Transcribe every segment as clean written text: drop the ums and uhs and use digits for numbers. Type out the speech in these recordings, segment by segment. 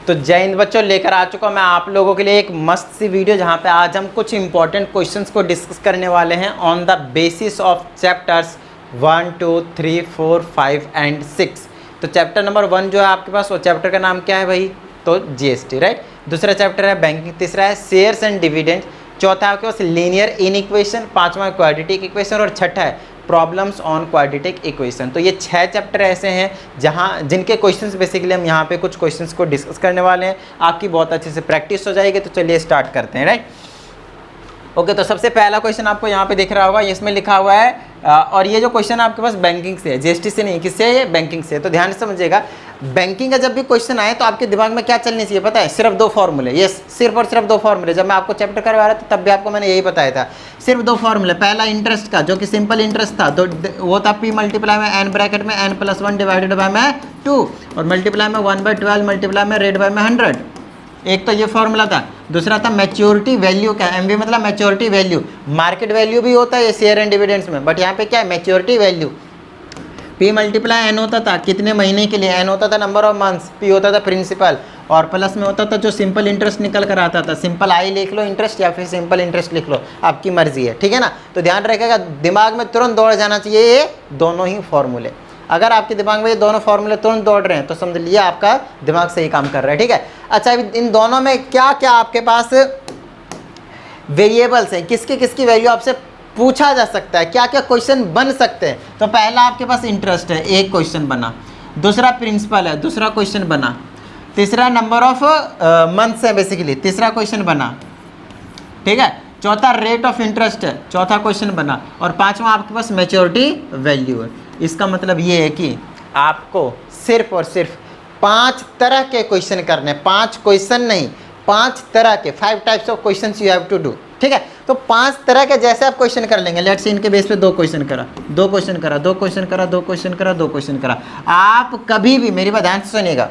तो जय हिंद बच्चों, लेकर आ चुका मैं आप लोगों के लिए एक मस्त सी वीडियो जहां पे आज हम कुछ इंपॉर्टेंट क्वेश्चंस को डिस्कस करने वाले हैं on the basis of chapters 1, 2, 3, 4, 5 and 6। तो चैप्टर नंबर 1 जो है आपके पास, वो चैप्टर का नाम क्या है भाई? तो जीएसटी, राइट। दूसरा चैप्टर है बैंकिंग, तीसरा है शेयर्स एंड डिविडेंड, चौथा आपके पास लीनियर इन इक्वेशन, पांचवा क्वाड्रेटिक इक्वेशन और छठा है प्रॉब्लम्स ऑन क्वाड्रेटिक इक्वेशन। तो ये 6 चैप्टर ऐसे हैं जहां जिनके क्वेश्चंस बेसिकली हम यहाँ पे कुछ क्वेश्चंस को डिस्कस करने वाले हैं। आपकी बहुत अच्छे से प्रैक्टिस हो जाएगी। तो चलिए स्टार्ट करते हैं, राइट। ओके, तो सबसे पहला क्वेश्चन आपको यहाँ पे दिख रहा होगा, इसमें लिखा हुआ है और ये जो क्वेश्चन आपके पास बैंकिंग से है, जीएसटी से नहीं, किससे है? बैंकिंग से। तो ध्यान से समझिएगा, बैंकिंग का जब भी क्वेश्चन आए तो आपके दिमाग में क्या चलनी चाहिए पता है? सिर्फ 2 फॉर्मूले। यस, सिर्फ और सिर्फ 2 फॉर्मूले। जब मैं आपको चैप्टर करवा रहा था तब भी आपको मैंने यही बताया था, सिर्फ 2 फॉर्मूले। पहला इंटरेस्ट का, जो कि सिंपल इंटरेस्ट था, तो वो था P मल्टीप्लाई में n ब्रैकेट में n+1 डिवाइडेड बाय में 2 और मल्टीप्लाई में 1/12 मल्टीप्लाई में रेड बाय में 100। एक तो ये फॉर्मूला था। दूसरा था मैच्योरिटी वैल्यू का, एमवी मतलब मैच्योरिटी वैल्यू। मार्केट वैल्यू भी होता है ये शेयर एंड डिविडेंड्स में, बट यहाँ पे क्या है? Maturity value. P multiply N होता था कितने महीने के लिए, एन होता था नंबर ऑफ मंथ्स, पी होता था प्रिंसिपल और प्लस में होता था जो सिंपल इंटरेस्ट निकल कर आता था। सिंपल आई लिख लो इंटरेस्ट या फिर सिंपल इंटरेस्ट लिख लो, आपकी मर्जी है, ठीक है ना। तो ध्यान रखिएगा, दिमाग में तुरंत दौड़ जाना चाहिए ये दोनों ही फॉर्मूले। अगर आपके दिमाग में ये दोनों फॉर्मूले तुरंत दौड़ रहे हैं तो समझ लीजिए आपका दिमाग सही काम कर रहा है, ठीक है। अच्छा, अभी इन दोनों में क्या क्या आपके पास वेरिएबल्स हैं, किसकी किसकी वैल्यू आपसे पूछा जा सकता है, क्या क्या क्वेश्चन बन सकते हैं? तो पहला आपके पास इंटरेस्ट है, एक क्वेश्चन बना। दूसरा प्रिंसिपल है, दूसरा क्वेश्चन बना। तीसरा नंबर ऑफ मंथ्स है बेसिकली, तीसरा क्वेश्चन बना, ठीक है। चौथा रेट ऑफ इंटरेस्ट है, चौथा क्वेश्चन बना। और पांचवा आपके पास मैच्योरिटी वैल्यू है। इसका मतलब ये है कि आपको सिर्फ और सिर्फ 5 तरह के क्वेश्चन करने, 5 क्वेश्चन नहीं, 5 तरह के, 5 types of question you have to do, ठीक है। तो 5 तरह के जैसे आप क्वेश्चन कर लेंगे, लेट्स से इनके बेस पे 2 क्वेश्चन करा, 2 क्वेश्चन करा, 2 क्वेश्चन करा, 2 क्वेश्चन करा, 2 क्वेश्चन करा। आप कभी भी मेरी बात ध्यान से सुनिएगा,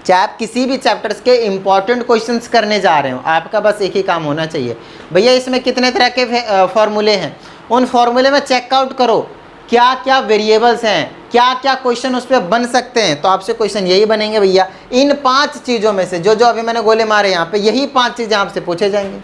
चाहे आप किसी भी चैप्टर्स के इंपॉर्टेंट क्वेश्चंस करने जा रहे हो, आपका बस एक ही काम होना चाहिए, भैया इसमें कितने तरह के फॉर्मूले हैं, उन फॉर्मूले में चेकआउट करो क्या क्या वेरिएबल्स हैं, क्या क्या क्वेश्चन उस पर बन सकते हैं। तो आपसे क्वेश्चन यही बनेंगे भैया, इन 5 चीज़ों में से जो जो अभी मैंने गोले मारे यहाँ पे, यही 5 चीज़ें आपसे पूछे जाएंगे,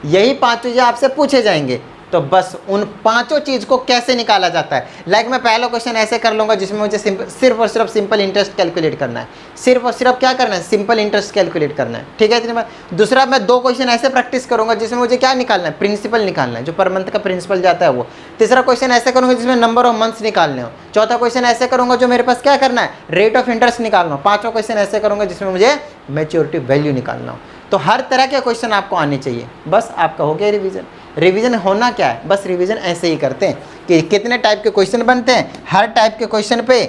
यही 5 चीज़ें आपसे पूछे जाएंगे। तो बस उन 5 चीज़ को कैसे निकाला जाता है, लाइक मैं पहला क्वेश्चन ऐसे कर लूँगा जिसमें मुझे सिर्फ और सिर्फ सिंपल इंटरेस्ट कैलकुलेट करना है, सिर्फ और सिर्फ क्या करना है? सिंपल इंटरेस्ट कैलकुलेट करना है, ठीक है। इतने बार दूसरा मैं 2 क्वेश्चन ऐसे प्रैक्टिस करूँगा जिसमें मुझे क्या निकालना है? प्रिंसिपल निकालना है, जो पर मंथ का प्रिंसिपल जाता है वो। तीसरा क्वेश्चन ऐसे करूँगा जिसमें नंबर ऑफ मंथ्स निकालने हो। चौथा क्वेश्चन ऐसे करूँगा जो मेरे पास क्या करना है? रेट ऑफ इंटरेस्ट निकालना हो। 5वां क्वेश्चन ऐसे करूँगा जिसमें मुझे मैच्योरिटी वैल्यू निकालना हो। तो हर तरह के क्वेश्चन आपको आने चाहिए, बस आपका हो गया रिवीजन। रिवीजन होना क्या है? बस रिवीजन ऐसे ही करते हैं कि कितने टाइप के क्वेश्चन बनते हैं, हर टाइप के क्वेश्चन पे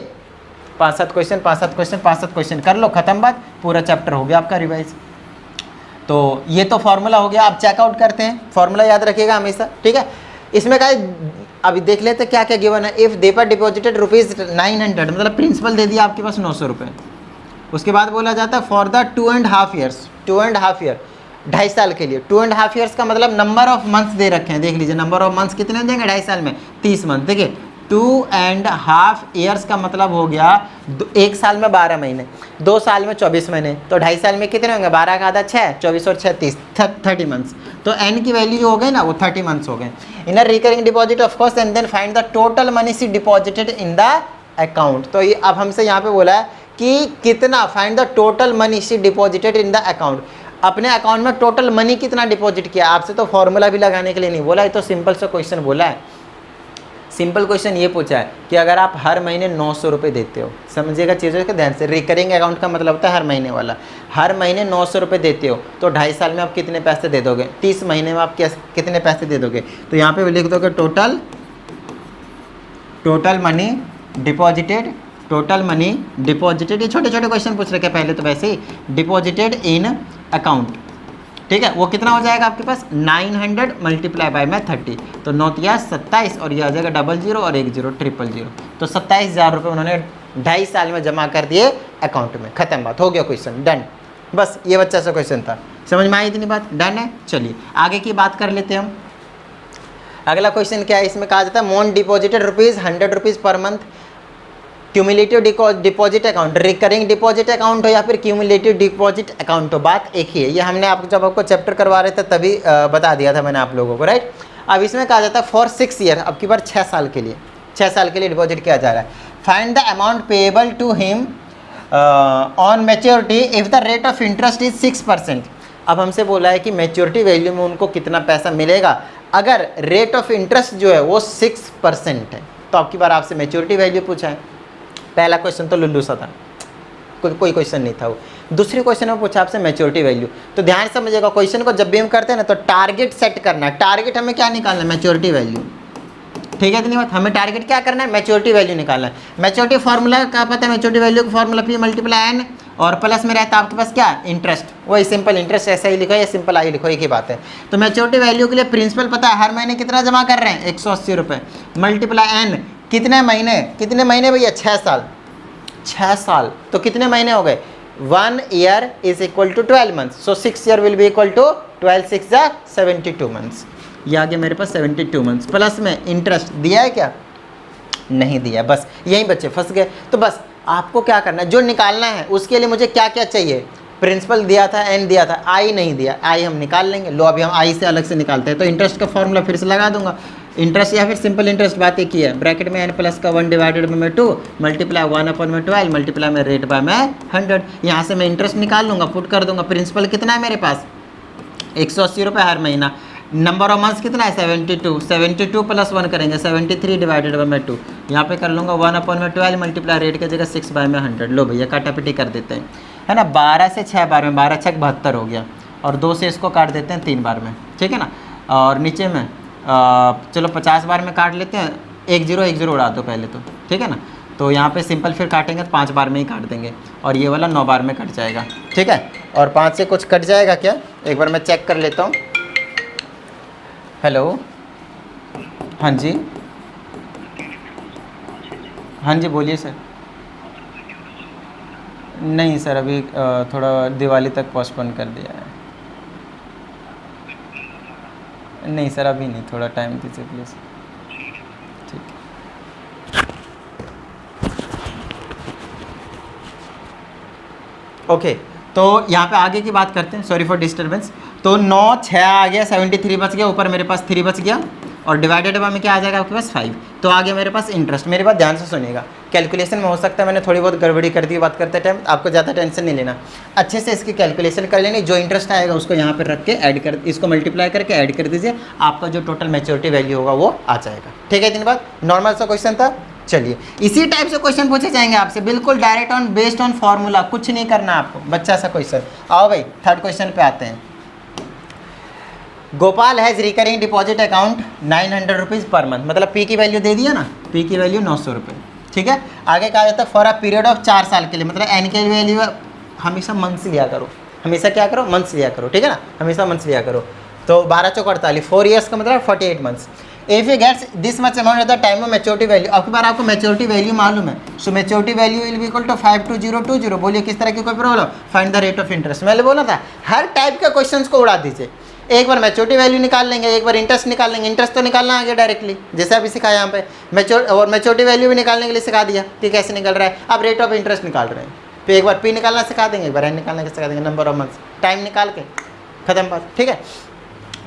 5-7 क्वेश्चन, 5-7 क्वेश्चन, 5-7 क्वेश्चन कर लो, खत्म बात, पूरा चैप्टर हो गया आपका रिवाइज। तो ये तो फॉर्मूला हो गया। आप चेकआउट करते हैं, फॉर्मूला याद रखिएगा हमेशा, ठीक है। इसमें का अभी देख लेते क्या क्या गिवन है। इफ दे पर डिपॉजिटेड ₹900, मतलब प्रिंसिपल दे दिया आपके पास 900 रुपये। उसके बाद बोला जाता है फॉर द 2.5 ईयर्स, 2.5 ईयर, 2.5 साल के लिए। 2.5 ईयर्स का मतलब नंबर ऑफ मंथ्स दे रखे हैं, देख लीजिए नंबर ऑफ मंथ्स कितने देंगे 2.5 साल में? 30 मंथ। देखिए 2.5 ईयर्स का मतलब हो गया 1 साल में 12 महीने, 2 साल में 24 महीने, तो 2.5 साल में कितने होंगे? 12 का आधा 6, 24 और 6 30, 30 मंथ्स। तो एन की वैल्यू जो हो गई ना, वो 30 मंथ्स हो गए। In a recurring deposit of course and then find the total money C deposited in the account. तो ये अब हमसे यहाँ पे बोला है कि कितना, find the total money she deposited in the account, अपने अकाउंट में टोटल मनी कितना डिपॉजिट किया। आपसे तो फॉर्मूला भी लगाने के लिए नहीं बोला है, तो सिंपल सा क्वेश्चन बोला है। सिंपल क्वेश्चन ये पूछा है कि अगर आप हर महीने 900 रुपये देते हो, समझिएगा चीज़ों के ध्यान से, रिकरिंग अकाउंट का मतलब होता है हर महीने वाला, हर महीने 900 रुपये देते हो, तो 2.5 साल में आप कितने पैसे दे दोगे? 30 महीने में आप कितने पैसे दे दोगे? तो यहाँ पे लिख दोगे total money deposited, total money deposited, ये छोटे छोटे क्वेश्चन पूछ रखे पहले तो वैसे ही, डिपॉजिटेड इन अकाउंट, ठीक है। वो कितना हो जाएगा आपके पास? 900 मल्टीप्लाई बाय में 30, तो 9 या 27 और ये आ जाएगा 00 और 10 000, तो 27,000 रुपये उन्होंने 2.5 साल में जमा कर दिए अकाउंट में, खत्म बात, हो गया क्वेश्चन, डन। बस ये बच्चा सा क्वेश्चन था, समझ में आई इतनी बात? डन है। चलिए आगे की बात कर लेते हैं हम। अगला क्वेश्चन क्या है? इसमें कहा जाता है मोन deposited ₹100 per month cumulative deposit account, recurring deposit account हो या फिर क्यूमुलेटिव डिपॉजिट अकाउंट हो, बात एक ही है। ये हमने आपको जब आपको चैप्टर करवा रहे थे तभी बता दिया था मैंने आप लोगों को, राइट। अब इसमें कहा जाता है फॉर 6 ईयर, अब की बार 6 साल के लिए, 6 साल के लिए डिपॉजिट किया जा रहा है। Find the amount payable to him on maturity if the rate of interest is 6%। अब हमसे बोला है कि मैच्योरिटी वैल्यू में उनको कितना पैसा मिलेगा अगर रेट ऑफ इंटरेस्ट जो है वो 6% है। तो आपकी बार आपसे मैच्योरिटी वैल्यू पूछा है। पहला क्वेश्चन तो लुल्लू सा था, कोई क्वेश्चन नहीं था वो। दूसरी क्वेश्चन में पूछा आपसे मैच्योरिटी वैल्यू। तो ध्यान से समझिएगा, क्वेश्चन को जब भी हम करते हैं ना तो टारगेट सेट करना है। टारगेट हमें क्या निकालना है? मैच्योरिटी वैल्यू, ठीक है। इतनी बात, हमें टारगेट क्या करना है? मैच्योरिटी वैल्यू निकालना है। मैच्योरिटी फार्मूला क्या पता है? मैच्योरिटी वैल्यू का फार्मूला P मल्टीप्लाई एन, और प्लस में रहता है आपके पास क्या? इंटरेस्ट। वही सिंपल इंटरेस्ट ऐसा ही लिखो या सिंपल आई लिखो, एक ही बात है। तो मैच्योरिटी वैल्यू के लिए प्रिंसिपल पता है, हर महीने कितना जमा कर रहे हैं? 180 रुपये, मल्टीप्लाई एन, कितने महीने? कितने महीने भैया? 6 साल। 6 साल तो कितने महीने हो गए? 1 year is equal to 12 months. So 6 year will be equal to 12 6 जा 72 मंथ्स। ये आ गया मेरे पास 72 मंथ्स। प्लस में इंटरेस्ट दिया है क्या? नहीं दिया। बस यहीं बच्चे फंस गए। तो बस आपको क्या करना है, जो निकालना है उसके लिए मुझे क्या क्या चाहिए? प्रिंसिपल दिया था, एन दिया था, आई नहीं दिया। आई हम निकाल लेंगे। लो अभी हम आई से अलग से निकालते हैं। तो इंटरेस्ट का फॉर्मूला फिर से लगा दूंगा। इंटरेस्ट या फिर सिंपल इंटरेस्ट, बात एक ही है। ब्रैकेट में एन प्लस का 1 डिवाइडेड में 2 मल्टीप्लाई 1/12 मल्टीप्लाई में रेट बाय में 100। यहाँ से मैं इंटरेस्ट निकाल लूँगा, पुट कर दूंगा। प्रिंसिपल कितना है मेरे पास? 180 रुपये हर महीना। नंबर ऑफ मंथ्स कितना है? 72। 72 प्लस 1 करेंगे 73 डिवाइडेड बाय 2। यहाँ पे कर लूँगा 1/12 मल्टीप्लाई रेट की जगह 6 बाय में 100। लो भैया काटापिटी कर देते हैं, है ना। 12 से 6 बार में 12 6 72 हो गया, और 2 से इसको काट देते हैं 3 बार में, ठीक है ना। और नीचे में चलो 50 बार में काट लेते हैं। 1 0 उड़ा दो पहले तो, ठीक है ना। तो यहाँ पे सिंपल फिर काटेंगे तो 5 बार में ही काट देंगे, और ये वाला 9 बार में कट जाएगा, ठीक है। और 5 से कुछ कट जाएगा क्या? एक बार मैं चेक कर लेता हूँ। हेलो, हाँ जी, हाँ जी बोलिए सर। नहीं सर, अभी थोड़ा दिवाली तक पोस्टपोन कर दिया है। नहीं सर अभी नहीं, थोड़ा टाइम दीजिए प्लीज़। ठीक। ओके, तो यहाँ पे आगे की बात करते हैं। Sorry for disturbance. तो 9 6 आ गया, 73 बच गया, ऊपर मेरे पास 3 बच गया, और डिवाइडेड बाय में क्या आ जाएगा आपके पास? 5। तो आ गया मेरे पास इंटरेस्ट। मेरी बात ध्यान से सुनिएगा, कैलकुलेशन में हो सकता है मैंने थोड़ी बहुत गड़बड़ी कर दी बात करते टाइम, आपको ज़्यादा टेंशन नहीं लेना। अच्छे से इसकी कैलकुलेशन कर लेनी। जो इंटरेस्ट आएगा उसको यहाँ पर रख के ऐड कर, इसको मल्टीप्लाई करके ऐड कर दीजिए, आपका जो टोटल मैच्योरिटी वैल्यू होगा वो आ जाएगा, ठीक है। इतनी बात, नॉर्मल सा क्वेश्चन था। चलिए, इसी टाइप से क्वेश्चन पूछे जाएंगे आपसे, बिल्कुल direct on based on formula, कुछ नहीं करना आपको, बच्चा सा क्वेश्चन। आओ भाई थर्ड क्वेश्चन पे आते हैं। Gopal has recurring deposit account 900 rupees per month, मतलब पी की वैल्यू दे दिया ना, पी की वैल्यू 900 रुपये, ठीक है। आगे कहा जाता है फॉर अ पीरियड ऑफ 4 साल के लिए, मतलब एन की वैल्यू हमेशा मंथ्स लिया करो, हमेशा क्या करो? मंथ्स लिया करो, ठीक है ना, हमेशा मंथ्स लिया करो। तो 12 चौक 48, 4 ईयर्स का मतलब 48 months. If you gets this much amount at the time of maturity value, अब की बार आपको मैच्योरिटी वैल्यू मालूम है। So maturity value will be equal to 52020। बोलिए किस तरह की कोई problem? Find the rate of interest. मैंने बोला था हर टाइप के क्वेश्चंस को उड़ा दीजिए। एक बार मैच्योरिटी वैल्यू निकाल लेंगे, एक बार इंटरेस्ट निकाल लेंगे। इंटरेस्ट तो निकालना आ गया डायरेक्टली, जैसे अभी सिखाया यहाँ पे। मैच्योरिटी वैल्यू भी निकालने के लिए सिखा दिया कि कैसे निकल रहा है। अब रेट ऑफ इंटरेस्ट निकाल रहे हैं, तो एक बार पी निकालना सिखा देंगे, एक बार एन निकालने के सिखा देंगे, नंबर ऑफ मंथ्स, टाइम निकाल के खत्म बात, ठीक है।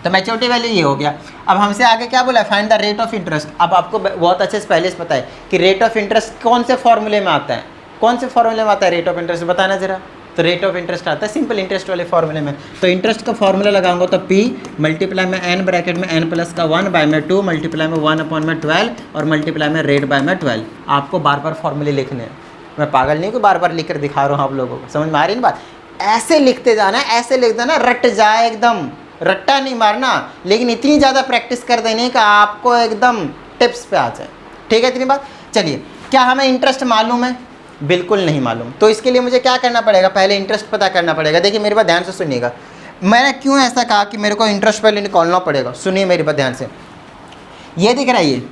तो मैच्योरिटी वैल्यू ये हो गया। अब हमसे आगे क्या बोला? Find the rate of interest. अब आपको बहुत अच्छे से पहले से पता है कि रेट ऑफ इंटरेस्ट कौन से फॉर्मूले में आता है, कौन से फॉर्मूले में आता है रेट ऑफ इंटरेस्ट, बताना जरा। तो रेट ऑफ इंटरेस्ट आता है सिंपल इंटरेस्ट वाले फॉर्मूले में। तो इंटरेस्ट का फॉर्मूला लगाऊंगा तो पी मल्टीप्लाई में एन ब्रैकेट में एन प्लस का 1 बाय में 2 मल्टीप्लाई में 1/12 और मल्टीप्लाई में रेट बाय में 12। आपको बार बार फॉर्मूले लिखने हैं, मैं पागल नहीं कि बार बार लिख कर दिखा रहा हूँ आप लोगों को, समझ में आ रही है बात? ऐसे लिखते जाना, ऐसे लिख देना, रट जाए एकदम, रट्टा नहीं मारना, लेकिन इतनी ज़्यादा प्रैक्टिस कर देनी कि आपको एकदम टिप्स पे आ जाए, ठीक है। इतनी बात। चलिए, क्या हमें इंटरेस्ट मालूम है? बिल्कुल नहीं मालूम। तो इसके लिए मुझे क्या करना पड़ेगा? पहले इंटरेस्ट पता करना पड़ेगा। देखिए मेरी बात ध्यान से सुनिएगा, मैंने क्यों ऐसा कहा कि मेरे को इंटरेस्ट पहले निकालना पड़ेगा। सुनिए मेरी बात ध्यान से, ये दिख रहा है, ये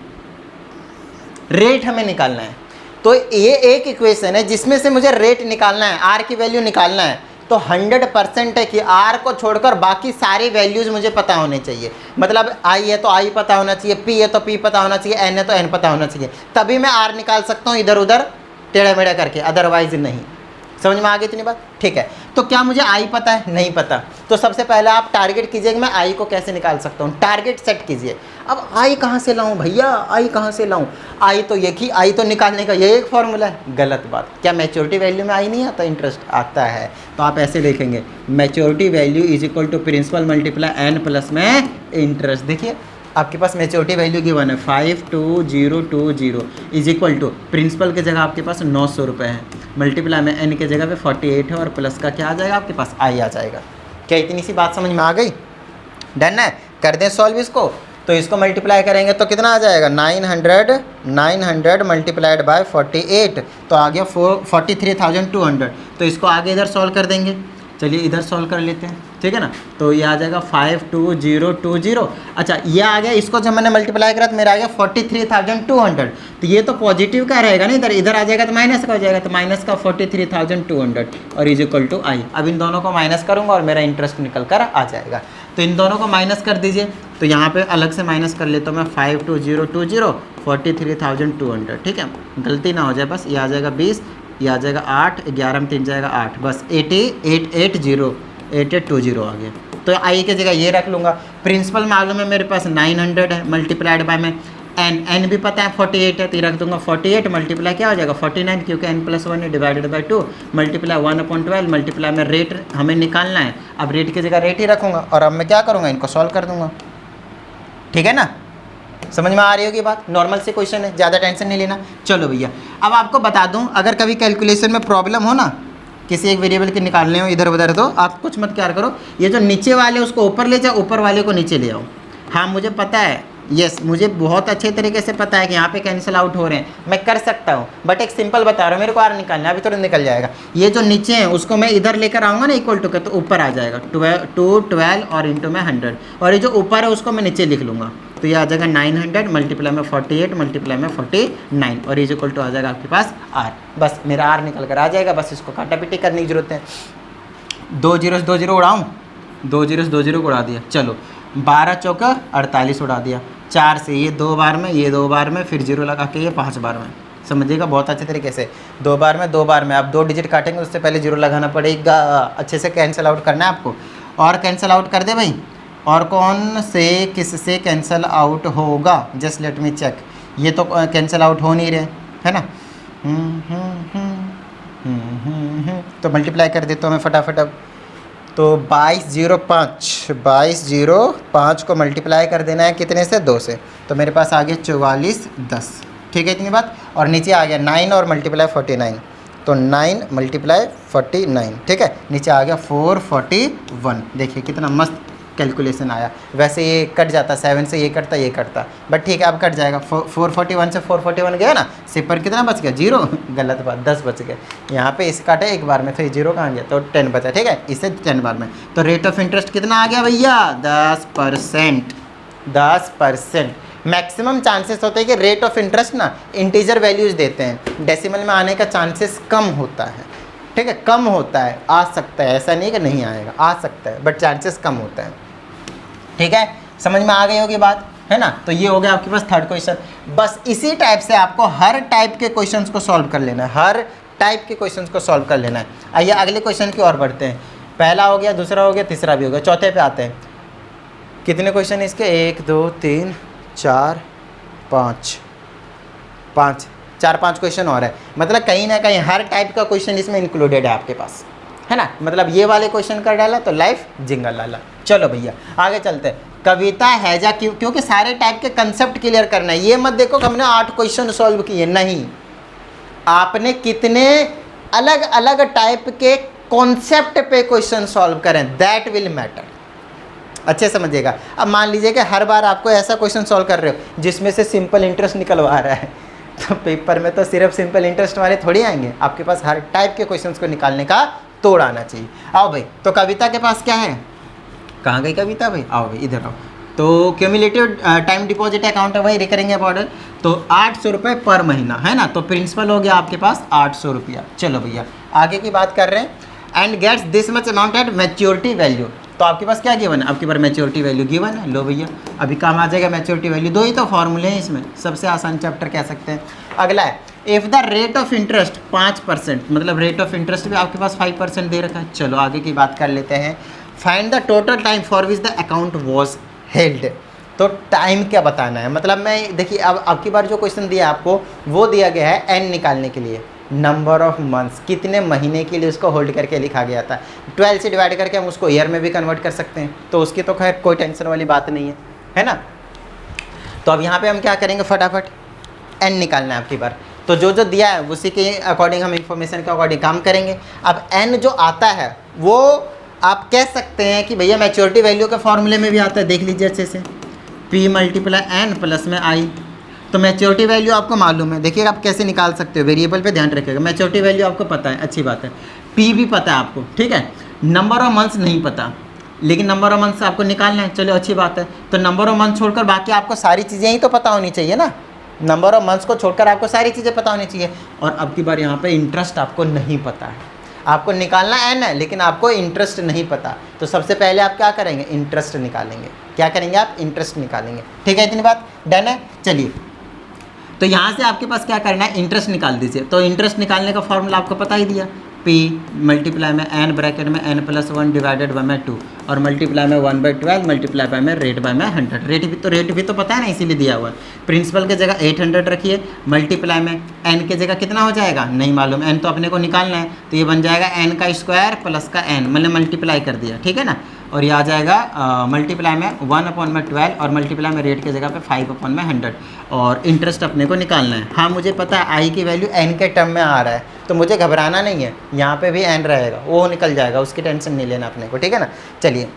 रेट हमें निकालना है। तो ये एक इक्वेशन है जिसमें से मुझे रेट निकालना है, आर की वैल्यू निकालना है। तो 100% है कि आर को छोड़कर बाकी सारी वैल्यूज मुझे पता होने चाहिए। मतलब आई है तो आई पता होना चाहिए, पी है तो पी पता होना चाहिए, एन है तो एन पता होना चाहिए, तभी मैं आर निकाल सकता हूँ इधर उधर टेढ़ा मेढ़ा करके, अदरवाइज नहीं। समझ में आ गई इतनी बात? ठीक है। तो क्या मुझे आई पता है? नहीं पता। तो सबसे पहले आप टारगेट कीजिए कि मैं आई को कैसे निकाल सकता हूँ, टारगेट सेट कीजिए। अब आई कहाँ से लाऊं भैया, आई कहाँ से लाऊं? आई तो ये कि आई तो निकालने का ये एक फॉर्मूला है। गलत बात। क्या मैच्योरिटी वैल्यू में आई नहीं आता? इंटरेस्ट आता है। तो आप ऐसे देखेंगे, maturity value is equal to principal multiply N plus में इंटरेस्ट। देखिए आपके पास मैच्योरिटी वैल्यू गिवन है 52020 इज इक्वल टू प्रिंसिपल की जगह आपके पास 900 रुपये है, मल्टीप्लाई में एन की जगह पे 48 है, और प्लस का क्या आ जाएगा आपके पास? आई आ जाएगा। क्या इतनी सी बात समझ में आ गई? डन है। कर दें सॉल्व इसको। तो इसको मल्टीप्लाई करेंगे तो कितना आ जाएगा? 900 मल्टीप्लाइड बाय 48, तो आ गया 43,200। तो इसको आगे इधर सॉल्व कर देंगे। चलिए इधर सॉल्व कर लेते हैं, ठीक है ना। तो ये आ जाएगा 52020। अच्छा ये आ गया, इसको जब मैंने मल्टीप्लाई करा तो मेरा आ गया 43,200। तो ये तो पॉजिटिव का रहेगा ना, इधर इधर आ जाएगा तो माइनस का हो जाएगा, तो माइनस का 43,200 और इज इक्वल टू आई। अब इन दोनों को माइनस करूँगा और मेरा इंटरेस्ट निकल कर आ जाएगा। तो इन दोनों को माइनस कर दीजिए। तो यहाँ पे अलग से माइनस कर लेता हूँ मैं, 52020 43,200, ठीक है। गलती ना हो जाए बस। ये आ जाएगा 20, ये आ जाएगा 8, 11 में 3 जाएगा 8, बस 8820 आ गया। तो आई की जगह ये रख लूँगा। प्रिंसिपल मालूम है मेरे पास 900 है, मल्टीप्लाइड बाय में एन भी पता है 48 है, तो ये रख दूंगा 48 मल्टीप्लाई क्या हो जाएगा 49, क्योंकि n+1 है, डिवाइडेड बाय 2 मल्टीप्लाई 1/12 मल्टीप्लाई में रेट हमें निकालना है। अब रेट की जगह रेट ही रखूँगा और अब मैं क्या करूँगा, इनको सॉल्व कर दूँगा। ठीक है ना, समझ में आ रही होगी बात? नॉर्मल से क्वेश्चन है, ज़्यादा टेंशन नहीं लेना। चलो भैया अब आपको बता दूं, अगर कभी कैलकुलेशन में प्रॉब्लम हो ना, किसी एक वेरिएबल के निकालने हो इधर उधर, तो आप कुछ मत क्या करो, ये जो नीचे वाले उसको ऊपर ले जाओ, ऊपर वाले को नीचे ले आओ। हाँ मुझे पता है, यस मुझे बहुत अच्छे तरीके से पता है कि यहाँ पे कैंसिल आउट हो रहे हैं, मैं कर सकता हूँ, बट एक सिंपल बता रहा हूँ, मेरे को आर निकालना है, अभी तुरंत निकल जाएगा। ये जो नीचे है उसको मैं इधर लेकर आऊँगा ना इक्वल टू के, तो ऊपर आ जाएगा 12 और इंटू में 100, और ये जो ऊपर है उसको मैं नीचे लिख लूँगा। तो ये आ जाएगा 900 मल्टीप्लाई में 48 मल्टीप्लाई में 49, और इज इक्वल टू आ जाएगा आपके पास आर। बस मेरा आर निकल कर आ जाएगा, बस इसको काटा पीटी करने की जरूरत है। 2 0 उड़ाऊँ, 2 0 उड़ा दिया। चलो 12 चौका 48 उड़ा दिया। 4 से ये 2 बार में, ये 2 बार में, फिर 0 लगा के ये 5 बार में। समझिएगा बहुत अच्छे तरीके से, 2 बार में 2 बार में। आप 2 डिजिट काटेंगे उससे पहले 0 लगाना पड़ेगा। अच्छे से कैंसिल आउट करना है आपको, और कैंसिल आउट कर दे भाई। और कौन से किस से कैंसिल आउट होगा, जस्ट लेट मी चेक। ये तो कैंसिल आउट हो नहीं रहे है ना। तो मल्टीप्लाई कर देता हूँ मैं फटाफट। अब तो 2205 को मल्टीप्लाई कर देना है कितने से, 2 से। तो मेरे पास आ गया 4410। ठीक है इतनी बात। और नीचे आ गया 9 और मल्टीप्लाई 49, तो 9 मल्टीप्लाई 49। ठीक है, नीचे आ गया 441। देखिए कितना मस्त कैलकुलेशन आया। वैसे ये कट जाता, 7 से ये कटता, ये कटता, बट ठीक है अब कट जाएगा। 441 से 441 गया ना, सिर्फ पर कितना बच गया, 0। गलत बात, 10 बच गए। यहाँ पे इसे काटे एक बार में, तो ये 0 कहाँ गया, तो 10 बचा। ठीक है, इसे 10 बार में। तो रेट ऑफ इंटरेस्ट कितना आ गया भैया, 10%। 10%। मैक्सिमम चांसेस होते हैं कि रेट ऑफ इंटरेस्ट ना इंटीजर वैल्यूज देते हैं, डेसिमल में आने का चांसेस कम होता है। ठीक है, कम होता है, आ सकता है, ऐसा नहीं कि नहीं आएगा, आ सकता है, बट चांसेस कम होता है। ठीक है, समझ में आ गई होगी बात, है ना। तो ये हो गया आपके पास थर्ड क्वेश्चन। बस इसी टाइप से आपको हर टाइप के क्वेश्चंस को सॉल्व कर लेना है, हर टाइप के क्वेश्चंस को सॉल्व कर लेना है। आइए अगले क्वेश्चन की ओर बढ़ते हैं। पहला हो गया, दूसरा हो गया, तीसरा भी हो गया, चौथे पे आते हैं। कितने क्वेश्चन इसके, 1 2 3 4 5 4-5 क्वेश्चन और है। मतलब कहीं ना कहीं हर टाइप का क्वेश्चन इसमें इंक्लूडेड है आपके पास, है ना। मतलब ये वाले क्वेश्चन कर डाला तो लाइफ जिंगल लाला। चलो भैया आगे चलते हैं। कविता हैजा क्योंकि सारे टाइप के कंसेप्ट क्लियर करना है। ये मत देखो कि हमने 8 क्वेश्चन सॉल्व किए, नहीं, आपने कितने अलग अलग टाइप के कॉन्सेप्ट पे क्वेश्चन सॉल्व करें, दैट विल मैटर। अच्छे समझिएगा। अब मान लीजिए कि हर बार आपको ऐसा क्वेश्चन सॉल्व कर रहे हो जिसमें से सिंपल इंटरेस्ट निकलवा रहा है, तो पेपर में तो सिर्फ सिंपल इंटरेस्ट वाले थोड़ी आएंगे, आपके पास हर टाइप के क्वेश्चंस को निकालने का तोड़ आना चाहिए। आओ भाई, तो कविता के पास क्या है, कहाँ गई कविता भाई, आओ भाई इधर आओ। तो क्यूमुलेटिव टाइम डिपॉजिट अकाउंट है भाई, रिकरिंग अबाउट, तो 800 रुपये पर महीना, है ना। तो प्रिंसिपल हो गया आपके पास 800 रुपया। चलो भैया आगे की बात कर रहे हैं। And gets this much amount at maturity value. तो आपके पास क्या गिवन है, आपके पास मैच्योरिटी वैल्यू गिवन है। लो भैया अभी काम आ जाएगा मैच्योरिटी वैल्यू, दो ही तो फॉर्मूले हैं इसमें, सबसे आसान चैप्टर कह सकते हैं। अगला है if the rate of interest 5%, मतलब रेट ऑफ इंटरेस्ट भी आपके पास 5% दे रखा है। चलो आगे की बात कर लेते हैं। Find the total time for which the account was held. तो टाइम क्या बताना है, मतलब मैं देखिए अब आपकी बार जो क्वेश्चन दिया आपको वो दिया गया है एन निकालने के लिए, नंबर ऑफ मंथ्स, कितने महीने के लिए उसको होल्ड करके लिखा गया था। 12 से डिवाइड करके हम उसको ईयर में भी कन्वर्ट कर सकते हैं, तो उसकी तो खैर कोई टेंशन वाली बात नहीं है ना। तो अब यहाँ पे हम क्या करेंगे, फटाफट एन निकालना है आपकी बार। तो जो जो दिया है उसी के अकॉर्डिंग हम इंफॉर्मेशन के अकॉर्डिंग काम करेंगे। अब एन जो आता है वो आप कह सकते हैं कि भैया मैच्योरिटी वैल्यू के फॉर्मूले में भी आता है, देख लीजिए अच्छे से, P × N प्लस में I। तो मैच्योरिटी वैल्यू आपको मालूम है, देखिए आप कैसे निकाल सकते हो, वेरिएबल पे ध्यान रखिएगा। मैच्योरिटी वैल्यू आपको पता है, अच्छी बात है। P भी पता है आपको, ठीक है। नंबर ऑफ मंथ्स नहीं पता, लेकिन नंबर ऑफ मंथ्स आपको निकालना है, चलो अच्छी बात है। तो नंबर ऑफ मंथ छोड़कर बाकी आपको सारी चीज़ें ही तो पता होनी चाहिए ना, नंबर ऑफ मंथ्स को छोड़कर आपको सारी चीज़ें पता होनी चाहिए। और अब की बार यहाँ पे इंटरेस्ट आपको नहीं पता है, आपको निकालना एन है लेकिन आपको इंटरेस्ट नहीं पता। तो सबसे पहले आप क्या करेंगे, इंटरेस्ट निकालेंगे। क्या करेंगे आप, इंटरेस्ट निकालेंगे, ठीक है। इतनी बात डन है। चलिए तो यहाँ से आपके पास क्या करना है, इंटरेस्ट निकाल दीजिए। तो इंटरेस्ट निकालने का फॉर्मूला आपको पता ही दिया, P मल्टीप्लाई में N ब्रैकेट में N+1 डिवाइडेड बाय में 2 और मल्टीप्लाई में 1/12 मल्टीप्लाई बाय में रेट बाय में 100। रेट भी तो पता है ना, इसीलिए दिया हुआ है। प्रिंसिपल की जगह 800 रखिए, मल्टीप्लाई में N की जगह कितना हो जाएगा नहीं मालूम, N तो अपने को निकालना है, तो ये बन जाएगा N का स्क्वायर प्लस का N, मतलब मल्टीप्लाई कर दिया, ठीक है ना। और ये आ जाएगा मल्टीप्लाई में 1/12 और मल्टीप्लाई में रेट की जगह पे 5/100 और इंटरेस्ट अपने को निकालना है। हाँ मुझे पता है आई की वैल्यू एन के टर्म में आ रहा है, तो मुझे घबराना नहीं है, यहाँ पे भी एन रहेगा, वो निकल जाएगा, उसकी टेंशन नहीं लेना अपने को, ठीक है ना। चलिए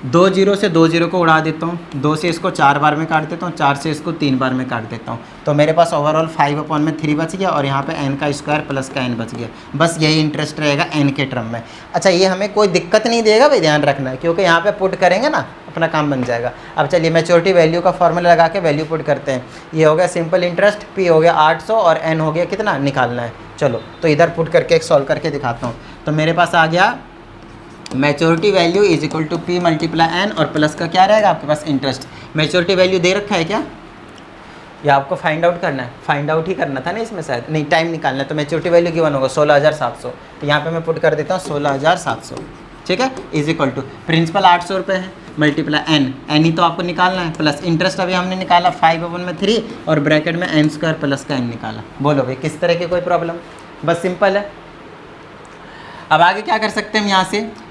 2 0 से 2 0 को उड़ा देता हूँ, 2 से इसको 4 बार में काट देता हूँ, 4 से इसको 3 बार में काट देता हूँ, तो मेरे पास ओवरऑल 5/3 बच गया और यहाँ पे n का स्क्वायर प्लस का n बच गया। बस यही इंटरेस्ट रहेगा n के टर्म में। अच्छा ये हमें कोई दिक्कत नहीं देगा भाई, ध्यान रखना है, क्योंकि यहाँ पे पुट करेंगे ना अपना काम बन जाएगा। अब चलिए मैच्योरिटी वैल्यू का फॉर्मूला लगा के वैल्यू पुट करते हैं। ये हो गया सिंपल इंटरेस्ट, P हो गया 800 और n हो गया कितना निकालना है। चलो तो इधर पुट करके एक सॉल्व करके दिखाता हूँ। तो मेरे पास आ गया maturity value is equal to P × N और प्लस का क्या रहेगा आपके पास इंटरेस्ट। मैच्योरिटी वैल्यू दे रखा है क्या, या आपको फाइंड आउट करना है, फाइंड आउट ही करना था ना इसमें शायद, नहीं टाइम निकालना है। तो मैच्योरिटी वैल्यू गिवन होगा 16,700, तो यहाँ पे मैं पुट कर देता हूँ 16,700, ठीक है, इज इक्वल टू प्रिंसिपल 800 रुपये है मल्टीप्लाई एन ही तो आपको निकालना है, प्लस इंटरेस्ट अभी हमने निकाला 5/3 और ब्रैकेट में n² प्लस का n निकाला। बोलो भाई किस तरह की कोई प्रॉब्लम, बस सिंपल है। अब आगे क्या कर सकते हैं हम,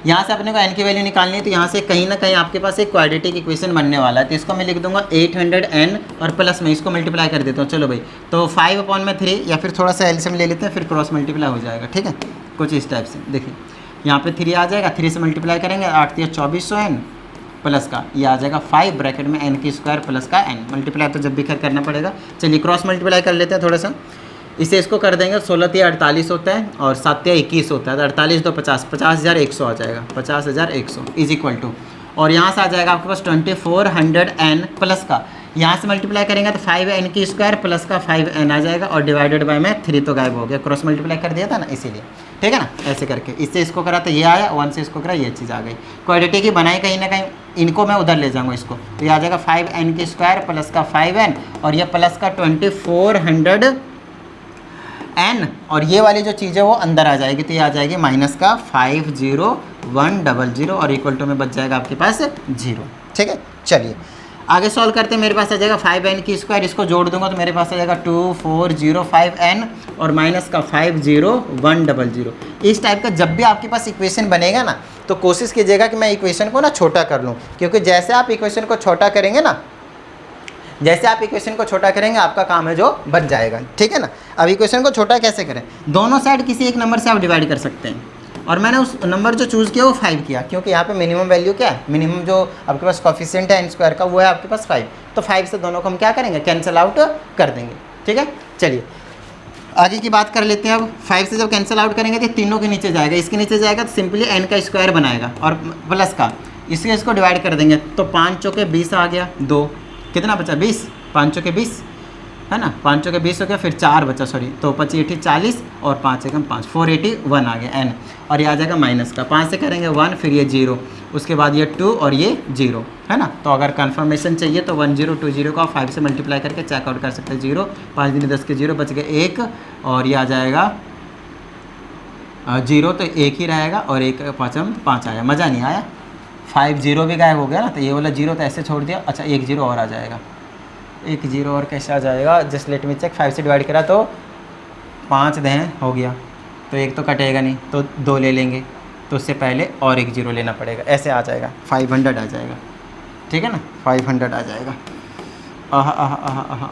यहाँ से अपने को n की वैल्यू निकालनी है, तो यहाँ से कहीं ना कहीं आपके पास एक क्वाड्रेटिक इक्वेशन बनने वाला है। तो इसको मैं लिख दूंगा 800n और प्लस में इसको मल्टीप्लाई कर देता हूँ। चलो भाई तो 5/3 या फिर थोड़ा सा एलसीएम ले लेते हैं, फिर क्रॉस मल्टीप्लाई हो जाएगा, ठीक है, कुछ इस टाइप से। देखिए यहाँ पे 3 आ जाएगा, 3 से मल्टीप्लाई करेंगे 8 × 2400n प्लस का ये आ जाएगा 5 ब्रैकेट में n² प्लस का n। मल्टीप्लाई तो जब भी खैर करना पड़ेगा। चलिए क्रॉस मल्टीप्लाई कर लेते हैं थोड़ा सा, इसे इसको कर देंगे, 16 × 48 होता है और 7 × 21 होता है, तो 48 2 50, 50,100 आ जाएगा, 50,100 इज इक्वल टू, और यहाँ से आ जाएगा आपके पास 2400n प्लस का, यहाँ से मल्टीप्लाई करेंगे तो 5n² प्लस का 5n आ जाएगा और डिवाइडेड बाय में 3 तो गायब हो गया, क्रॉस मल्टीप्लाई कर दिया था ना इसीलिए, ठीक है ना। ऐसे करके इससे इसको करा तो ये आया, 1 से इसको करा ये चीज़ आ गई। क्वाड्रेटिक ही बनाई कहीं ना कहीं, इनको मैं उधर ले जाऊँगा इसको, तो ये आ जाएगा 5n² प्लस का 5n और ये प्लस का 2400n और ये वाली जो चीज़ है वो अंदर आ जाएगी, तो ये आ जाएगी माइनस का 50100 और इक्वल टू में बच जाएगा आपके पास 0, ठीक है। चलिए आगे सॉल्व करते हैं। मेरे पास आ जाएगा 5n², इसको जोड़ दूंगा तो मेरे पास आ जाएगा 2405n और माइनस का 50100। इस टाइप का जब भी आपके पास इक्वेशन बनेगा ना, तो कोशिश कीजिएगा कि मैं इक्वेशन को ना छोटा कर लूँ, क्योंकि जैसे आप इक्वेशन को छोटा करेंगे ना, जैसे आप इक्वेशन को छोटा करेंगे आपका काम है जो बन जाएगा, ठीक है ना। अब इक्वेशन को छोटा कैसे करें, दोनों साइड किसी एक नंबर से आप डिवाइड कर सकते हैं, और मैंने उस नंबर जो चूज़ किया वो 5 किया, क्योंकि यहाँ पे मिनिमम वैल्यू क्या है, मिनिमम जो आपके पास कॉफिशिएंट है n² का वो है आपके पास 5, तो 5 से दोनों को हम क्या करेंगे, कैंसिल आउट कर देंगे, ठीक है। चलिए आगे की बात कर लेते हैं। अब 5 से जब कैंसिल आउट करेंगे तो तीनों के नीचे जाएगा, इसके नीचे जाएगा तो सिंपली n का स्क्वायर बनाएगा और प्लस का, इसको डिवाइड कर देंगे तो 5 चौके 20 आ गया, 2 कितना बचा 20, 5 चौके 20, है ना, 5 चौके 20 हो गया, फिर 4 बचा, सॉरी, तो 25 80 40 और 5 एकम 5, 481 आ गया n, और ये आ जाएगा माइनस का, 5 से करेंगे 1, फिर ये 0, उसके बाद ये 2 और ये 0, है ना। तो अगर कन्फर्मेशन चाहिए तो 1020 को आप 5 से मल्टीप्लाई करके चेकआउट कर सकते हैं, 0, 5 दिन 10 के 0 बच गए 1, और ये आ जाएगा 0, तो 1 ही रहेगा, और 1 5 5 आया, मज़ा नहीं आया, 5 0 भी गायब हो गया ना, तो ये वाला 0 तो ऐसे छोड़ दिया। अच्छा, 1 0 और आ जाएगा, 1 0 और कैसे आ जाएगा, जस्ट लेट मी चेक, 5 से डिवाइड करा तो 5 दें हो गया, तो 1 तो कटेगा नहीं, तो 2 ले लेंगे, तो उससे पहले और 1 0 लेना पड़ेगा, ऐसे आ जाएगा, 500 आ जाएगा, ठीक है ना, 500 आ जाएगा, आह आह आह आह,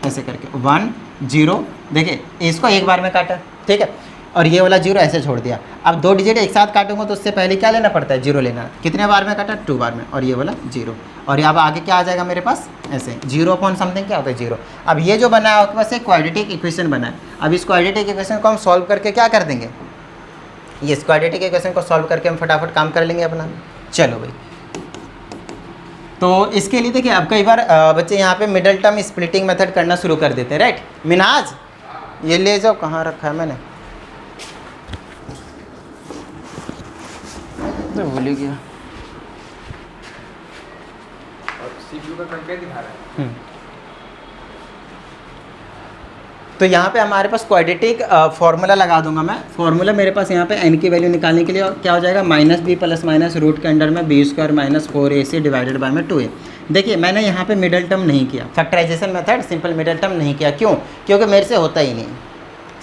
ऐसे करके 1 0, देखिए इसको एक बार में काटा, ठीक है, और ये वाला 0 ऐसे छोड़ दिया। अब 2 डिजिट एक साथ काटूंगा तो उससे पहले क्या लेना पड़ता है, 0 लेना। कितने बार में काटा, 2 बार में, और ये वाला 0, और यहाँ आगे क्या आ जाएगा मेरे पास, ऐसे 0 अपॉन समथिंग क्या होता है 0। अब ये जो बना है आपके पास एक क्वाड्रेटिक इक्वेशन बना है। अब इस क्वाड्रेटिक इक्वेशन को हम सॉल्व करके क्या कर देंगे, ये क्वाड्रेटिक इक्वेशन को सॉल्व करके हम फटाफट काम कर लेंगे अपना। चलो भाई, तो इसके लिए देखिए, अब कई बार बच्चे यहाँ पे मिडल टर्म स्प्लिटिंग मेथड करना शुरू कर देते हैं, राइट। मिनहाज ये ले जाओ, कहाँ रखा है मैंने, तो भूल ही गया। CPU का कंटेंट दिखा रहा है। तो यहाँ पे हमारे पास क्वाड्रेटिक फार्मूला लगा दूंगा मैं। फार्मूला मेरे पास यहाँ पे n की वैल्यू निकालने के लिए क्या हो जाएगा, -b प्लस माइनस रूट के अंडर में b² minus 4ac divided by में 2a। देखिए मैंने यहाँ पे मिडल टर्म नहीं किया, factorization method simple middle term नहीं किया, क्यों, क्योंकि मेरे से होता ही नहीं,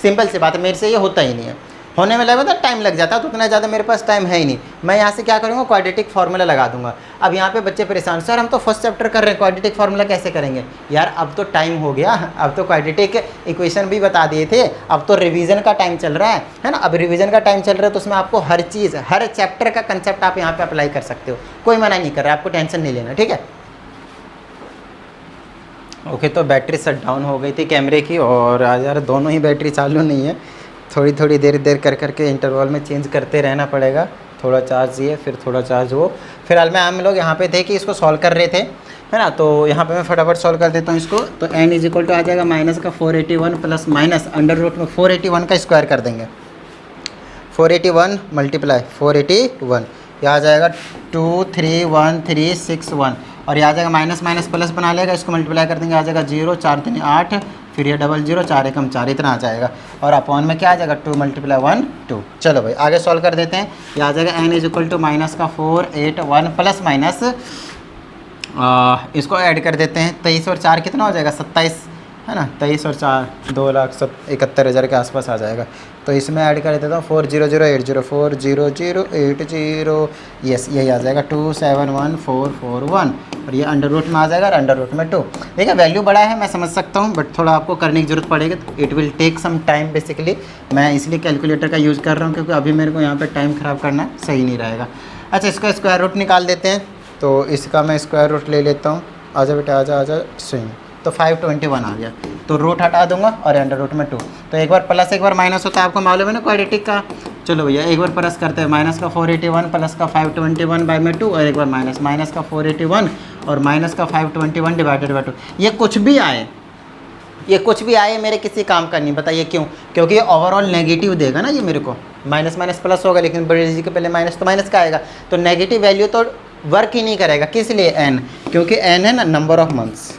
सिंपल सी बात है, मेरे से ये होता ही नहीं है, होने में लगता है टाइम लग जाता, तो उतना ज़्यादा मेरे पास टाइम है ही नहीं। मैं यहाँ से क्या करूँगा, क्वाड्रेटिक फार्मूला लगा दूंगा। अब यहाँ पे बच्चे परेशान, सर हम तो फर्स्ट चैप्टर कर रहे हैं, क्वाड्रेटिक फार्मूला कैसे करेंगे। यार अब तो टाइम हो गया, अब तो क्वाड्रेटिक इक्वेशन भी बता दिए थे, अब तो रिवीजन का टाइम चल रहा है ना। अब रिवीजन का टाइम चल रहा है तो उसमें आपको हर चीज़, हर चैप्टर का कंसेप्ट आप यहाँ पर अप्लाई कर सकते हो, कोई मना नहीं कर रहा, आपको टेंशन नहीं लेना, ठीक है। ओके, तो बैटरी शट डाउन हो गई थी कैमरे की, और आज यार दोनों ही बैटरी चालू नहीं है, थोड़ी थोड़ी देर कर करके इंटरवल में चेंज करते रहना पड़ेगा, थोड़ा चार्ज ये फिर थोड़ा चार्ज वो। फिलहाल में हम लोग यहाँ पे थे कि इसको सॉल्व कर रहे थे, है ना, तो यहाँ पे मैं फटाफट सॉल्व कर देता हूँ इसको। तो n इज इक्वल टू आ जाएगा माइनस का 481 प्लस माइनस अंडर रूट में 481 का स्क्वायर कर देंगे, 481 मल्टीप्लाई 481, यह आ जाएगा 23131, और यह आ जाएगा माइनस माइनस प्लस बना लेगा, इसको मल्टीप्लाई कर देंगे, आ जाएगा 0 4 3 8, फिर ये 00 4 एकम 4, इतना आ जाएगा, और अपॉन में क्या आ जाएगा 2 × 1 2। चलो भाई आगे सॉल्व कर देते हैं। ये आ जाएगा n is equal to minus का 481 प्लस माइनस, इसको ऐड कर देते हैं, 23 और 4 कितना हो जाएगा 27, है ना, 23 और 4 2,71,000 के आसपास आ जाएगा। तो इसमें ऐड कर देता हूँ 40080 40080, यस यही आ जाएगा 271441, और ये अंडर रूट में आ जाएगा, अंडर रूट में 2। देखिए वैल्यू बड़ा है, मैं समझ सकता हूँ, बट थोड़ा आपको करने की ज़रूरत पड़ेगी, it will take some time basically. मैं इसलिए कैलकुलेटर का यूज़ कर रहा हूँ, क्योंकि अभी मेरे को यहाँ पर टाइम ख़राब करना सही नहीं रहेगा। अच्छा, इसका स्क्वायर रूट निकाल देते हैं, तो इसका मैं स्क्वायर रूट ले लेता हूँ, आजा बेटा आजा आजा, स्विंग, तो 521 आ गया, तो रूट हटा दूंगा और अंडर रूट में 2। तो एक बार प्लस एक बार माइनस होता है, आपको मालूम है ना क्वाड्रेटिक का। चलो भैया एक बार प्लस करते हैं, माइनस का 481 प्लस का 521 बाय में 2, और एक बार माइनस, माइनस का 481 और माइनस का 521 डिवाइडेड बाय 2। ये कुछ भी आए, ये कुछ भी आए मेरे किसी काम का नहीं, बताइए क्यों, क्योंकि ये ओवरऑल नेगेटिव देगा ना ये मेरे को, माइनस माइनस प्लस होगा, लेकिन बड़े जी के पहले माइनस तो माइनस का आएगा, तो नेगेटिव वैल्यू तो वर्क ही नहीं करेगा। किस लिए, n, क्योंकि n है ना नंबर ऑफ मंथ्स,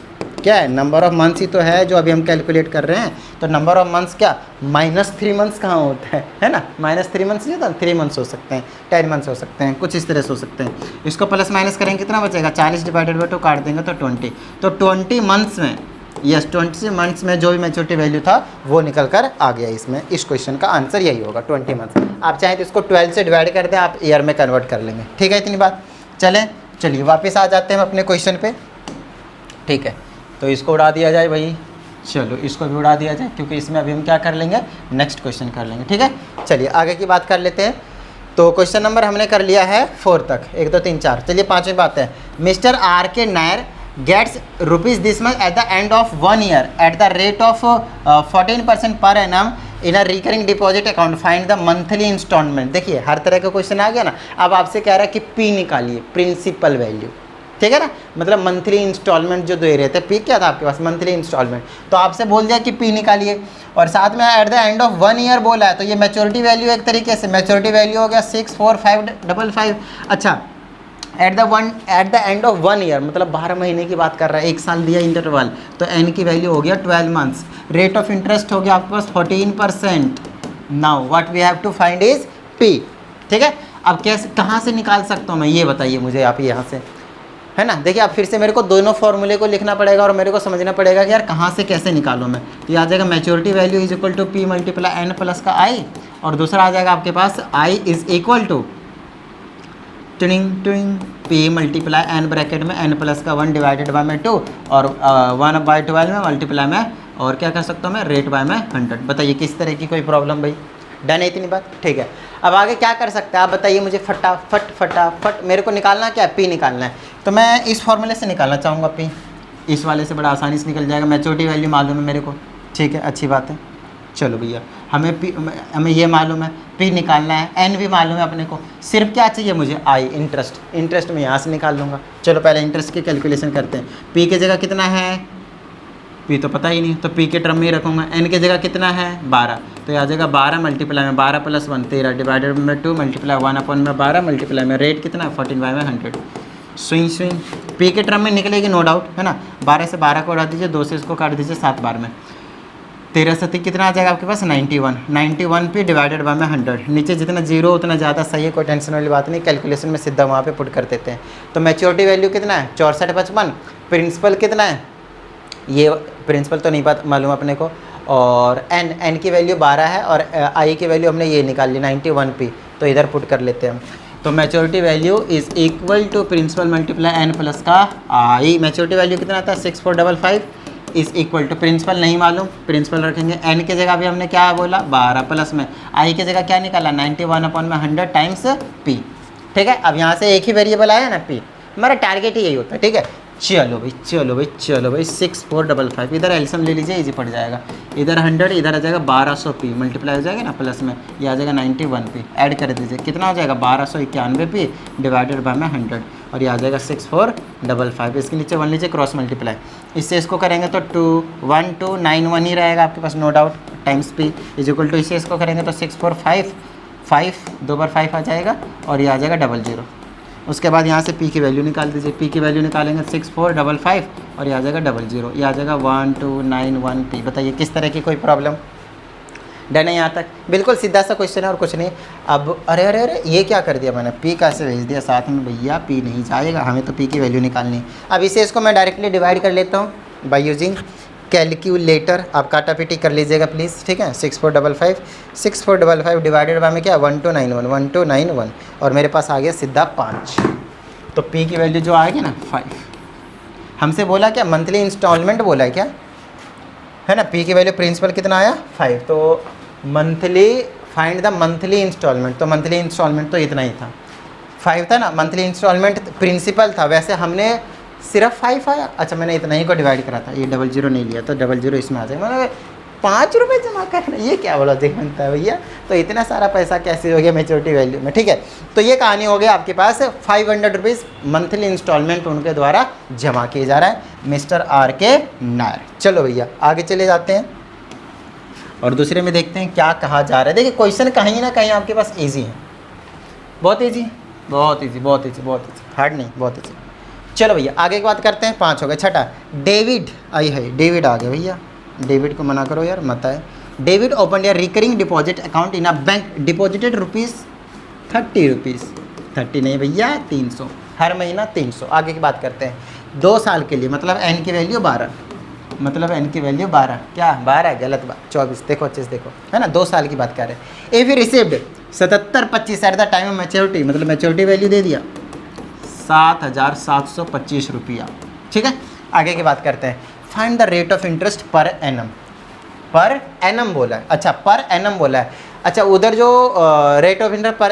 क्या है, नंबर ऑफ मंथ्स ही तो है जो अभी हम कैलकुलेट कर रहे हैं। तो नंबर ऑफ मंथ्स क्या, -3 मंथ्स कहाँ होता है ना, -3 मंथ्स नहीं होता, 3 मंथ्स हो सकते हैं, 10 मंथ्स हो सकते हैं, कुछ इस तरह से हो सकते हैं। इसको प्लस माइनस करेंगे कितना बचेगा, 40 डिवाइडेड बाय 2 काट देंगे तो 20, तो 20 मंथ्स में, यस 20 मंथ्स में जो भी मैच्योरिटी वैल्यू था वो निकल कर आ गया। इसमें इस क्वेश्चन का आंसर यही होगा 20 मंथ्स। आप चाहें तो इसको 12 से डिवाइड कर दें, आप ईयर में कन्वर्ट कर लेंगे, ठीक है, इतनी बात। चलिए वापस आ जाते हैं अपने क्वेश्चन पे, ठीक है। तो इसको उड़ा दिया जाए भाई, चलो इसको भी उड़ा दिया जाए, क्योंकि इसमें अभी हम क्या कर लेंगे, नेक्स्ट क्वेश्चन कर लेंगे, ठीक है। चलिए आगे की बात कर लेते हैं। तो क्वेश्चन नंबर हमने कर लिया है 4 तक, 1 2 3 4। चलिए 5वीं बात है, mister R K Nair gets rupees this much at the end of 1 year at the rate of 14% per annum in a recurring deposit account, find the monthly instalment. देखिए हर तरह का क्वेश्चन आ गया ना। अब आपसे कह रहा है कि पी निकालिए, प्रिंसिपल वैल्यू, ठीक है ना, मतलब मंथली इंस्टॉलमेंट जो दे रहे थे, पी क्या था आपके पास, मंथली इंस्टॉलमेंट, तो आपसे बोल दिया कि पी निकालिए, और साथ में eight the end of 1 year बोला है, तो ये मैच्योरिटी वैल्यू एक तरीके से, मैच्योरिटी वैल्यू हो गया 64555। अच्छा, eight the end of 1 year मतलब 12 महीने की बात कर रहा है, 1 साल दिया इंटरवल, तो एन की वैल्यू हो गया 12 मंथ्स, रेट ऑफ इंटरेस्ट हो गया आपके पास 14%। Now what we have to find is P. ठीक है, अब कैसे कहाँ से निकाल सकता हूँ मैं, ये बताइए मुझे आप यहाँ से, है ना। देखिए, अब फिर से मेरे को दोनों फॉर्मूले को लिखना पड़ेगा और मेरे को समझना पड़ेगा कि यार कहाँ से कैसे निकालूँ मैं। तो ये आ जाएगा maturity value is equal to P multiply N plus का आई, और दूसरा आ जाएगा आपके पास I is equal to twin P multiply n bracket में एन प्लस का 1 डिवाइडेड बाय में 2 और 1/12 में मल्टीप्लाई में, और क्या कर सकता हूँ मैं, रेट बाय में 100। बताइए किस तरह की कोई प्रॉब्लम भाई, डन है इतनी बात, ठीक है। अब आगे क्या कर सकते हैं आप बताइए मुझे, फटाफट मेरे को निकालना क्या है, पी निकालना है, तो मैं इस फॉर्मूले से निकालना चाहूँगा पी, इस वाले से बड़ा आसानी से निकल जाएगा, मैच्योरिटी वैल्यू मालूम है मेरे को, ठीक है, अच्छी बात है। चलो भैया, हमें ये मालूम है पी निकालना है, एन भी मालूम है अपने को, सिर्फ क्या चाहिए मुझे, आई, इंटरेस्ट मैं यहाँ से निकाल लूँगा। चलो पहले इंटरेस्ट की कैलकुलेशन करते हैं। पी की जगह कितना है, पी तो पता ही नहीं, तो पी के टर्म में ही रखूँगा। एन की जगह कितना है 12, तो आ जाएगा 12 मल्टीप्लाई में 12 प्लस 1 13 डिवाइडेड में 2 मल्टीप्लाई 1/12 मल्टीप्लाई में रेट कितना है 14/100। स्विंग पी के टर्म में निकलेगी नो डाउट, है ना। 12 से 12 को उड़ा दीजिए, 2 से इसको काट दीजिए 7 बार में, 13 से कितना आ जाएगा आपके पास 91 पी डिवाइडेड बाय में 100। नीचे जितना जीरो उतना ज़्यादा सही है, कोई टेंशन वाली बात नहीं, कैलकुलेशन में सीधा वहाँ पे पुट कर देते हैं। तो मैच्योरिटी वैल्यू कितना है 6455, प्रिंसिपल कितना है, ये प्रिंसिपल तो नहीं पता मालूम अपने को, और एन की वैल्यू 12 है, और आई की वैल्यू हमने ये निकाल ली 91 पी, तो इधर पुट कर लेते हैं हम। तो maturity value is equal to principal multiply N plus का आई। मैच्योरिटी वैल्यू कितना आता है 6455 इज़ इक्वल टू, प्रिंसिपल नहीं मालूम, प्रिंसिपल रखेंगे, एन की जगह भी हमने क्या बोला 12 प्लस में, आई की जगह क्या निकाला 91/100 टाइम्स पी। ठीक है, अब यहाँ से एक ही वेरिएबल आया ना पी, हमारा टारगेट ही यही होता है। ठीक है, चलो भाई 6455, इधर एल्सियम ले लीजिए, इजी पड़ जाएगा, इधर 100 इधर आ जाएगा 1200 पी, मल्टीप्लाई हो जाएगा ना प्लस में, ये आ जाएगा 91 पी, ऐड कर दीजिए, कितना हो जाएगा 1291 पी डिवाइडेड बाय में 100, और ये आ जाएगा 6455। इसके नीचे 1 लीजिए, क्रॉस मल्टीप्लाई, इससे इसको करेंगे तो 1291 ही रहेगा आपके पास, no doubt, times P is equal to, इससे इसको करेंगे तो 6455 2 बार 5 आ जाएगा, और ये आ जाएगा 00। उसके बाद यहाँ से पी की वैल्यू निकाल दीजिए, पी की वैल्यू निकालेंगे 6455, और ये आ जाएगा 00, ये आ जाएगा 1291 पी। बताइए किस तरह की कोई प्रॉब्लम, डन है यहाँ तक, बिल्कुल सीधा सा क्वेश्चन है और कुछ नहीं। अब अरे ये क्या कर दिया मैंने, पी कैसे भेज दिया साथ में, भैया पी नहीं जाएगा, हमें तो पी की वैल्यू निकालनी है। अब इसे इसको मैं डायरेक्टली डिवाइड कर लेता हूँ बाय यूजिंग कैलकुलेटर, आप काटापीटी कर लीजिएगा प्लीज़, ठीक है। 6455 डिवाइडेड बाय में क्या 1291 और मेरे पास आ गया सीधा 5, तो पी की वैल्यू जो आएगी ना 5। हमसे बोला क्या, मंथली इंस्टॉलमेंट बोला है क्या, है ना। पी की वैल्यू प्रिंसिपल कितना आया 5, तो monthly find the monthly instalment, तो मंथली इंस्टॉलमेंट तो इतना ही था, 5 था ना, मंथली इंस्टॉलमेंट प्रिंसिपल था, वैसे हमने सिर्फ 5 आया, अच्छा मैंने इतना ही को डिवाइड करा था, ये 00 नहीं लिया, तो 00 इसमें आ जाएगा, मैंने 5 रुपये जमा करना, ये क्या बोला देख बनता है भैया, तो इतना सारा पैसा कैसे हो गया मैच्योरिटी वैल्यू में। ठीक है, तो ये कहानी हो गया आपके पास 500 रुपीज़ मंथली इंस्टॉलमेंट उनके द्वारा जमा किए जा रहा है, मिस्टर आर के नायर। चलो भैया आगे चले जाते हैं और दूसरे में देखते हैं क्या कहा जा रहा है। देखिए क्वेश्चन कहीं ना कहीं आपके पास ईजी है, बहुत ईजी, हार्ड नहीं, बहुत ईजी। चलो भैया आगे की बात करते हैं, 5 हो गए। छठा, डेविड आई है, डेविड आ गया भैया, डेविड को मना करो यार, मत आए। डेविड ओपन या recurring deposit account in a bank, deposited ₹30 30 नहीं भैया 300, हर महीना 300। आगे की बात करते हैं, 2 साल के लिए, मतलब एन की वैल्यू 12, क्या 12 गलत बात, 24, देखो अच्छे से देखो, है ना, 2 साल की बात कर रहे हैं। If you received 7725 eight the time of maturity, मतलब मैच्योरिटी वैल्यू दे दिया 7,725 रुपया। ठीक है, आगे की बात करते हैं, find the rate of interest per annum बोला है, अच्छा पर एनम बोला है, अच्छा उधर जो rate of interest per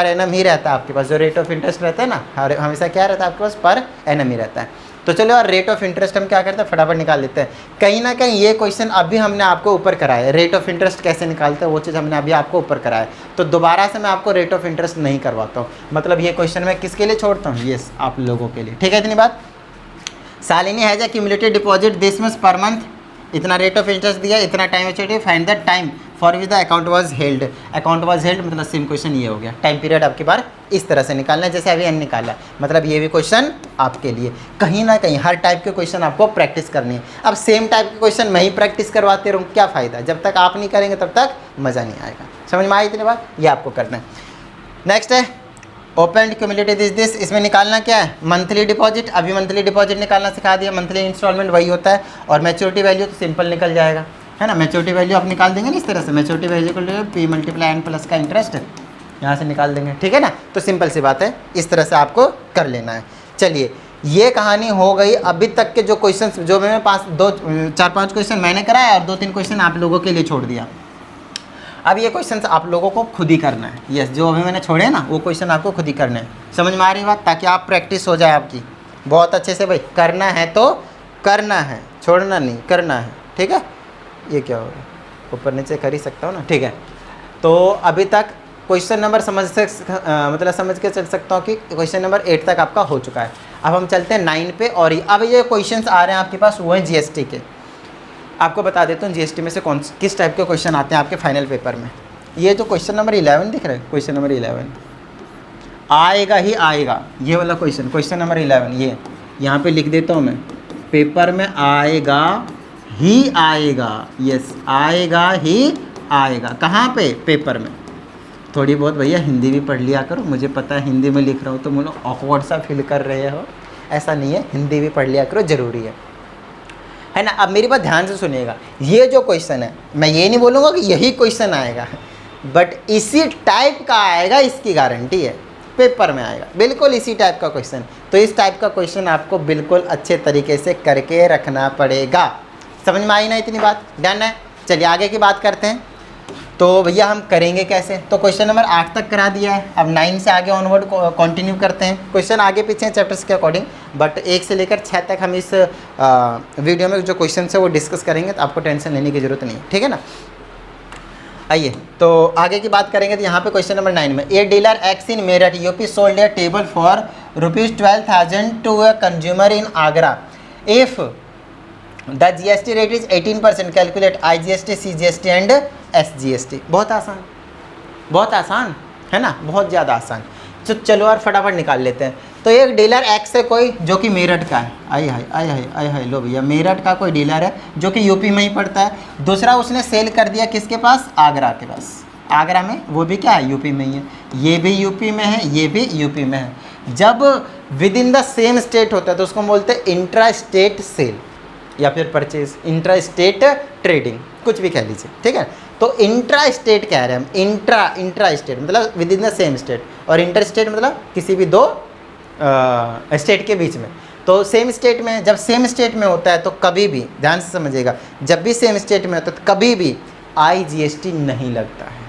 annum ही रहता है आपके पास, जो रेट ऑफ इंटरेस्ट रहता है ना हमेशा क्या रहता है आपके पास, पर एनम ही रहता है। तो चलो यार, रेट ऑफ इंटरेस्ट हम क्या करते हैं, फटाफट निकाल लेते हैं। कहीं ना कहीं ये क्वेश्चन अभी हमने आपको ऊपर कराया है, रेट ऑफ इंटरेस्ट कैसे निकालते हैं वो चीज़ हमने अभी आपको ऊपर कराया है, तो दोबारा से मैं आपको रेट ऑफ इंटरेस्ट नहीं करवाता हूँ। मतलब ये क्वेश्चन मैं किसके लिए छोड़ता हूँ, यस आप लोगों के लिए, ठीक है। इतनी बात। Shalini has a cumulated deposit this much per month, इतना रेट ऑफ इंटरेस्ट दिया, इतना time maturity, find the time for which the account was held. Account was held मतलब सेम क्वेश्चन ये हो गया, टाइम पीरियड आपके बार इस तरह से निकालना है जैसे अभी हमने निकाला। मतलब ये भी क्वेश्चन आपके लिए, कहीं ना कहीं हर टाइप के क्वेश्चन आपको प्रैक्टिस करनी है। अब सेम टाइप के क्वेश्चन मैं ही प्रैक्टिस करवाते रहूँ, क्या फ़ायदा, जब तक आप नहीं करेंगे तब तक मज़ा नहीं आएगा। समझ में आई इतनी बात, ये आपको करना है। नेक्स्ट है ओपन क्यूमुलेटेड इज दिस, इसमें निकालना क्या है, मंथली डिपॉजिट। अभी मंथली डिपॉजिट निकालना सिखा दिया, मंथली इंस्टॉलमेंट वही होता है, और मैच्योरिटी वैल्यू तो सिंपल निकल जाएगा, है ना। मैच्योरिटी वैल्यू आप निकाल देंगे ना इस तरह से, मैच्योरिटी वैल्यू को पी मल्टीप्लाई एन प्लस का इंटरेस्ट यहाँ से निकाल देंगे, ठीक है ना। तो सिंपल सी बात है, इस तरह से आपको कर लेना है। चलिए ये कहानी हो गई अभी तक के जो क्वेश्चन, जो मैं 4-5 क्वेश्चन मैंने कराया और 2-3 क्वेश्चन आप लोगों के लिए छोड़ दिया। अब ये क्वेश्चन आप लोगों को खुद ही करना है, यस जो अभी मैंने छोड़े ना वो क्वेश्चन आपको खुद ही करना है। समझ में आ रही बात, ताकि आप प्रैक्टिस हो जाए आपकी बहुत अच्छे से। भाई करना है तो करना है, छोड़ना नहीं, करना है, ठीक है। ये क्या हो रहा है, ऊपर नीचे कर ही सकता हूँ ना, ठीक है। तो अभी तक क्वेश्चन नंबर समझ के चल सकता हूँ कि क्वेश्चन नंबर 8 तक आपका हो चुका है। अब हम चलते हैं 9 पे, और अब ये क्वेश्चंस आ रहे हैं आपके पास वो हैं जीएसटी के। आपको बता देता हूँ जीएसटी में से किस टाइप के क्वेश्चन आते हैं आपके फाइनल पेपर में। ये जो क्वेश्चन नंबर 11 दिख रहा है, क्वेश्चन नंबर 11 आएगा ही आएगा, ये वाला क्वेश्चन नंबर 11 ये यहाँ पे लिख देता हूँ मैं, पेपर में आएगा ही आएगा, यस आएगा ही आएगा। कहाँ पे, पेपर में। थोड़ी बहुत भैया हिंदी भी पढ़ लिया करो, मुझे पता है हिंदी में लिख रहा हूँ तो मुझे ऑकवर्ड सा फील कर रहे हो, ऐसा नहीं है, हिंदी भी पढ़ लिया करो, ज़रूरी है ना। अब मेरी बात ध्यान से सुनिएगा, ये जो क्वेश्चन है मैं ये नहीं बोलूँगा कि यही क्वेश्चन आएगा, बट इसी टाइप का आएगा, इसकी गारंटी है, पेपर में आएगा बिल्कुल इसी टाइप का क्वेश्चन। तो इस टाइप का क्वेश्चन आपको बिल्कुल अच्छे तरीके से करके रखना पड़ेगा। समझ में आई ना इतनी बात, डन है। चलिए आगे की बात करते हैं। तो भैया हम करेंगे कैसे, तो क्वेश्चन नंबर 8 तक करा दिया है, अब 9 से आगे ऑनवर्ड कंटिन्यू करते हैं। क्वेश्चन आगे पीछे हैं चैप्टर्स के अकॉर्डिंग, बट 1 से लेकर 6 तक हम इस वीडियो में जो क्वेश्चन है वो डिस्कस करेंगे, तो आपको टेंशन लेने की ज़रूरत नहीं है, ठीक है ना। आइए तो आगे की बात करेंगे। तो यहाँ पे क्वेश्चन नंबर 9 में, a dealer X in Meerut UP sold a table for ₹12,000 to a consumer in Agra. If the GST rate is 18%, calculate IGST, CGST and SGST। बहुत आसान है ना, बहुत ज़्यादा आसान। तो चलो यार फटाफट निकाल लेते हैं। तो एक डीलर एक्स है कोई जो कि मेरठ का है, आय हाय लो भैया, मेरठ का कोई डीलर है जो कि यूपी में ही पड़ता है। दूसरा उसने सेल कर दिया किसके पास, आगरा के पास। आगरा में, वो भी क्या है, यूपी में ही है, ये भी यूपी में है, ये भी यूपी में है। जब with in the same state होता है तो उसको बोलते हैं इंट्रा स्टेट सेल या फिर परचेज, इंट्रा स्टेट ट्रेडिंग, कुछ भी कह लीजिए, ठीक है। तो इंट्रा स्टेट कह रहे हैं हम, इंट्रा स्टेट मतलब within the same state, और इंटर स्टेट मतलब किसी भी 2 स्टेट के बीच में। तो सेम स्टेट में, जब सेम स्टेट में होता है तो कभी भी, ध्यान से समझिएगा, जब भी सेम स्टेट में होता है तो कभी भी IGST नहीं लगता है।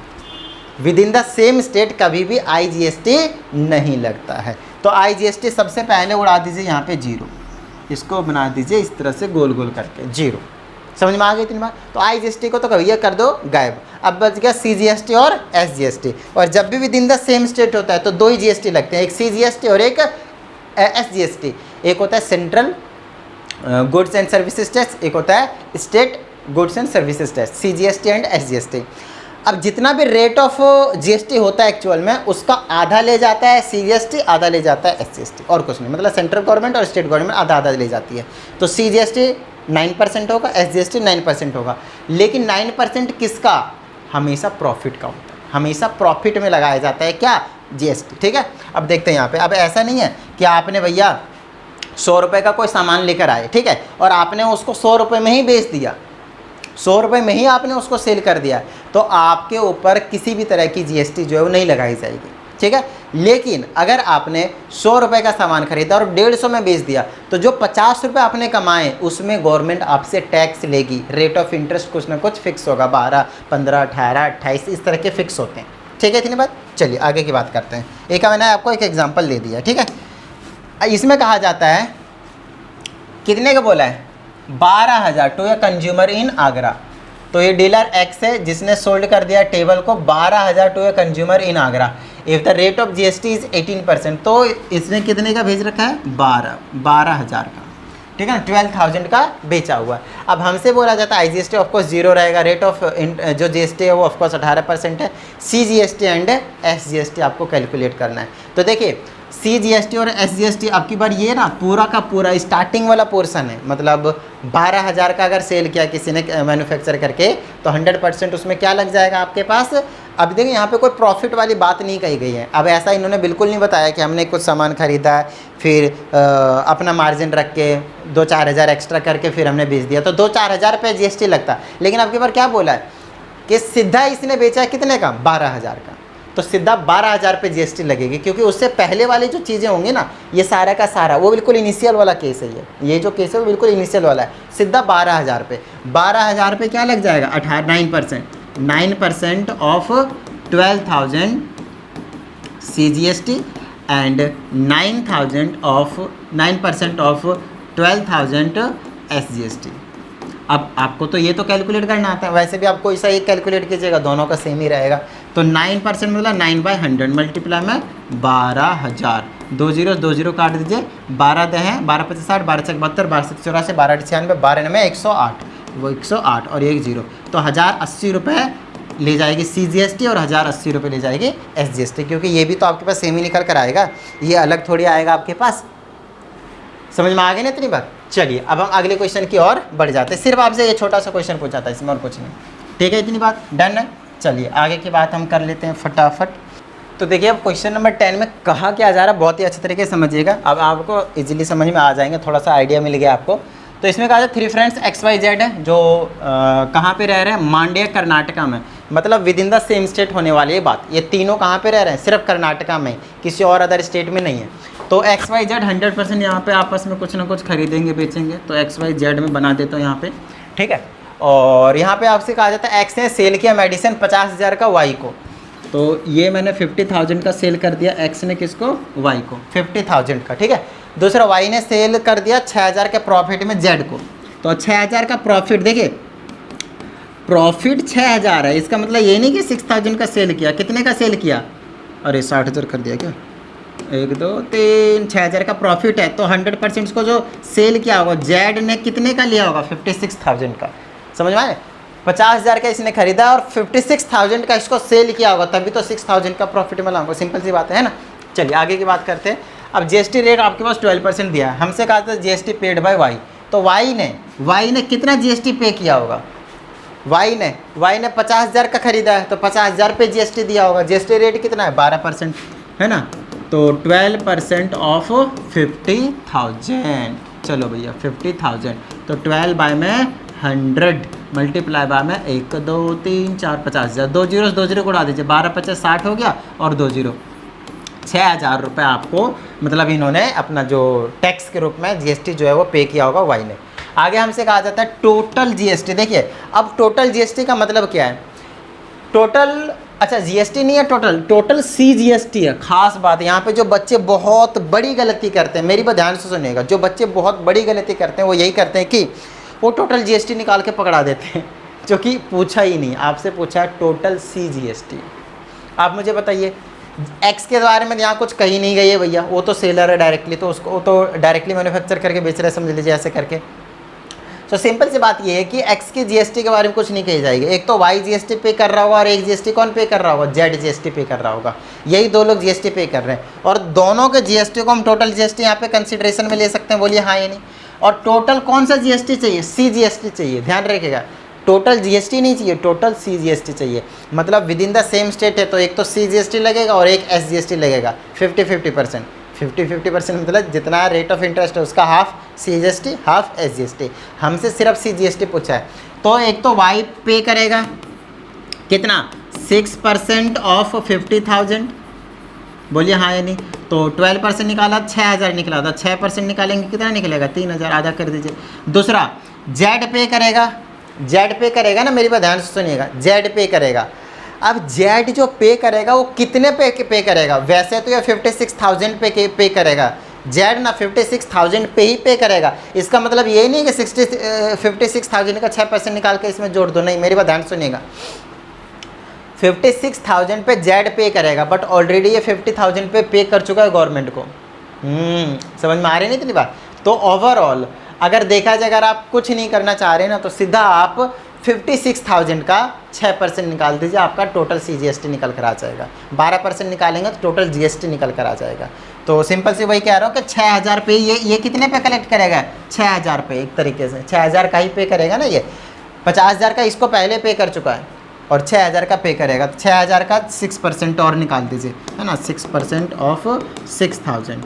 With in the same state कभी भी IGST नहीं लगता है। तो IGST सबसे पहले उड़ा दीजिए यहाँ पे 0, इसको बना दीजिए इस तरह से गोल गोल करके 0। समझ में आ गई इतनी बात। तो IGST को तो कभी कर दो गायब। अब बच गया CGST और SGST, और जब भी with in the same state होता है तो 2 ही GST लगते हैं, एक CGST और एक SGST। एक होता है central goods and services tax, एक होता है state goods and services tax, CGST and SGST। अब जितना भी रेट ऑफ GST होता है एक्चुअल में, उसका आधा ले जाता है CGST, आधा ले जाता है SGST, और कुछ नहीं। मतलब सेंट्रल गवर्नमेंट और स्टेट गवर्नमेंट आधा आधा ले जाती है। तो CGST 9% होगा, SGST 9% होगा। लेकिन 9% किसका, हमेशा प्रॉफिट का होता है, हमेशा प्रॉफिट में लगाया जाता है क्या, GST, ठीक है। अब देखते हैं यहाँ पे, अब ऐसा नहीं है कि आपने भैया 100 रुपये का कोई सामान लेकर आए, ठीक है, और आपने उसको 100 रुपये में ही बेच दिया, 100 रुपये में ही आपने उसको सेल कर दिया, तो आपके ऊपर किसी भी तरह की GST जो है वो नहीं लगाई जाएगी, ठीक है। लेकिन अगर आपने 100 रुपये का सामान खरीदा और 150 में बेच दिया, तो जो 50 रुपये आपने कमाए उसमें गवर्नमेंट आपसे टैक्स लेगी। रेट ऑफ इंटरेस्ट कुछ ना कुछ फिक्स होगा, 12, 15, 18, 28 इस तरह के फिक्स होते हैं, ठीक है। इतनी बात। चलिए आगे की बात करते हैं। एक मैंने आपको एक एग्जाम्पल दे दिया, ठीक है। इसमें कहा जाता है कितने का बोला है? 12,000 to a consumer in Agra. तो ये डीलर एक्स है जिसने सोल्ड कर दिया टेबल को 12,000 to a consumer in Agra. If the rate of GST is 18%, तो इसने कितने का भेज रखा है? 12,000 का, ठीक है ना, 12,000 का बेचा हुआ है। अब हमसे बोला जाता है IGST ऑफकोर्स जीरो रहेगा, रेट ऑफ जो GST है वो ऑफकोर्स 18% है। CGST एंड SGST आपको कैलकुलेट करना है। तो देखिए CGST और SGST अब की बार ये ना पूरा का पूरा स्टार्टिंग वाला पोर्शन है, मतलब 12,000 का अगर सेल किया किसी ने मैन्युफैक्चर करके तो 100% उसमें क्या लग जाएगा आपके पास। अब देखिए यहाँ पे कोई प्रॉफिट वाली बात नहीं कही गई है। अब ऐसा इन्होंने बिल्कुल नहीं बताया कि हमने कुछ सामान खरीदा फिर अपना मार्जिन रख के 2-4 हज़ार एक्स्ट्रा करके फिर हमने बेच दिया तो 2-4 हज़ार रुपये GST लगता। लेकिन अब की बार क्या बोला है कि सीधा इसने बेचा है कितने का? 12,000 का। तो सीधा 12,000 पे GST लगेगी, क्योंकि उससे पहले वाली जो चीज़ें होंगी ना, ये सारा का सारा वो बिल्कुल इनिशियल वाला केस है। ये जो केस है वो बिल्कुल इनिशियल वाला है। सीधा 12,000 पे 12,000 पे क्या लग जाएगा? 9% of 12,000 CGST and 9% of 12,000 SGST। अब आपको तो ये तो कैलकुलेट करना आता है, वैसे भी आपको ऐसा एक कैलकुलेट कीजिएगा, दोनों का सेम ही रहेगा। तो 9% मतलब 9/100 मल्टीप्लाई में 12,000, 2 0 काट दीजिए, 12 दे हैं 12 5 60, 12 6 72, 12 6 84, 12 8 96, 12 9 108, वो 108 और 1 0, तो 1,080 रुपये ले जाएगी CGST और 1,080 रुपये ले जाएगी SGST, क्योंकि ये भी तो आपके पास सेम ही निकल कर आएगा, ये अलग थोड़ी आएगा आपके पास। समझ में आ गई ना इतनी बात? चलिए अब हम अगले क्वेश्चन की ओर बढ़ जाते हैं। सिर्फ आपसे ये छोटा सा क्वेश्चन पूछा था, इसमें और कुछ नहीं। ठीक है, इतनी बात डन है। चलिए आगे की बात हम कर लेते हैं फटाफट। तो देखिए अब क्वेश्चन नंबर 10 में कहा क्या जा रहा है, बहुत ही अच्छे तरीके से समझिएगा। अब आपको इजीली समझ में आ जाएंगे, थोड़ा सा आइडिया मिल गया आपको। तो इसमें कहा था 3 फ्रेंड्स XYZ है जो कहाँ पे रह रहे हैं? मांड्या कर्नाटका में, मतलब within the same state होने वाली है बात। ये तीनों कहाँ पे रह रहे हैं? सिर्फ कर्नाटका में, किसी और अदर स्टेट में नहीं है। तो XYZ 100% यहाँ पे आपस में कुछ ना कुछ खरीदेंगे बेचेंगे, तो XYZ में बना देता हूँ यहाँ पे, ठीक है। और यहाँ पे आपसे कहा जाता है X ने सेल किया मेडिसिन 50,000 का Y को, तो ये मैंने 50,000 का सेल कर दिया X ने किसको? Y को 50,000 का, ठीक है। दूसरा Y ने सेल कर दिया 6,000 के प्रॉफिट में Z को, तो 6,000 का प्रॉफिट, देखिए प्रॉफिट 6,000 है, इसका मतलब ये नहीं कि 6,000 का सेल किया। कितने का सेल किया? अरे 60,000 कर दिया क्या? 1 2 3 6,000 का प्रॉफिट है, तो 100% इसको जो सेल किया होगा Z ने कितने का लिया होगा? 56,000 का। समझ में आए? 50,000 का इसने खरीदा और 56,000 का इसको सेल किया होगा, तभी तो 6,000 का प्रॉफिट मिला होगा। सिंपल सी बात है ना। चलिए आगे की बात करते हैं। अब GST रेट आपके पास 12% दिया है, हमसे कहा था GST पेड बाय Y, तो Y ने कितना GST पे किया होगा? Y ने 50,000 का खरीदा है, तो 50,000 पे GST दिया होगा। GST रेट कितना है? 12% है ना, तो 12% ऑफ 50,000। चलो भैया 50,000, तो 12 बाय में 100 मल्टीप्लाई बाय में 1 2 3 4 50,000, 2 0 को उड़ा दीजिए, 12 50 60 हो गया और 2 0 6,000 रुपये आपको, मतलब इन्होंने अपना जो टैक्स के रूप में GST जो है वो पे किया होगा Y ने। आगे हमसे कहा जाता है टोटल GST। देखिए अब टोटल GST का मतलब क्या है? टोटल, अच्छा GST नहीं है, टोटल CGST है। खास बात यहाँ पे जो बच्चे बहुत बड़ी गलती करते हैं, मेरी बात ध्यान से सुनिएगा, जो बच्चे बहुत बड़ी गलती करते हैं वो यही करते हैं कि वो टोटल GST निकाल के पकड़ा देते हैं, जो कि पूछा ही नहीं, आपसे पूछा टोटल CGST। आप मुझे बताइए X के बारे में यहाँ कुछ कही नहीं गई है भैया, वो तो सेलर है डायरेक्टली, तो उसको वो तो डायरेक्टली मैन्युफैक्चर करके बेच रहे हैं, समझ लीजिए ऐसे करके। तो सिंपल सी बात ये है कि X की GST के बारे में कुछ नहीं कही जाएगी। एक तो Y GST पे कर रहा होगा और एक GST कौन पे कर रहा होगा? Z GST पे कर रहा होगा। यही दो लोग GST पे कर रहे हैं, और दोनों के GST को हम टोटल GST यहाँ पे कंसिडरेशन में ले सकते हैं। बोलिए हाँ या नहीं। और टोटल कौन सा GST चाहिए? CGST चाहिए, ध्यान रखिएगा। टोटल GST नहीं चाहिए, टोटल CGST चाहिए। मतलब within the same state है तो एक तो CGST लगेगा और एक SGST लगेगा। 50-50%, 50-50% मतलब जितना रेट ऑफ इंटरेस्ट है उसका हाफ CGST हाफ SGST। हमसे सिर्फ CGST पूछा है, तो एक तो Y पे करेगा कितना? 6% ऑफ 50,000। बोलिए हाँ या नहीं। तो 12% निकाला 6,000 निकला था, 6% निकालेंगे कितना निकलेगा? 3,000, आधा कर दीजिए। दूसरा Z पे करेगा, Z पे करेगा ना, मेरी बात ध्यान से सुनिएगा, Z पे करेगा। अब Z जो पे करेगा वो कितने पे करेगा? वैसे तो ये 56,000 पे करेगा, जेड ना 56,000 पे ही पे करेगा। इसका मतलब ये नहीं कि 56,000 का 6% निकाल के इसमें जोड़ दो, नहीं, मेरी बात ध्यान सुनिएगा। 56,000 पे जेड पे करेगा, बट ऑलरेडी ये 50,000 पे कर चुका है गवर्नमेंट को। समझ में आ रही नहीं इतनी बात। तो ओवरऑल अगर देखा जाए, अगर आप कुछ नहीं करना चाह रहे ना, तो सीधा आप 56,000 का 6% निकाल दीजिए, आपका टोटल CGST निकल कर आ जाएगा। 12% निकालेंगे तो टोटल GST निकल कर आ जाएगा। तो सिंपल से वही कह रहा हूँ कि 6,000 पे ये कितने पे कलेक्ट करेगा? 6,000 पे, एक तरीके से 6,000 का ही पे करेगा ना। ये 50,000 का इसको पहले पे कर चुका है और 6,000 का पे करेगा, तो 6,000 का 6% और निकाल दीजिए, है ना। 6% ऑफ 6,000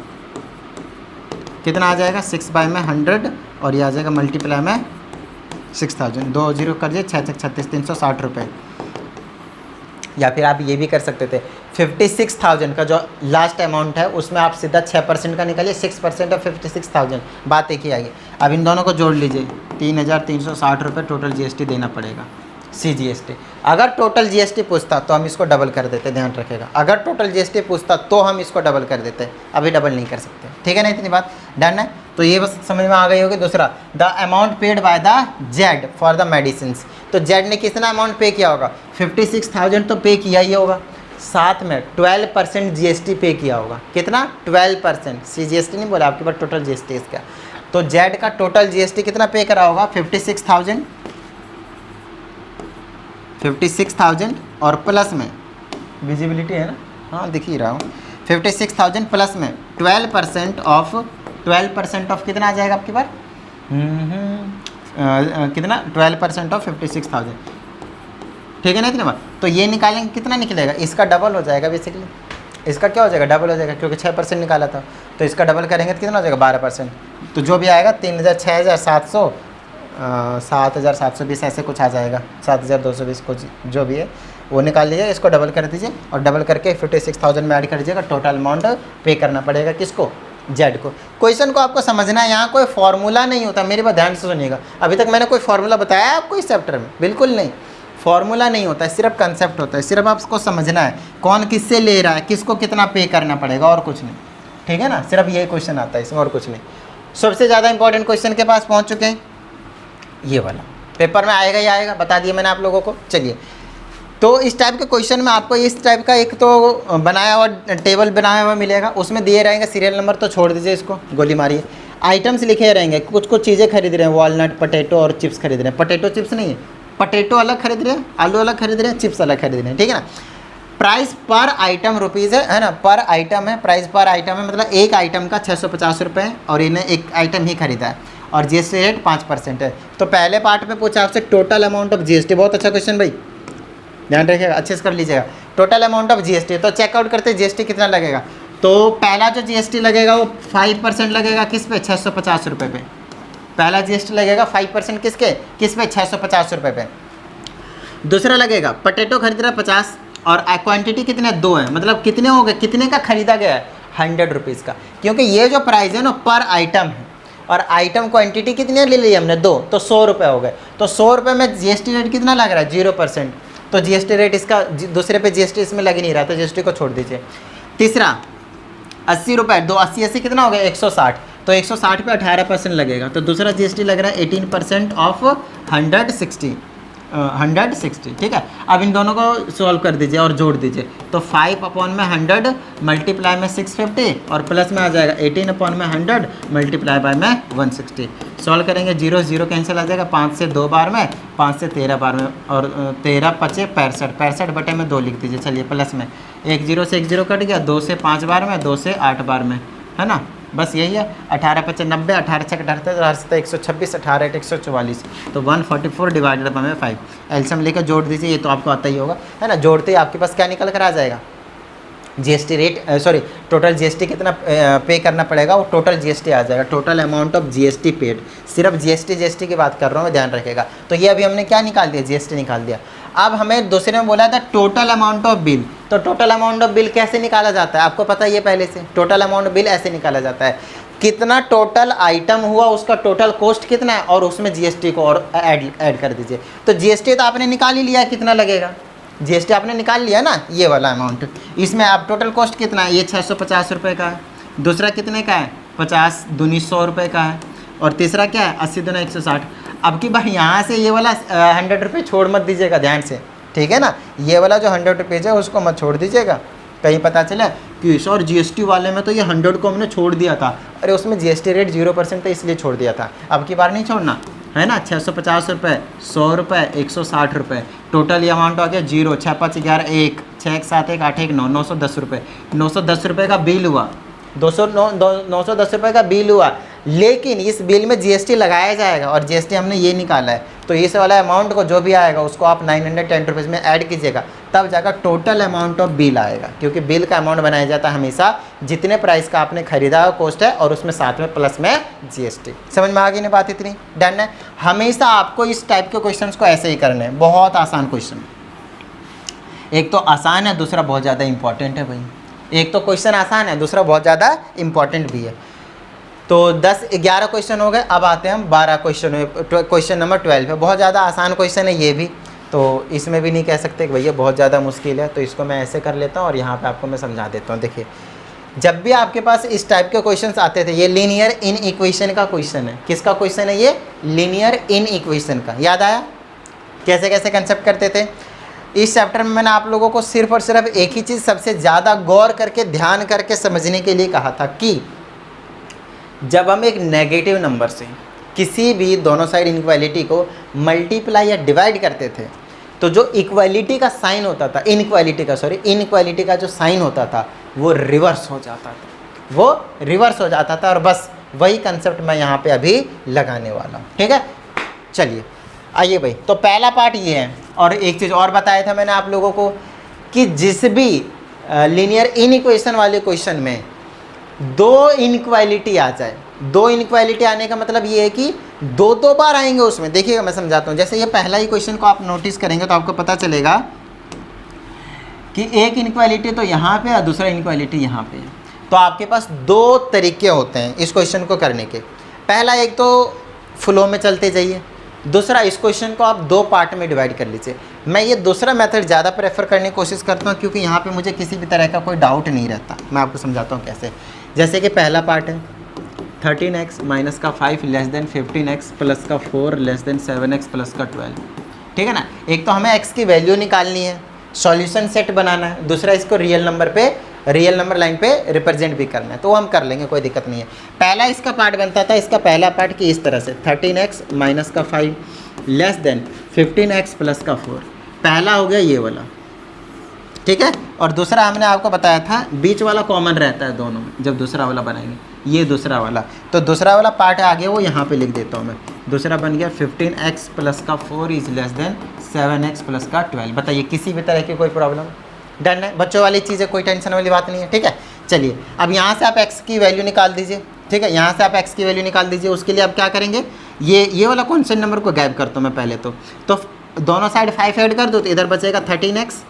कितना आ जाएगा? 6 बाई में 100 और ये आ जाएगा मल्टीप्लाई में 6,000। 2 0 कर दिए, 6 6 36, 360 रुपये। या फिर आप ये भी कर सकते थे, 56,000 का जो लास्ट अमाउंट है उसमें आप सीधा 6% का निकालिए, 6% ऑफ 56,000, बात एक ही आएगी। अब इन दोनों को जोड़ लीजिए, 3,360 रुपये टोटल GST देना पड़ेगा, CGST। अगर टोटल GST पूछता तो हम इसको डबल कर देते, ध्यान रखेगा। अगर टोटल GST पूछता तो हम इसको डबल कर देते, अभी डबल नहीं कर सकते, ठीक है ना। इतनी बात डन है। तो ये बस समझ में आ गई होगी। दूसरा, the amount paid by the Z for the medicine. तो जेड ने कितना अमाउंट पे किया होगा? 56,000 तो पे किया ही होगा, साथ में 12% GST पे किया होगा। कितना? 12%। CGST नहीं बोला आपके पास, टोटल GST इसका। तो जेड का टोटल GST कितना पे करा होगा? 56,000 और प्लस में विजिबिलिटी है ना, हाँ दिख ही रहा हूँ, 56,000 प्लस में 12% ऑफ कितना आ जाएगा आपके पास? कितना? 12% ऑफ 56,000, ठीक है ना। इतने बार तो ये निकालेंगे, कितना निकलेगा? इसका डबल हो जाएगा बेसिकली। इसका क्या हो जाएगा? डबल हो जाएगा, क्योंकि 6% निकाला था, तो इसका डबल करेंगे तो कितना हो जाएगा? 12%। तो जो भी आएगा 3,000, 6,700, 7,720 ऐसे कुछ आ जाएगा, 7,220 कुछ जो भी है वो निकाल लीजिए, इसको डबल कर दीजिए और डबल करके 56,000 में ऐड कर दीजिएगा। टोटल अमाउंट पे करना पड़ेगा किसको? जेड को। क्वेश्चन को आपको समझना है, यहाँ कोई फॉर्मूला नहीं होता, मेरी बात ध्यान से सुनिएगा। अभी तक मैंने कोई फॉर्मूला बताया है आपको इस चैप्टर में? बिल्कुल नहीं, फॉर्मूला नहीं होता है, सिर्फ कंसेप्ट होता है। सिर्फ आपको समझना है कौन किससे ले रहा है, किसको कितना पे करना पड़ेगा, और कुछ नहीं, ठीक है ना। सिर्फ ये क्वेश्चन आता है इसमें, और कुछ नहीं। सबसे ज़्यादा इंपॉर्टेंट क्वेश्चन के पास पहुँच चुके हैं, ये वाला पेपर में आएगा ही आएगा, बता दिया मैंने आप लोगों को। चलिए, तो इस टाइप के क्वेश्चन में आपको इस टाइप का एक तो बनाया हुआ टेबल बनाया हुआ मिलेगा, उसमें दिए रहेंगे सीरियल नंबर, तो छोड़ दीजिए इसको, गोली मारिए। आइटम्स लिखे रहेंगे, कुछ कुछ चीज़ें खरीद रहे हैं, वॉलनट, पटेटो और चिप्स खरीद रहे हैं। पटेटो चिप्स नहीं है, पटेटो अलग खरीद रहे हैं, आलू अलग खरीद रहे हैं, चिप्स अलग खरीद रहे हैं, ठीक है ना। प्राइस पर आइटम रुपीज़ है ना, पर आइटम है, प्राइस पर आइटम है, मतलब एक आइटम का 650 रुपये है और इन्हें एक आइटम ही खरीदा है और GST रेट 5% है। तो पहले पार्ट में पूछा आपसे टोटल अमाउंट ऑफ GST, बहुत अच्छा क्वेश्चन भाई, ध्यान रखिएगा, अच्छे से कर लीजिएगा। टोटल अमाउंट ऑफ GST, तो चेकआउट करते GST कितना लगेगा। तो पहला जो GST लगेगा वो 5% लगेगा, किस पे? 650 रुपये पे। पहला GST लगेगा 5% किस पे? 650 रुपये पे। दूसरा लगेगा, पटेटो खरीद रहा है 50 और क्वांटिटी कितने? 2 है, मतलब कितने हो गए, कितने का खरीदा गया है? 100 रुपीज़ का, क्योंकि ये जो प्राइस है ना पर आइटम है और आइटम क्वांटिटी कितनी ले ली हमने? 2, तो 100 रुपये हो गए। तो 100 रुपये में GST रेट कितना लग रहा है? 0%। तो GST रेट इसका दूसरे पे GST इसमें लग ही नहीं रहा, तो GST को छोड़ दीजिए। तीसरा 80 रुपये, 2 80 कितना हो गया? 160, तो 160 पे 18% लगेगा, तो दूसरा GST लग रहा है 18% ऑफ 160, ठीक है। अब इन दोनों को सॉल्व कर दीजिए और जोड़ दीजिए, तो 5/100 मल्टीप्लाई में 650 और प्लस में आ जाएगा 18/100 मल्टीप्लाई बाय में 160। सॉल्व करेंगे, 0 0 कैंसिल आ जाएगा, 5 से 2 बार में, 5 से 13 बार में, और 13 5 65, 65 बटे में 2 लिख दीजिए। चलिए, प्लस में 1 0 से 1 0 कट गया, 2 से 5 बार में, 2 से 8 बार में, है ना। बस यही है। 18 5 90, 18 6 78, 126, 18 8 144, तो 144 डिवाइडेड बाय 5। एलसीएम लेकर जोड़ दीजिए, ये तो आपको आता ही होगा, है ना। जोड़ते ही आपके पास क्या निकल कर आ जाएगा? GST rate, sorry total GST कितना पे करना पड़ेगा, वो टोटल GST आ जाएगा। Total amount of GST paid, सिर्फ GST की बात कर रहा हूँ मैं, ध्यान रखेगा। तो ये अभी हमने क्या निकाल दिया? GST निकाल दिया। अब हमें दूसरे में बोला था टोटल अमाउंट ऑफ बिल, तो टोटल अमाउंट ऑफ बिल कैसे निकाला जाता है? आपको पता ही है पहले से। टोटल अमाउंट बिल ऐसे निकाला जाता है, कितना टोटल आइटम हुआ, उसका टोटल कॉस्ट कितना है और उसमें GST को और ऐड कर दीजिए। तो GST तो आपने निकाल ही लिया, कितना लगेगा? GST आपने निकाल लिया ना, ये वाला अमाउंट। इसमें अब टोटल कॉस्ट कितना है? ये 650 रुपये का है। दूसरा कितने का है? 50 दूनी 100 रुपये का है। और तीसरा क्या है 80 दूना 160। अब की बार यहाँ से ये वाला 100 रुपये छोड़ मत दीजिएगा ध्यान से, ठीक है ना। ये वाला जो 100 रुपीज़ है उसको मत छोड़ दीजिएगा, कहीं पता चला कि सर जीएसटी वाले में तो ये 100 को हमने छोड़ दिया था, अरे उसमें जीएसटी रेट 0% था इसलिए छोड़ दिया था, अब की बार नहीं छोड़ना है ना। 650 रुपये, 100 रुपये, 160 रुपये, टोटल ये अमाउंट आ गया 0, 6 5 11 1, 6 1 7 1 8 1 9, 910 रुपये। 910 रुपये का बिल हुआ, 910 रुपये का बिल हुआ, लेकिन इस बिल में जीएसटी लगाया जाएगा और जीएसटी हमने ये निकाला है, तो इस वाला अमाउंट को जो भी आएगा उसको आप 910 रुपीज़ में ऐड कीजिएगा, तब जाकर टोटल अमाउंट ऑफ बिल आएगा। क्योंकि बिल का अमाउंट बनाया जाता है हमेशा जितने प्राइस का आपने खरीदा कॉस्ट है और उसमें साथ में प्लस में जीएसटी। समझ में आ गई ना बात, इतनी डन है। हमेशा आपको इस टाइप के क्वेश्चन को ऐसे ही करने हैं, बहुत आसान क्वेश्चन, एक तो आसान है, दूसरा बहुत ज़्यादा इंपॉर्टेंट है भाई। एक तो क्वेश्चन आसान है, दूसरा बहुत ज़्यादा इंपॉर्टेंट भी है। तो 10-11 क्वेश्चन हो गए, अब आते हैं हम 12 क्वेश्चन में। क्वेश्चन नंबर 12 है, बहुत ज़्यादा आसान क्वेश्चन है ये भी, तो इसमें भी नहीं कह सकते कि भैया बहुत ज़्यादा मुश्किल है, तो इसको मैं ऐसे कर लेता हूँ और यहाँ पे आपको मैं समझा देता हूँ। देखिए, जब भी आपके पास इस टाइप के क्वेश्चंस आते थे, ये लीनियर इन इक्वेशन का क्वेश्चन है। किसका क्वेश्चन है ये? लीनियर इन इक्वेशन का। याद आया कैसे कैसे कंसेप्ट करते थे? इस चैप्टर में मैंने आप लोगों को सिर्फ और सिर्फ एक ही चीज़ सबसे ज़्यादा गौर करके ध्यान करके समझने के लिए कहा था कि जब हम एक नेगेटिव नंबर से किसी भी दोनों साइड इनइक्वालिटी को मल्टीप्लाई या डिवाइड करते थे, तो जो इक्वालिटी का साइन होता था, इनइक्वालिटी का जो साइन होता था वो रिवर्स हो जाता था, और बस वही कंसेप्ट मैं यहाँ पे अभी लगाने वाला हूँ। ठीक है, चलिए आइए भाई। तो पहला पार्ट ये है, और एक चीज़ और बताया था मैंने आप लोगों को कि जिस भी लीनियर इनइक्वेशन वाले क्वेश्चन में दो इनइक्वालिटी आ जाए, दो इनइक्वालिटी आने का मतलब ये है कि दो बार आएंगे उसमें। देखिएगा मैं समझाता हूँ। जैसे ये पहला ही क्वेश्चन को आप नोटिस करेंगे तो आपको पता चलेगा कि एक इनइक्वालिटी तो यहाँ पे और दूसरा इनइक्वालिटी यहाँ पे है। तो आपके पास दो तरीके होते हैं इस क्वेश्चन को करने के। पहला, एक तो फ्लो में चलते जाइए, दूसरा इस क्वेश्चन को आप दो पार्ट में डिवाइड कर लीजिए। मैं ये दूसरा मेथड ज़्यादा प्रेफर करने की कोशिश करता हूँ क्योंकि यहाँ पे मुझे किसी भी तरह का कोई डाउट नहीं रहता। मैं आपको समझाता हूँ कैसे। जैसे कि पहला पार्ट है 13x माइनस का 5 लेस देन 15x प्लस का 4 लेस देन 7x प्लस का 12। ठीक है ना। एक तो हमें x की वैल्यू निकालनी है, सॉल्यूशन सेट बनाना है, दूसरा इसको रियल नंबर लाइन पे रिप्रेजेंट भी करना है, तो वो हम कर लेंगे, कोई दिक्कत नहीं है। पहला इसका पार्ट बनता था, इसका पहला पार्ट कि इस तरह से 13x माइनस का 5 लेस देन 15x प्लस का 4, पहला हो गया ये वाला। ठीक है, और दूसरा हमने आपको बताया था बीच वाला कॉमन रहता है दोनों में जब दूसरा वाला बनाएंगे, ये दूसरा वाला। तो दूसरा वाला पार्ट आ गया, वो यहाँ पे लिख देता हूँ मैं। दूसरा बन गया 15x प्लस का 4 is less than 7x plus का 12। बताइए किसी भी तरह की कोई प्रॉब्लम? डन है, बच्चों वाली चीज़ है, कोई टेंशन वाली बात नहीं है। ठीक है, चलिए अब यहाँ से आप x की वैल्यू निकाल दीजिए। ठीक है, यहाँ से आप x की वैल्यू निकाल दीजिए। उसके लिए आप क्या करेंगे, ये वाला कॉन्स्टेंट नंबर को गायब करता हूँ मैं पहले तो दोनों साइड 5 ऐड कर दो, तो इधर बचेगा 13x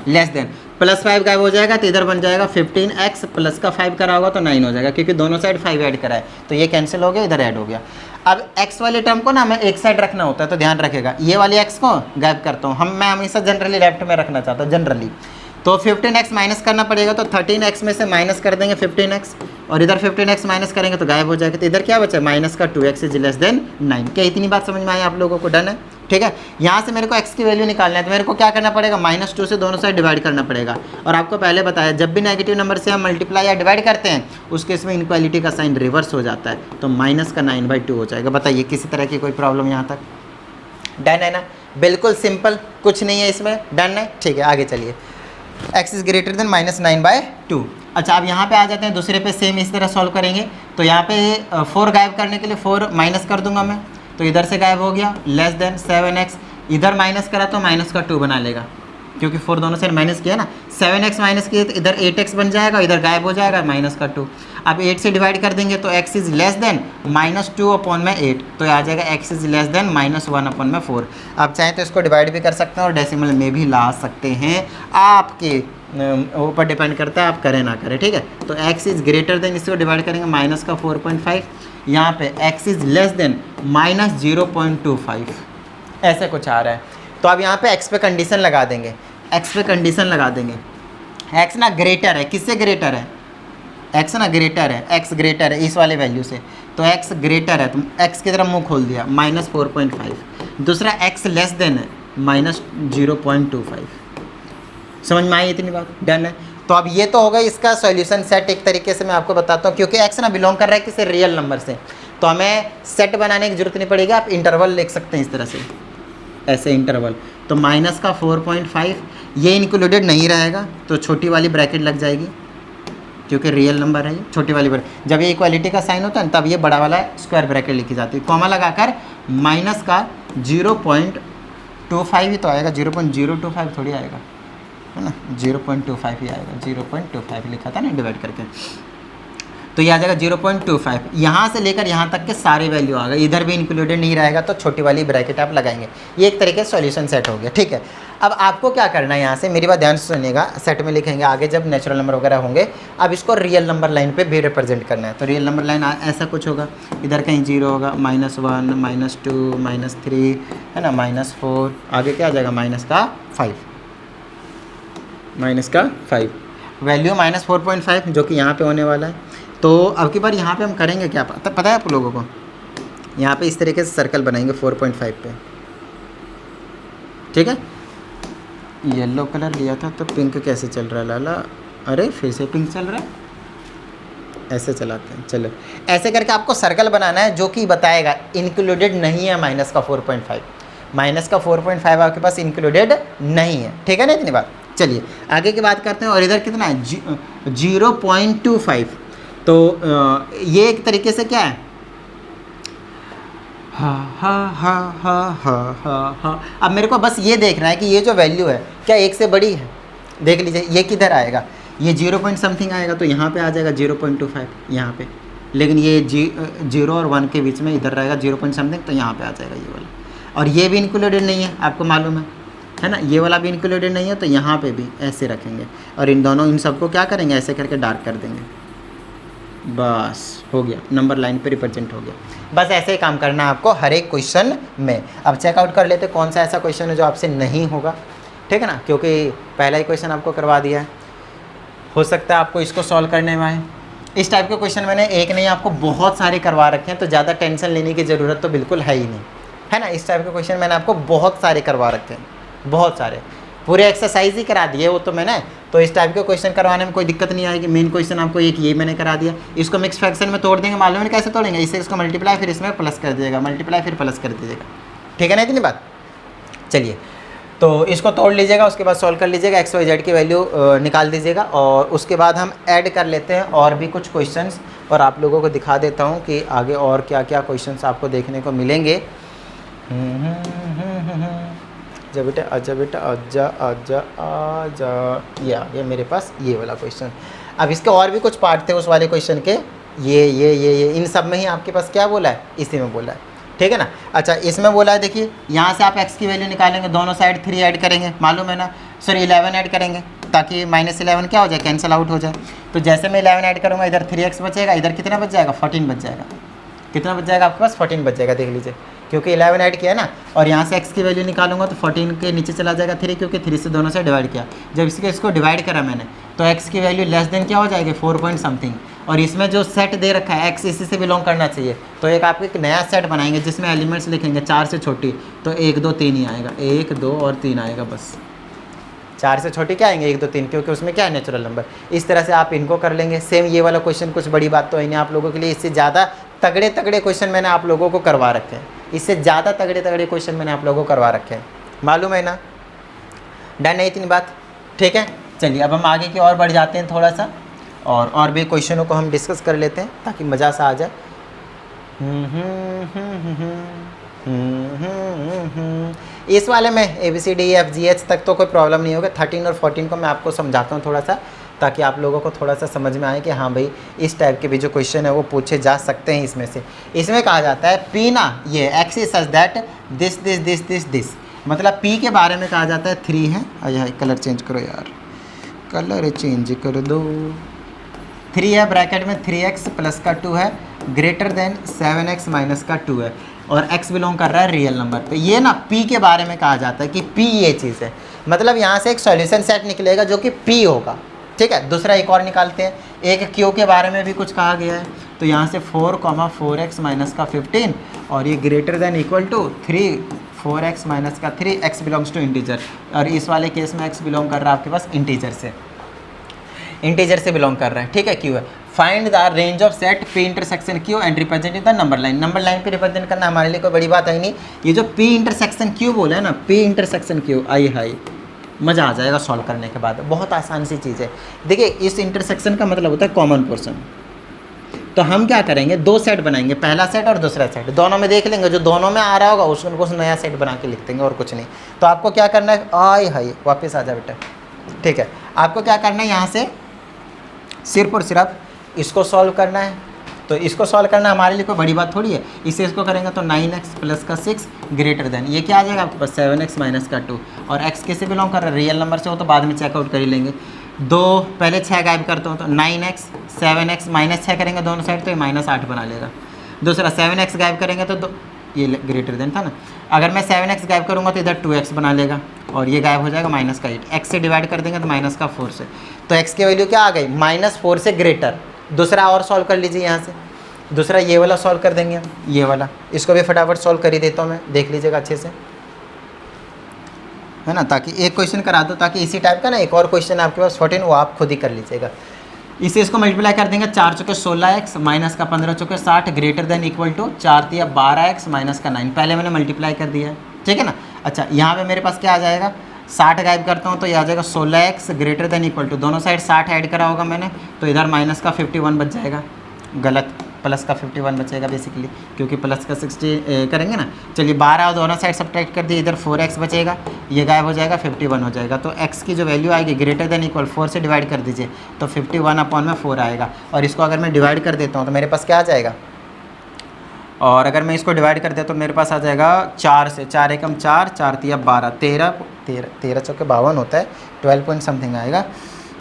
लेस देन प्लस 5 गायब हो जाएगा, तो इधर बन जाएगा 15x प्लस का 5 करा होगा तो 9 हो जाएगा, क्योंकि दोनों साइड 5 ऐड करा है, तो ये कैंसिल हो गया, इधर ऐड हो गया। अब x वाले टर्म को ना हमें एक साइड रखना होता है, तो ध्यान रखेगा ये वाली x को गायब करता हूँ मैं हमेशा जनरली लेफ्ट में रखना चाहता हूँ जनरली। तो 15x माइनस करना पड़ेगा, तो 13x में से माइनस कर देंगे 15x, और इधर 15x माइनस करेंगे तो गायब हो जाएगा। तो इधर क्या बचा, माइनस का 2x इज लेस देन 9। क्या इतनी बात समझ में आई आप लोगों को? डन है। ठीक है, यहाँ से मेरे को x की वैल्यू निकालना है, तो मेरे को क्या करना पड़ेगा, -2 से दोनों साइड डिवाइड करना पड़ेगा। और आपको पहले बताया जब भी नेगेटिव नंबर से हम मल्टीप्लाई या डिवाइड करते हैं उसके इसमें इनक्वालिटी का साइन रिवर्स हो जाता है, तो माइनस का 9/2 हो जाएगा। बताइए किसी तरह की कोई प्रॉब्लम यहाँ तक? डन है ना, बिल्कुल सिंपल, कुछ नहीं है इसमें। डन है, ठीक है, आगे चलिए। x is greater than -9/2। अच्छा, अब यहाँ पे आ जाते हैं दूसरे पे, सेम इस तरह सॉल्व करेंगे। तो यहाँ पे 4 गायब करने के लिए 4 माइनस कर दूंगा मैं, तो इधर से गायब हो गया, लेस देन 7x, इधर माइनस करा तो माइनस का 2 बना लेगा, क्योंकि 4 दोनों साइड माइनस किया ना। 7x माइनस किए तो इधर 8x बन जाएगा, इधर गायब हो जाएगा माइनस का 2। अब 8 से डिवाइड कर देंगे तो x इज़ लेस देन -2/8, तो आ जाएगा x इज़ लेस देन -1/4। आप चाहें तो इसको डिवाइड भी कर सकते हैं और डेसिमल में भी ला सकते हैं, आपके ऊपर डिपेंड करता है आप करें ना करें। ठीक है, तो x इज़ ग्रेटर देन, इसको डिवाइड करेंगे माइनस का 4.5, यहाँ पे x इज़ लेस देन -0.25, ऐसे कुछ आ रहा है। तो अब यहाँ पे x पे कंडीशन लगा देंगे, x पे कंडीशन लगा देंगे। x ना ग्रेटर है, किससे ग्रेटर है? एक्स ना ग्रेटर है, एक्स ग्रेटर है इस वाले वैल्यू से, तो एक्स ग्रेटर है तो एक्स की तरफ मुंह खोल दिया -4.5। दूसरा एक्स लेस देन है -0.25। समझ में आई इतनी बात? डन है। तो अब ये तो होगा इसका सॉल्यूशन सेट। एक तरीके से मैं आपको बताता हूँ, क्योंकि एक्स ना बिलोंग कर रहा है किसी रियल नंबर से, तो हमें सेट बनाने की जरूरत नहीं पड़ेगी। आप इंटरवल लिख सकते हैं इस तरह से, ऐसे इंटरवल। तो माइनस का 4.5 ये इंक्लूडेड नहीं रहेगा, तो छोटी वाली ब्रैकेट लग जाएगी, क्योंकि रियल नंबर है ये। छोटी वाली ब्रैकेट, जब ये इक्वालिटी का साइन होता है तब ये बड़ा वाला स्क्वायर ब्रैकेट लिखी जाती है। कॉमा लगाकर माइनस का 0.25 ही तो आएगा, 0.025 थोड़ी आएगा, है ना, 0.25 ही आएगा। 0.25 लिखा था ना डिवाइड करके, तो ये आ जाएगा 0.25। यहाँ से लेकर यहाँ तक के सारे वैल्यू आ गए, इधर भी इंक्लूडेड नहीं रहेगा, तो छोटी वाली ब्रैकेट आप लगाएंगे। ये एक तरीके से सॉल्यूशन सेट हो गया, ठीक है। अब आपको क्या करना है, यहाँ से मेरी बात ध्यान से सुनिएगा, सेट में लिखेंगे आगे जब नेचुरल नंबर वगैरह होंगे। अब इसको रियल नंबर लाइन पे भी रिप्रेजेंट करना है। तो रियल नंबर लाइन ऐसा कुछ होगा, इधर कहीं 0 होगा, -1 -2 -3, है ना, -4, आगे क्या आ जाएगा माइनस का 5 वैल्यू -4.5 जो कि यहाँ पे होने वाला है। तो अब की बार यहाँ पे हम करेंगे क्या, पता है आप लोगों को, यहाँ पे इस तरीके से सर्कल बनाएंगे 4.5 पे, ठीक है। येलो कलर लिया था तो पिंक कैसे चल रहा है लाला, अरे फिर से पिंक चल रहा है, ऐसे चलाते हैं। चलो ऐसे करके आपको सर्कल बनाना है जो कि बताएगा इंक्लूडेड नहीं है माइनस का 4.5। माइनस का 4.5 आपके पास इंक्लूडेड नहीं है, ठीक है ना, इतनी बात। चलिए आगे की बात करते हैं। और इधर कितना है 0.25, तो ये एक तरीके से क्या है, अब मेरे को बस ये देखना है कि ये जो वैल्यू है क्या एक से बड़ी है। देख लीजिए ये किधर आएगा, ये 0 पॉइंट समथिंग आएगा, तो यहाँ पे आ जाएगा 0.25 यहाँ पे, लेकिन ये 0 और 1 के बीच में इधर रहेगा 0 पॉइंट समथिंग, तो यहाँ पे आ जाएगा ये वाला। और ये भी इंक्लूडेड नहीं है, आपको मालूम है ना, ये वाला भी इंक्लूडेड नहीं है, तो यहाँ पे भी ऐसे रखेंगे और इन दोनों, इन सबको क्या करेंगे, ऐसे करके डार्क कर देंगे। बस हो गया, नंबर लाइन पे रिप्रेजेंट हो गया। बस ऐसे ही काम करना है आपको हर एक क्वेश्चन में। अब चेकआउट कर लेते कौन सा ऐसा क्वेश्चन है जो आपसे नहीं होगा, ठीक है ना, क्योंकि पहला ही क्वेश्चन आपको करवा दिया है। हो सकता है आपको इसको सॉल्व करने में आए। इस टाइप के क्वेश्चन मैंने एक नहीं आपको बहुत सारे करवा रखे हैं, तो ज़्यादा टेंशन लेने की ज़रूरत तो बिल्कुल है ही नहीं, है ना। इस टाइप के क्वेश्चन मैंने आपको बहुत सारे करवा रखे हैं, बहुत सारे, पूरे एक्सरसाइज ही करा दिए वो तो मैंने। तो इस टाइप के क्वेश्चन करवाने में कोई दिक्कत नहीं आएगी। मेन क्वेश्चन आपको एक ये मैंने करा दिया, इसको मिक्स फ्रैक्शन में तोड़ देंगे, मालूम है कैसे तोड़ेंगे, इससे इसको मल्टीप्लाई फिर इसमें प्लस कर दीजिएगा, मल्टीप्लाई फिर प्लस कर दीजिएगा, ठीक है ना, इतनी बात। चलिए तो इसको तोड़ लीजिएगा, उसके बाद सॉल्व कर लीजिएगा, एक्स वाई जेड की वैल्यू निकाल दीजिएगा, और उसके बाद हम ऐड कर लेते हैं और भी कुछ क्वेश्चंस, और आप लोगों को दिखा देता हूँ कि आगे और क्या क्या क्वेश्चंस आपको देखने को मिलेंगे। जब बेटा आजा, बेटा आजा आजा आजा, ये आ गया मेरे पास ये वाला क्वेश्चन। अब इसके और भी कुछ पार्ट थे उस वाले क्वेश्चन के, ये इन सब में ही आपके पास क्या बोला है, इसी में बोला है, ठीक है ना। अच्छा इसमें बोला है, देखिए यहाँ से आप x की वैल्यू निकालेंगे, दोनों साइड 3 ऐड करेंगे, मालूम है ना, सॉरी 11 ऐड करेंगे, ताकि -11 क्या हो जाए, कैंसिल आउट हो जाए। तो जैसे मैं 11 ऐड करूँगा, इधर 3x बचेगा, इधर कितना बच जाएगा, 14 बच जाएगा। कितना बच जाएगा आपके पास, 14 बच जाएगा, देख लीजिए, क्योंकि 11 ऐड किया ना। और यहाँ से x की वैल्यू निकालूंगा तो 14 के नीचे चला जाएगा 3, क्योंकि 3 से दोनों से डिवाइड किया। जब इसको डिवाइड करा मैंने, तो x की वैल्यू लेस देन क्या हो जाएगी, 4 पॉइंट समथिंग। और इसमें जो सेट दे रखा है x इसी से बिलोंग करना चाहिए, तो एक आपको एक नया सेट बनाएंगे जिसमें एलिमेंट्स लिखेंगे 4 से छोटी, तो 1 2 3 ही आएगा, 1 2 और 3 आएगा बस। 4 से छोटी क्या आएंगे, 1 2 3, क्योंकि उसमें क्या है, नेचुरल नंबर। इस तरह से आप इनको कर लेंगे। सेम ये वाला क्वेश्चन, कुछ बड़ी बात तो है नहीं आप लोगों के लिए, इससे ज़्यादा तगड़े तगड़े क्वेश्चन मैंने आप लोगों को करवा रखे हैं, इससे ज़्यादा तगड़े तगड़े क्वेश्चन मैंने आप लोगों को करवा रखे हैं, मालूम है ना। डन है इतनी बात, ठीक है। चलिए अब हम आगे की ओर बढ़ जाते हैं थोड़ा सा, और भी क्वेश्चनों को हम डिस्कस कर लेते हैं ताकि मज़ा सा आ जाए। इस वाले में ABCDEFGH तक तो कोई प्रॉब्लम नहीं होगा। 13 और 14 को मैं आपको समझाता हूँ थोड़ा सा, ताकि आप लोगों को थोड़ा सा समझ में आए कि हाँ भाई इस टाइप के भी जो क्वेश्चन है वो पूछे जा सकते हैं इसमें से। इसमें कहा जाता है P ना, ये x is such that this this this this this, मतलब P के बारे में कहा जाता है 3 है। अया कलर चेंज करो यार, कलर चेंज कर दो। 3 है ब्रैकेट में, 3x प्लस का 2 है, ग्रेटर देन 7x माइनस का 2 है, और x बिलोंग कर रहा है रियल नंबर पे। ये ना P के बारे में कहा जाता है कि P ये चीज़ है, मतलब यहाँ से एक सॉल्यूशन सेट निकलेगा जो कि P होगा, ठीक है, दूसरा एक और निकालते हैं। एक क्यू के बारे में भी कुछ कहा गया है, तो यहाँ से 4,4x माइनस का 15 और ये greater than equal to 3, 4x minus का 3, x बिलोंग्स टू इंटीजर, और इस वाले केस में x बिलोंग कर रहा है आपके पास इंटीजर से बिलोंग कर रहा है। ठीक है, क्यू है। Find the range of set P intersection Q and represent the number line. Number line पे रिप्रेजेंट करना हमारे लिए कोई बड़ी बात है नहीं। ये जो P इंटरसेक्शन Q बोला है ना, P इंटरसेक्शन Q, आई हाई मज़ा आ जाएगा सॉल्व करने के बाद, बहुत आसान सी चीज़ है। देखिए, इस इंटरसेक्शन का मतलब होता है कॉमन पोर्शन। तो हम क्या करेंगे, दो सेट बनाएंगे, पहला सेट और दूसरा सेट, दोनों में देख लेंगे, जो दोनों में आ रहा होगा उसको कुछ नया सेट बना के लिख देंगे और कुछ नहीं। तो आपको क्या करना है, आई हाई वापस आ जा बेटा। ठीक है, आपको क्या करना है, यहाँ से सिर्फ और सिर्फ इसको सॉल्व करना है। तो इसको सॉल्व करना हमारे लिए कोई बड़ी बात थोड़ी है। इससे इसको करेंगे तो 9x प्लस का 6 ग्रेटर देन, ये क्या आ जाएगा आपके पास 7x माइनस का 2, और x किससे बिलोंग कर रहा है, रियल नंबर से हो तो बाद में चेकआउट कर ही लेंगे। दो पहले 6 गायब करता हूँ तो 9x 7x माइनस 6 करेंगे दोनों साइड तो ये -8 बना लेगा। दूसरा 7x गायब करेंगे तो ये ग्रेटर देन था ना, अगर मैं 7x गायब करूँगा तो इधर 2x बना लेगा और ये गायब हो जाएगा -8। x से डिवाइड कर देंगे तो -4 से, तो x की वैल्यू क्या आ गई, -4 से ग्रेटर। दूसरा और सॉल्व कर लीजिए, यहाँ से दूसरा ये वाला सॉल्व कर देंगे, ये वाला, इसको भी फटाफट सॉल्व कर ही देता हूँ मैं, देख लीजिएगा अच्छे से, है ना, ताकि एक क्वेश्चन करा दो, ताकि इसी टाइप का ना एक और क्वेश्चन आपके पास 14 वो आप खुद ही कर लीजिएगा। इसे इसको मल्टीप्लाई कर देंगे, 4 चौके 16x माइनस का 15 चौके 60 ग्रेटर देन इक्वल टू 4 तिया 12x माइनस का 9, पहले मैंने मल्टीप्लाई कर दिया है। ठीक है ना। अच्छा, यहाँ पे मेरे पास क्या आ जाएगा, 60 गायब करता हूँ तो ये आ जाएगा 16x greater than equal to, दोनों साइड 60 ऐड करा होगा मैंने, तो इधर माइनस का 51 बच जाएगा, गलत, प्लस का 51 बचेगा बेसिकली, क्योंकि प्लस का 60 करेंगे ना। चलिए 12 और दोनों साइड सब्ट्रैक्ट कर दिए, इधर 4x बचेगा, ये गायब हो जाएगा, 51 हो जाएगा। तो x की जो वैल्यू आएगी ग्रेटर देन इक्वल 4 से डिवाइड कर दीजिए तो 51/4 आएगा, और इसको अगर मैं डिवाइड कर देता हूँ तो मेरे पास क्या आ जाएगा, और अगर मैं इसको डिवाइड कर देता तो मेरे पास आ जाएगा 4 से, 4 एकम 4, 4 तिया 12, 13 चौके 52 होता है, 12 पॉइंट समथिंग आएगा,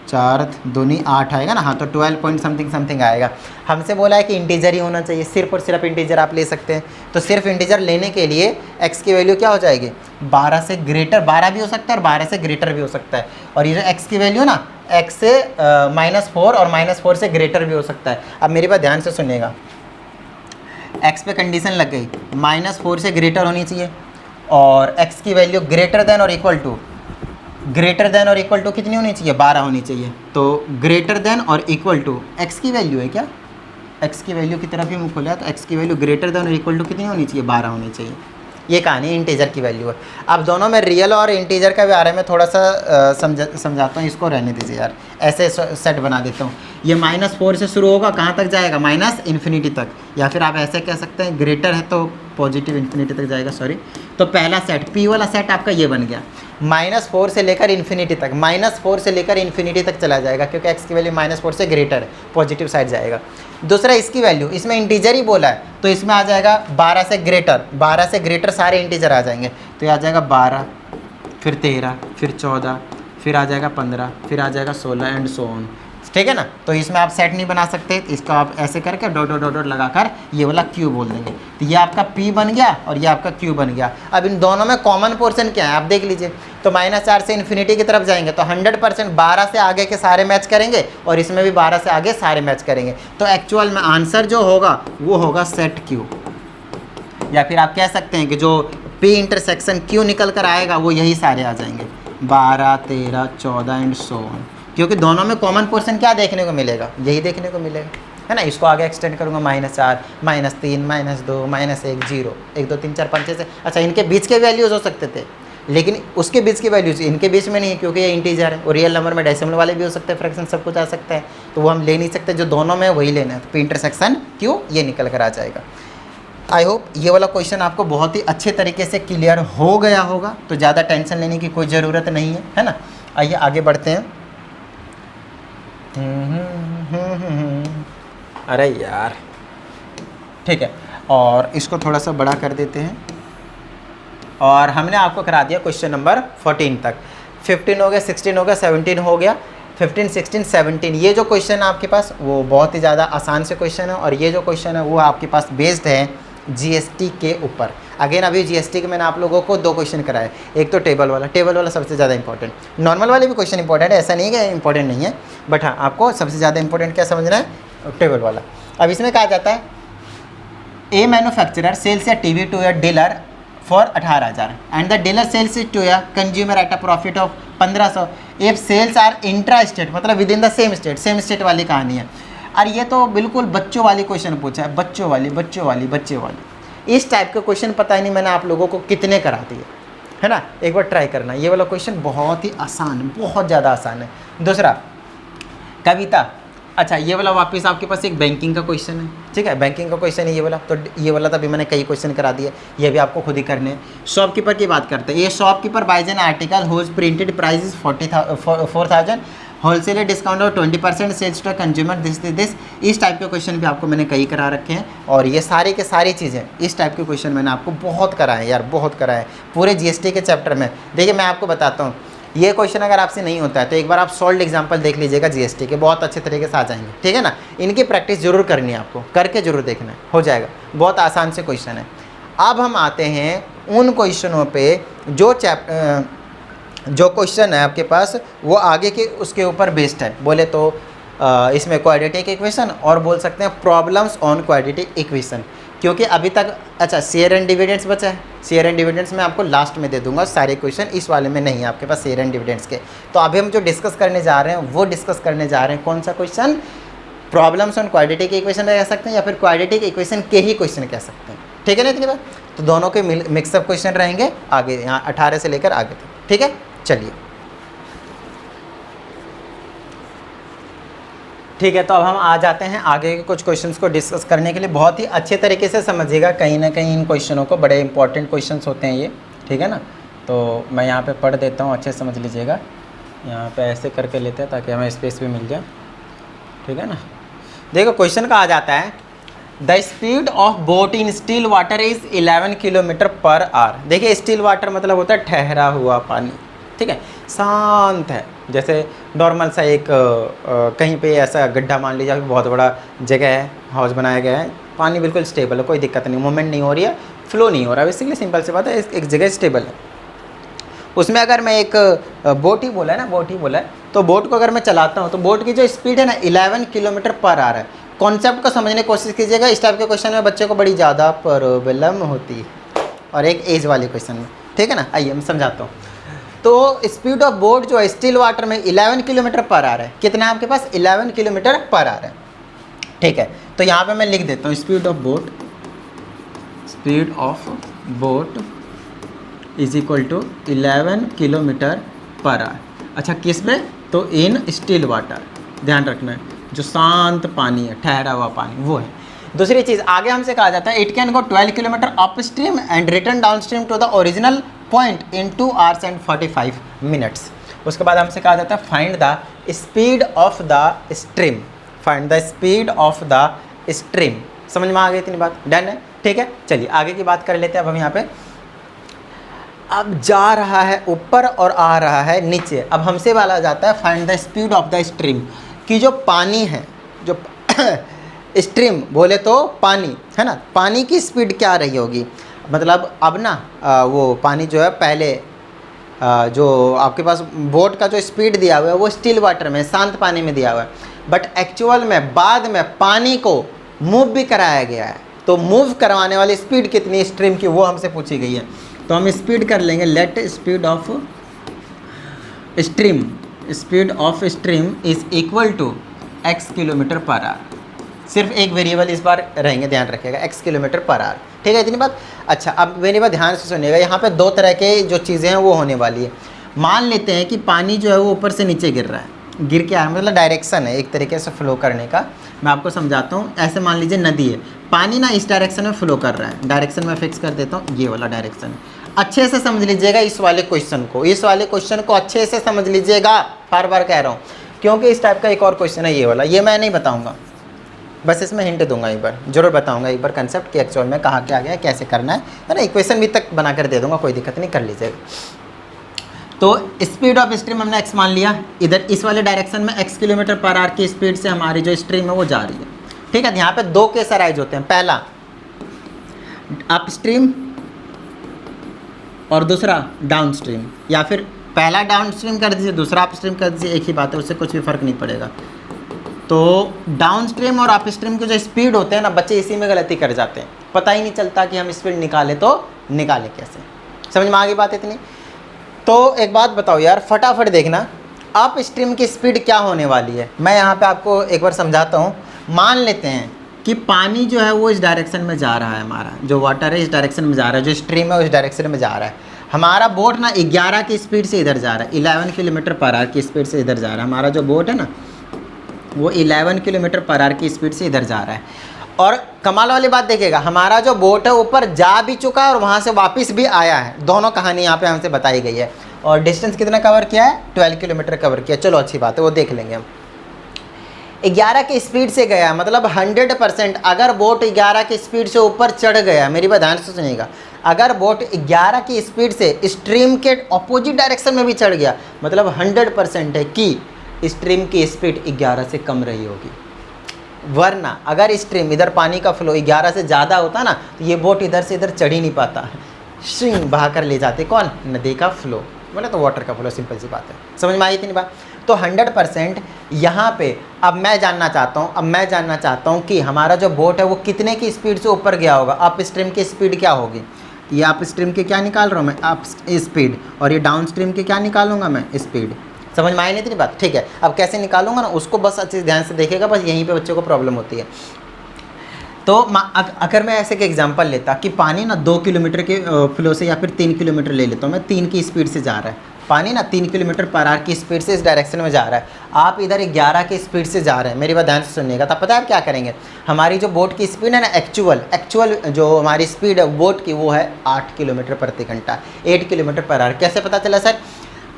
4 दूनी 8 आएगा ना, हाँ, तो 12 पॉइंट समथिंग आएगा। हमसे बोला है कि इंटीजर ही होना चाहिए, सिर्फ और सिर्फ इंटीजर आप ले सकते हैं। तो सिर्फ इंटीजर लेने के लिए x की वैल्यू क्या हो जाएगी, 12 से ग्रेटर, 12 भी हो सकता है और 12 से ग्रेटर भी हो सकता है, और ये जो x की वैल्यू ना, x से -4 और -4 से ग्रेटर भी हो सकता है। अब मेरी बात ध्यान से सुनिएगा, x पे कंडीशन लग गई, -4 से ग्रेटर होनी चाहिए, और x की वैल्यू ग्रेटर देन और इक्वल टू कितनी होनी चाहिए, 12 होनी चाहिए। तो ग्रेटर देन और इक्वल टू x की वैल्यू है क्या, x की वैल्यू की तरफ ही मुँह खोला, तो x की वैल्यू ग्रेटर देन और इक्वल टू कितनी होनी चाहिए, 12 होनी चाहिए। ये कहानी इंटीजर की वैल्यू है। अब दोनों में रियल और इंटीजर के बारे में थोड़ा सा समझाता हूँ, इसको रहने दीजिए यार, ऐसे सेट बना देता हूँ। ये -4 से शुरू होगा, कहाँ तक जाएगा, -इन्फिनिटी तक, या फिर आप ऐसे कह सकते हैं ग्रेटर है तो पॉजिटिव इन्फिनिटी तक जाएगा, सॉरी। तो पहला सेट P वाला सेट आपका ये बन गया, -4 से लेकर इन्फिनिटी तक, -4 से लेकर इन्फिनिटी तक चला जाएगा, क्योंकि x की वैल्यू -4 से ग्रेटर है, पॉजिटिव साइड जाएगा। दूसरा इसकी वैल्यू, इसमें इंटीजर ही बोला है तो इसमें आ जाएगा 12 से ग्रेटर, 12 से ग्रेटर सारे इंटीजर आ जाएंगे, तो ये आ जाएगा 12, फिर 13, फिर 14, फिर आ जाएगा 15, फिर आ जाएगा 16 एंड सो ऑन। ठीक है ना। तो इसमें आप सेट नहीं बना सकते, तो इसको आप ऐसे करके डॉट डॉट डॉट लगाकर ये वाला Q बोल देंगे, तो ये आपका P बन गया और ये आपका Q बन गया। अब इन दोनों में कॉमन पोर्शन क्या है आप देख लीजिए, तो -4 से इन्फिनिटी की तरफ जाएंगे तो 100% 12 से आगे के सारे मैच करेंगे, और इसमें भी 12 से आगे सारे मैच करेंगे। तो एक्चुअल में आंसर जो होगा वो होगा सेट Q, या फिर आप कह सकते हैं कि जो P इंटरसेक्शन Q निकल कर आएगा वो यही सारे आ जाएंगे, 12, 13, 14 एंड सो ऑन, क्योंकि दोनों में कॉमन पोर्शन क्या देखने को मिलेगा, यही देखने को मिलेगा, है ना। इसको आगे एक्सटेंड करूँगा, -4, -3, -2, -1, 0, 1 2 3 4 5 6 से, अच्छा इनके बीच के वैल्यूज़ हो सकते थे, लेकिन उसके बीच की वैल्यूज इनके बीच में नहीं है, क्योंकि ये इंटीजर है, और रियल नंबर में डेसिमल वाले भी हो सकते हैं, फ्रैक्शन सब कुछ आ सकता है, तो वो हम ले नहीं सकते, जो दोनों में वही लेना है। तो P इंटरसेक्शन Q ये निकल कर आ जाएगा। आई होप ये वाला क्वेश्चन आपको बहुत ही अच्छे तरीके से क्लियर हो गया होगा, तो ज़्यादा टेंशन लेने की कोई ज़रूरत नहीं है ना। आइए आगे बढ़ते हैं। अरे यार, ठीक है, और इसको थोड़ा सा बड़ा कर देते हैं, और हमने आपको करा दिया क्वेश्चन नंबर 14 तक। 15 हो गया, 16 हो गया, 17 हो गया, 15, 16, 17। ये जो क्वेश्चन है आपके पास वो बहुत ही ज़्यादा आसान से क्वेश्चन है, और ये जो क्वेश्चन है वो आपके पास बेस्ड है जीएसटी के ऊपर। अगेन अभी जीएसटी के मैंने आप लोगों को 2 क्वेश्चन कराए, एक तो टेबल वाला सबसे ज़्यादा इंपॉर्टेंट, नॉर्मल वाले भी क्वेश्चन इंपॉर्टेंट है, ऐसा नहीं है कि इंपॉर्टेंट नहीं है, बट हाँ आपको सबसे ज़्यादा इंपॉर्टेंट क्या समझना है, टेबल वाला। अब इसमें कहा जाता है a manufacturer sells a TV to a dealer for 18,000 and the dealer sells it to a consumer at a profit of 1500 if sales are intra state, मतलब within the same state वाली कहानी है। और ये तो बिल्कुल बच्चों वाली क्वेश्चन पूछा है, बच्चों वाली। इस टाइप के क्वेश्चन पता ही नहीं मैंने आप लोगों को कितने करा दिए, है ना। एक बार ट्राई करना, ये वाला क्वेश्चन बहुत ही आसान है, बहुत ज़्यादा आसान है। दूसरा कविता, अच्छा ये वाला वापस आपके पास एक बैंकिंग का क्वेश्चन है, ठीक है, बैंकिंग का क्वेश्चन है ये वाला। तो ये वाला तभी मैंने कई क्वेश्चन करा दिए, ये भी आपको खुद ही करने हैं। शॉपकीपर की बात करते हैं, ये shopkeeper buys an article whose printed price is 4,000 wholesaler discount और 20% सेल्स टू कंज्यूमर दिस। इस टाइप के क्वेश्चन भी आपको मैंने कई करा रखे हैं, और ये सारी के सारी चीज़ें इस टाइप के क्वेश्चन मैंने आपको बहुत कराए यार, बहुत कराए पूरे जीएसटी के चैप्टर में। देखिए मैं आपको बताता हूँ, ये क्वेश्चन अगर आपसे नहीं होता है तो एक बार आप सॉल्व एग्जाम्पल देख लीजिएगा जीएसटी के, बहुत अच्छे तरीके से आ जाएंगे, ठीक है ना। इनकी प्रैक्टिस जरूर करनी है आपको, करके जरूर देखना है, हो जाएगा, बहुत आसान से क्वेश्चन है। अब हम आते हैं उन क्वेश्चनों पे जो क्वेश्चन है आपके पास वो आगे के उसके ऊपर बेस्ड है। बोले तो इसमें क्वाड्रेटिक इक्वेशन और बोल सकते हैं प्रॉब्लम्स ऑन क्वाड्रेटिक इक्वेशन, क्योंकि अभी तक अच्छा शेयर एंड डिविडेंड्स बचा है। शेयर एंड डिविडेंड्स मैं आपको लास्ट में दे दूंगा, सारे क्वेश्चन इस वाले में नहीं है आपके पास शेयर एंड डिविडेंड्स के। तो अभी हम जो डिस्कस करने जा रहे हैं वो डिस्कस करने जा रहे हैं कौन सा question, problems on quadratic equation कह सकते हैं या फिर क्वाड्रेटिक इक्वेशन के ही क्वेश्चन कह सकते हैं, ठीक है ना। इतनी बात तो दोनों के मिक्सअप क्वेश्चन रहेंगे आगे, यहाँ 18 से लेकर आगे तक, ठीक है। चलिए ठीक है, तो अब हम आ जाते हैं आगे के कुछ क्वेश्चंस को डिस्कस करने के लिए। बहुत ही अच्छे तरीके से समझिएगा, कहीं ना कहीं इन क्वेश्चनों को, बड़े इंपॉर्टेंट क्वेश्चंस होते हैं ये, ठीक है ना। तो मैं यहाँ पे पढ़ देता हूँ, अच्छे से समझ लीजिएगा। यहाँ पे ऐसे करके लेते हैं ताकि हमें स्पेस भी मिल जाए, ठीक है ना। देखो क्वेश्चन का आ जाता है the speed of boat in still water is 11 kilometre per our. देखिए स्टिल वाटर मतलब होता है ठहरा हुआ पानी, ठीक है, शांत है। जैसे नॉर्मल सा एक कहीं पे ऐसा गड्ढा मान लीजिए, बहुत बड़ा जगह है, हाउस बनाया गया है, पानी बिल्कुल स्टेबल है, कोई दिक्कत नहीं, मूवमेंट नहीं हो रही है, फ्लो नहीं हो रहा है, बेसिकली सिंपल सी बात है, एक जगह स्टेबल है। उसमें अगर मैं एक बोट ही बोला है ना, बोट ही बोला है, तो बोट को अगर मैं चलाता हूँ तो बोट की जो स्पीड है ना 11 किलोमीटर पर आवर है। कॉन्सेप्ट को समझने की कोशिश कीजिएगा, इस टाइप के क्वेश्चन में बच्चे को बड़ी ज़्यादा प्रॉब्लम होती है, और एक एज वाले क्वेश्चन में, ठीक है ना। आइए मैं समझाता हूँ। तो स्पीड ऑफ बोट जो है स्टिल वाटर में 11 किलोमीटर पर आवर है। कितना है आपके पास, 11 किलोमीटर पर आवर है, ठीक है। तो यहाँ पे मैं लिख देता हूँ speed of boat is equal to 11 kilometre per hour. अच्छा किस में, तो इन स्टिल वाटर, ध्यान रखना है, जो शांत पानी है, ठहरा हुआ पानी, वो है। दूसरी चीज़ आगे हमसे कहा जाता है it can go 12 kilometre upstream and return downstream to the original point in 2 hours and 45 minutes। उसके बाद हमसे कहा जाता है find the speed of the stream, find the speed of the stream. समझ में आ गई इतनी बात, डन है, ठीक है। चलिए आगे की बात कर लेते हैं। अब हम यहाँ पे, अब जा रहा है ऊपर और आ रहा है नीचे। अब हमसे वाला जाता है find the speed of the stream, कि जो पानी है, जो स्ट्रीम बोले तो पानी है ना, पानी की स्पीड क्या रही होगी। मतलब अब ना वो पानी जो है पहले जो आपके पास बोट का जो स्पीड दिया हुआ है वो स्टिल वाटर में, शांत पानी में दिया हुआ है, बट एक्चुअल में बाद में पानी को मूव भी कराया गया है। तो मूव करवाने वाली स्पीड कितनी स्ट्रीम की वो हमसे पूछी गई है। तो हम स्पीड कर लेंगे, let speed of stream is equal to x kilometre per hour. सिर्फ एक वेरिएबल इस बार रहेंगे, ध्यान रखिएगा, x किलोमीटर पर आवर, ठीक है इतनी बात। अच्छा अब मेरी बात ध्यान से सुनिएगा, यहाँ पे 2 तरह के जो चीज़ें हैं वो होने वाली है। मान लेते हैं कि पानी जो है वो ऊपर से नीचे गिर रहा है, गिर के आया, मतलब डायरेक्शन है एक तरीके से फ्लो करने का। मैं आपको समझाता हूँ, ऐसे मान लीजिए नदी है, पानी ना इस डायरेक्शन में फ्लो कर रहा है, डायरेक्शन में फिक्स कर देता हूँ, ये वाला डायरेक्शन है। अच्छे से समझ लीजिएगा इस वाले क्वेश्चन को, अच्छे से समझ लीजिएगा, बार बार कह रहा हूँ, क्योंकि इस टाइप का एक और क्वेश्चन है ये वाला, ये मैं नहीं बताऊँगा, बस इसमें हिंट दूंगा, एक बार जरूर बताऊंगा, एक बार कंसेप्ट कि एक्चुअल में कहाँ क्या गया, कैसे करना है ना। इक्वेशन भी तक बना कर दे दूंगा, कोई दिक्कत नहीं, कर लीजिएगा। तो स्पीड ऑफ स्ट्रीम हमने x मान लिया, इधर इस वाले डायरेक्शन में x किलोमीटर पर आवर की स्पीड से हमारी जो स्ट्रीम है वो जा रही है, ठीक है। यहाँ पे 2 केस अराइज होते हैं। अपस्ट्रीम और दूसरा डाउनस्ट्रीम, या फिर पहला डाउनस्ट्रीम कर दीजिए दूसरा अपस्ट्रीम कर दीजिए, एक ही बात है, उससे कुछ भी फ़र्क नहीं पड़ेगा। तो डाउनस्ट्रीम और अपस्ट्रीम के जो स्पीड होते हैं ना, बच्चे इसी में गलती कर जाते हैं, पता ही नहीं चलता कि हम स्पीड निकालें तो निकालें कैसे। समझ में आ गई बात इतनी? तो एक बात बताओ यार, फटाफट देखना अप स्ट्रीम की स्पीड क्या होने वाली है। मैं यहाँ पे आपको एक बार समझाता हूँ। मान लेते हैं कि पानी जो है वो इस डायरेक्शन में जा रहा है, हमारा जो वाटर है इस डायरेक्शन में जा रहा है, जो स्ट्रीम है उस डायरेक्शन में जा रहा है। हमारा बोट ना 11 की स्पीड से इधर जा रहा है, 11 किलोमीटर पर आवर की स्पीड से इधर जा रहा है। हमारा जो बोट है ना वो 11 किलोमीटर पर आवर की स्पीड से इधर जा रहा है। और कमाल वाली बात देखिएगा, हमारा जो बोट है ऊपर जा भी चुका है और वहाँ से वापस भी आया है। दोनों कहानी यहाँ पे हमसे बताई गई है। और डिस्टेंस कितना कवर किया है? 12 किलोमीटर कवर किया। चलो अच्छी बात है, वो देख लेंगे हम। 11 की स्पीड से गया, मतलब 100%। अगर बोट 11 की स्पीड से ऊपर चढ़ गया, मेरी बात ध्यान से सुनिएगा, अगर बोट 11 की स्पीड से स्ट्रीम के ऑपोजिट डायरेक्शन में भी चढ़ गया, मतलब 100% है कि स्ट्रीम की स्पीड 11 से कम रही होगी। वरना अगर स्ट्रीम इधर पानी का फ्लो 11 से ज़्यादा होता ना, तो ये बोट इधर से इधर चढ़ ही नहीं पाता, स्विंग बहा कर ले जाते। कौन? नदी का फ्लो, बोले तो वाटर का फ्लो, सिंपल सी बात है। समझ में आई इतनी बात? तो 100% यहाँ पे अब मैं जानना चाहता हूँ कि हमारा जो बोट है वो कितने की स्पीड से ऊपर गया होगा। अप स्ट्रीम की स्पीड क्या होगी? ये अप स्ट्रीम की क्या निकाल रहा हूँ मैं? Up speed. और ये डाउन स्ट्रीम की क्या निकालूंगा मैं? स्पीड। समझ में आई नहीं इतनी बात? ठीक है, अब कैसे निकालूंगा ना, उसको बस अच्छे ध्यान से देखिएगा, बस यहीं पे बच्चों को प्रॉब्लम होती है। तो अगर मैं ऐसे के एग्जांपल लेता कि पानी ना 2 किलोमीटर के फ्लो से, या फिर 3 किलोमीटर ले लेता हूँ मैं, 3 की स्पीड से जा रहा है पानी ना, 3 किलोमीटर पर आवर की स्पीड से इस डायरेक्शन में जा रहा है। आप इधर 11 की स्पीड से जा रहे हैं, मेरी बात ध्यान से सुनिएगा। तब पता है आप क्या करेंगे? हमारी जो बोट की स्पीड है ना, एक्चुअल जो हमारी स्पीड है बोट की, वो है 8 किलोमीटर प्रति घंटा, 8 किलोमीटर पर आवर। कैसे पता चला सर?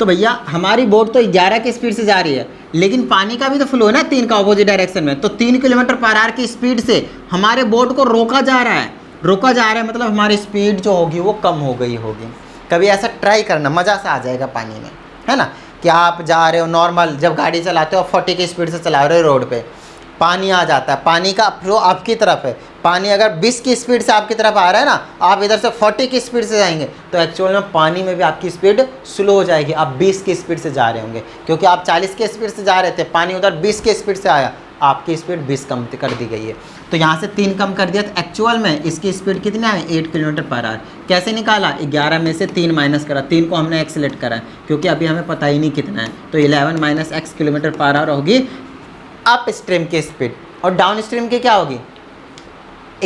तो भैया हमारी बोट तो 11 की स्पीड से जा रही है, लेकिन पानी का भी तो फ्लो है ना 3 का ऑपोजिट डायरेक्शन में, तो 3 किलोमीटर पर आवर की स्पीड से हमारे बोट को रोका जा रहा है, मतलब हमारी स्पीड जो होगी वो कम हो गई होगी। कभी ऐसा ट्राई करना, मज़ा सा आ जाएगा पानी में, है ना। कि आप जा रहे हो नॉर्मल, जब गाड़ी चलाते हो 40 की स्पीड से चला रहे हो रोड पे, पानी आ जाता है, पानी का फ्लो आपकी तरफ है, पानी अगर 20 की स्पीड से आपकी तरफ आ रहा है ना, आप इधर से 40 की स्पीड से जाएंगे, तो एक्चुअल में पानी में भी आपकी स्पीड स्लो हो जाएगी। आप 20 की स्पीड से जा रहे होंगे, क्योंकि आप 40 की स्पीड से जा रहे थे, पानी उधर 20 की स्पीड से आया, आपकी स्पीड 20 कम कर दी गई है। तो यहाँ से 3 कम कर दिया, तो एक्चुअल में इसकी स्पीड कितना है? 8 किलोमीटर पर आवर। कैसे निकाला? 11 में से 3 माइनस करा, 3 को हमने एक्स सेलेक्ट करा, क्योंकि अभी हमें पता ही नहीं कितना है। तो 11 minus x kilometre per our होगी अप स्ट्रीम की स्पीड। और डाउन स्ट्रीम की क्या होगी?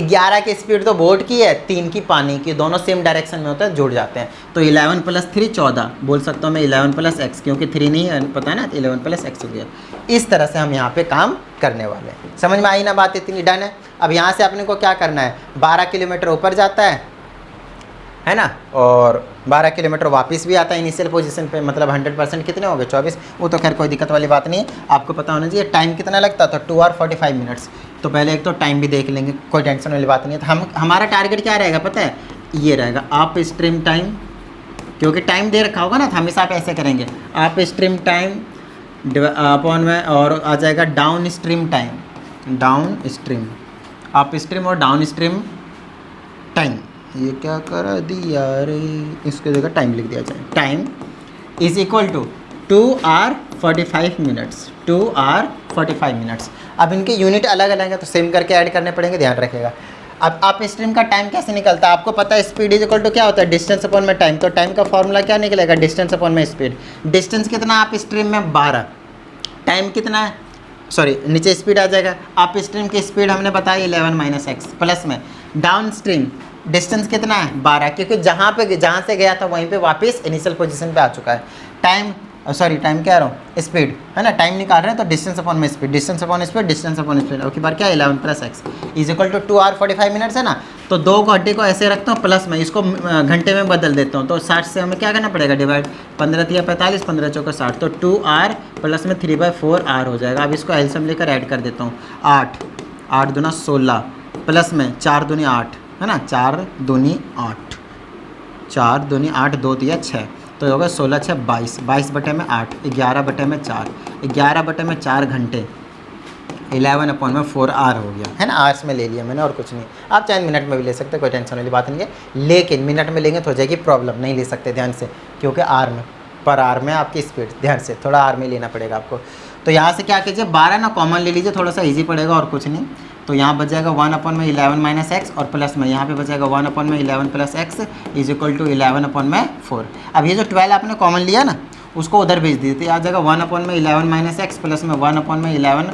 11 की स्पीड तो बोट की है, 3 की पानी की, दोनों सेम डायरेक्शन में होता है, जुड़ जाते हैं। तो 11 + 3 14 बोल सकता हूँ मैं, 11 + x, क्योंकि 3 नहीं है पता है ना, तो 11 + x हो गया। इस तरह से हम यहाँ पे काम करने वाले हैं। समझ में आई ना बात? इतनी डन है। अब यहाँ से अपने को क्या करना है? 12 किलोमीटर ऊपर जाता है ना, और 12 किलोमीटर वापस भी आता है इनिशियल पोजीशन पे, मतलब 100% कितने हो गए? 24। वो तो खैर कोई दिक्कत वाली बात नहीं है, आपको पता होना चाहिए टाइम कितना लगता था, 2 आवर 45 मिनट्स। तो पहले एक तो टाइम भी देख लेंगे, कोई टेंशन वाली बात नहीं है। तो हमारा टारगेट क्या रहेगा पता है? ये रहेगा अप स्ट्रीम टाइम, क्योंकि टाइम दे रखा होगा ना, तो हमेशा आप ऐसे करेंगे अप स्ट्रीम टाइम अपॉन में, और आ जाएगा down stream time, down stream, up stream और डाउन स्ट्रीम टाइम। ये क्या कर दिया रे, इसके जगह टाइम लिख दिया जाए। Time is equal to 2 hour 45 minutes, 2 hour 45 minutes. अब इनके यूनिट अलग अलग है, तो सेम करके ऐड करने पड़ेंगे, ध्यान रखिएगा। अब आप स्ट्रीम का टाइम कैसे निकलता है आपको पता है? स्पीड इज इक्वल टू क्या होता है? डिस्टेंस अपॉन में टाइम। तो टाइम का फॉर्मूला क्या निकलेगा? डिस्टेंस अपॉन में स्पीड। डिस्टेंस कितना आप स्ट्रीम में? 12। टाइम कितना है? सॉरी, नीचे स्पीड आ जाएगा। आप स्ट्रीम की स्पीड हमने बताई 11 - x, प्लस में डाउन स्ट्रीम डिस्टेंस कितना है? 12, क्योंकि जहाँ से गया था वहीं पे वापस इनिशियल पोजीशन पे आ चुका है। टाइम टाइम कह रहा हूँ, स्पीड है ना, टाइम निकाल रहे हैं, तो डिस्टेंस अपॉन में speed, distance upon speed, distance upon speed. अब की बार क्या? 11 + x is equal to 2 hour 45 minutes है ना। तो 2 घंटे को ऐसे रखता हूँ प्लस में, इसको घंटे में बदल देता हूँ, तो 60 से हमें क्या करना पड़ेगा? डिवाइड। 15 × 45, 15 × 4 = 60, तो 2 आवर प्लस में 3/4 आवर हो जाएगा। अब इसको एलसीएम लेकर ऐड कर देता हूँ। 8 8 दूना 16 प्लस में 4 दूनी 8 है ना, 4 दूनी 8, 4 दूनी 8, 2 दिया 6, तो होगा 16 × 6 22, 22/8, 11/4, 11/4 घंटे 11/4 हो गया है ना, आर्स में ले लिया मैंने और कुछ नहीं। आप चाहे मिनट में भी ले सकते, कोई टेंशन वाली बात नहीं है, लेकिन मिनट में लेंगे तो हो जाएगी प्रॉब्लम, नहीं ले सकते ध्यान से, क्योंकि आर में पर आर में आपकी स्पीड, ध्यान से थोड़ा आर में लेना पड़ेगा आपको। तो यहाँ से क्या कीजिए 12 ना कॉमन ले लीजिए, थोड़ा सा ईजी पड़ेगा और कुछ नहीं। तो यहाँ बच जाएगा 1/11 - x और प्लस में यहाँ पे बच जाएगा 1/11 + x इज इक्वल टू 11/4। अब ये जो 12 आपने कॉमन लिया ना उसको उधर भेज दीजिए, तो आ जाएगा 1/11 - x प्लस में 1/11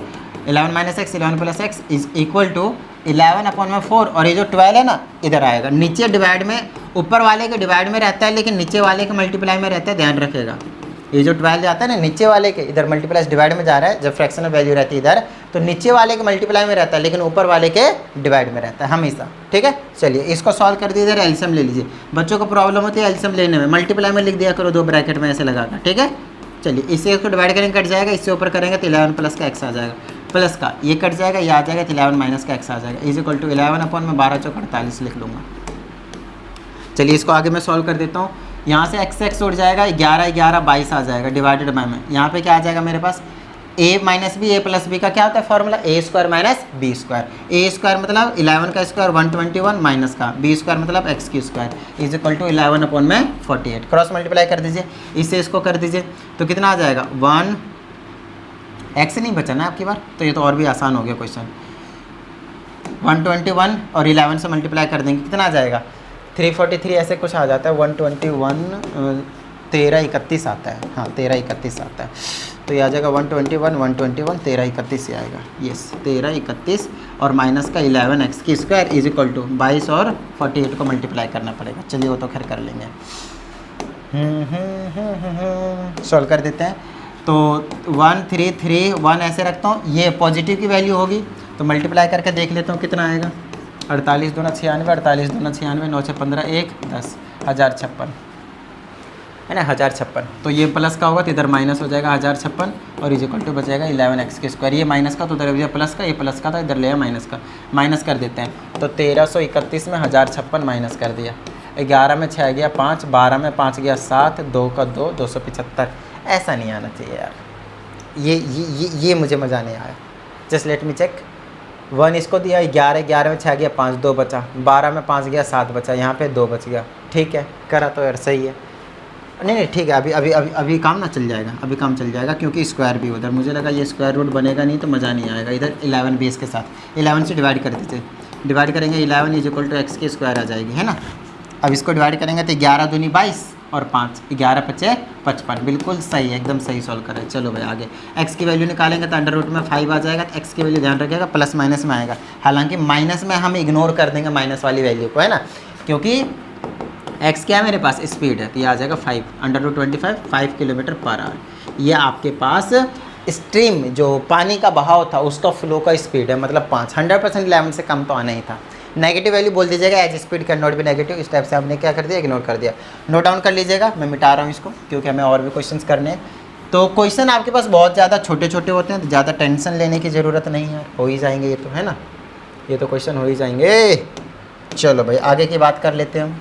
x 11 + x is equal to 11/4। और ये जो 12 है ना इधर आएगा, नीचे डिवाइड में, ऊपर वाले के डिवाइड में रहता है लेकिन नीचे वाले के मल्टीप्लाई में रहता है, ध्यान रखिएगा। ये जो 12 जाता है ना नीचे वाले के इधर मल्टीप्लाई डिवाइड में जा रहा है, जब फ्रैक्शनल वैल्यू रहती है इधर तो नीचे वाले के मल्टीप्लाई में रहता है लेकिन ऊपर वाले के डिवाइड में रहता है हमेशा, ठीक है। चलिए इसको सॉल्व कर दीजिए, एल्सियम ले लीजिए। बच्चों को प्रॉब्लम होती है एल्सियम लेने में, मल्टीप्लाई में लिख दिया करो 2 ब्रैकेट में ऐसे लगाकर, ठीक है। चलिए इससे इसको डिवाइड करेंगे कट जाएगा, इससे ऊपर करेंगे तो 11 प्लस का x आ जाएगा, प्लस का ये कट जाएगा, ये आ जाएगा तो 11 माइनस का x आ जाएगा इज इक्वल टू 11/12 लिख लूँगा। चलिए इसको आगे मैं सॉल्व कर देता हूँ। यहाँ से x उड़ जाएगा, 11 11 22 आ जाएगा डिवाइडेड बाय में, यहाँ पे क्या आ जाएगा मेरे पास a minus B, a plus B का क्या होता है formula, a² minus b²। a² मतलब 11 का स्क्वायर 121 माइनस का, b² मतलब x² is equal to 11/48। Cross multiply कर दीजिए, इससे इसको कर दीजिए तो कितना आ जाएगा 1 x नहीं बचा ना आपकी बार, तो ये तो और भी आसान हो गया क्वेश्चन। 121 और 11 से मल्टीप्लाई कर देंगे कितना आ जाएगा 343 ऐसे कुछ आ जाता है, 121 1331 आता है, हाँ 1331 आता है, तो ये आ जाएगा 121 121 1331 से आएगा, यस 1331 और माइनस का 11x² इज इक्वल टू 22 और 48 को मल्टीप्लाई करना पड़ेगा। चलिए वो तो खैर कर लेंगे, सॉल्व कर देते हैं। तो 1331 ऐसे रखता हूँ, ये पॉजिटिव की वैल्यू होगी तो मल्टीप्लाई करके देख लेता हूँ कितना आएगा, 48 दूना 96, 48 दूना 96, 9 से 15 1 10 1056 है ना, 1056। तो ये प्लस का होगा तो इधर माइनस हो जाएगा 1056 और इज इक्वल टू बचेगा 11x²। ये माइनस का तो उधर भैया प्लस का, ये प्लस का था इधर ले माइनस का, माइनस कर देते हैं तो 1331 में 1056 माइनस कर दिया, 11 में 6 गया 5, 12 में 5 गया 7, 2 का 2 275। ऐसा नहीं आना चाहिए यार, ये मुझे मज़ा नहीं आया। जस्ट लेट मी चेक, 1 इसको दिया, 11 में 6 गया 5, 2 बचा, 12 में 5 गया 7 बचा, यहाँ पे 2 बच गया, ठीक है करा तो यार सही है। नहीं ठीक है, अभी काम ना चल जाएगा, अभी काम चल जाएगा क्योंकि स्क्वायर भी उधर, मुझे लगा ये स्क्वायर रूट बनेगा नहीं तो मज़ा नहीं आएगा। इधर 11 बेस के साथ 11 से डिवाइड कर दीजिए, डिवाइड करेंगे 11 इज इक्वल टू x² आ जाएगी, है ना। अब इसको डिवाइड करेंगे तो 11 दूनी 22 और 5 11 × 5 = 55, बिल्कुल सही है, एकदम सही सॉल्व करें। चलो भाई आगे x की वैल्यू निकालेंगे तो अंडर रूट में 5 आ जाएगा, तो x की वैल्यू ध्यान रखिएगा प्लस माइनस में आएगा, हालांकि माइनस में हम इग्नोर कर देंगे माइनस वाली वैल्यू को, है ना, क्योंकि x क्या है मेरे पास स्पीड है, तो ये आ जाएगा 5 √ 25 5 km/h। ये आपके पास स्ट्रीम जो पानी का बहाव था उसका फ्लो का स्पीड है, मतलब 5 100% 11 से कम तो आना ही था। नेगेटिव वैल्यू बोल दीजिएगा, as speed can not be negative, इस टाइप से आपने क्या कर दिया इग्नोर कर दिया। नोट डाउन कर लीजिएगा, मैं मिटा रहा हूँ इसको क्योंकि हमें और भी क्वेश्चंस करने हैं। तो क्वेश्चन आपके पास बहुत ज़्यादा छोटे छोटे होते हैं तो ज़्यादा टेंशन लेने की ज़रूरत नहीं है, हो ही जाएंगे ये तो, है ना, ये तो क्वेश्चन हो ही जाएंगे। चलो भाई आगे की बात कर लेते हैं हम।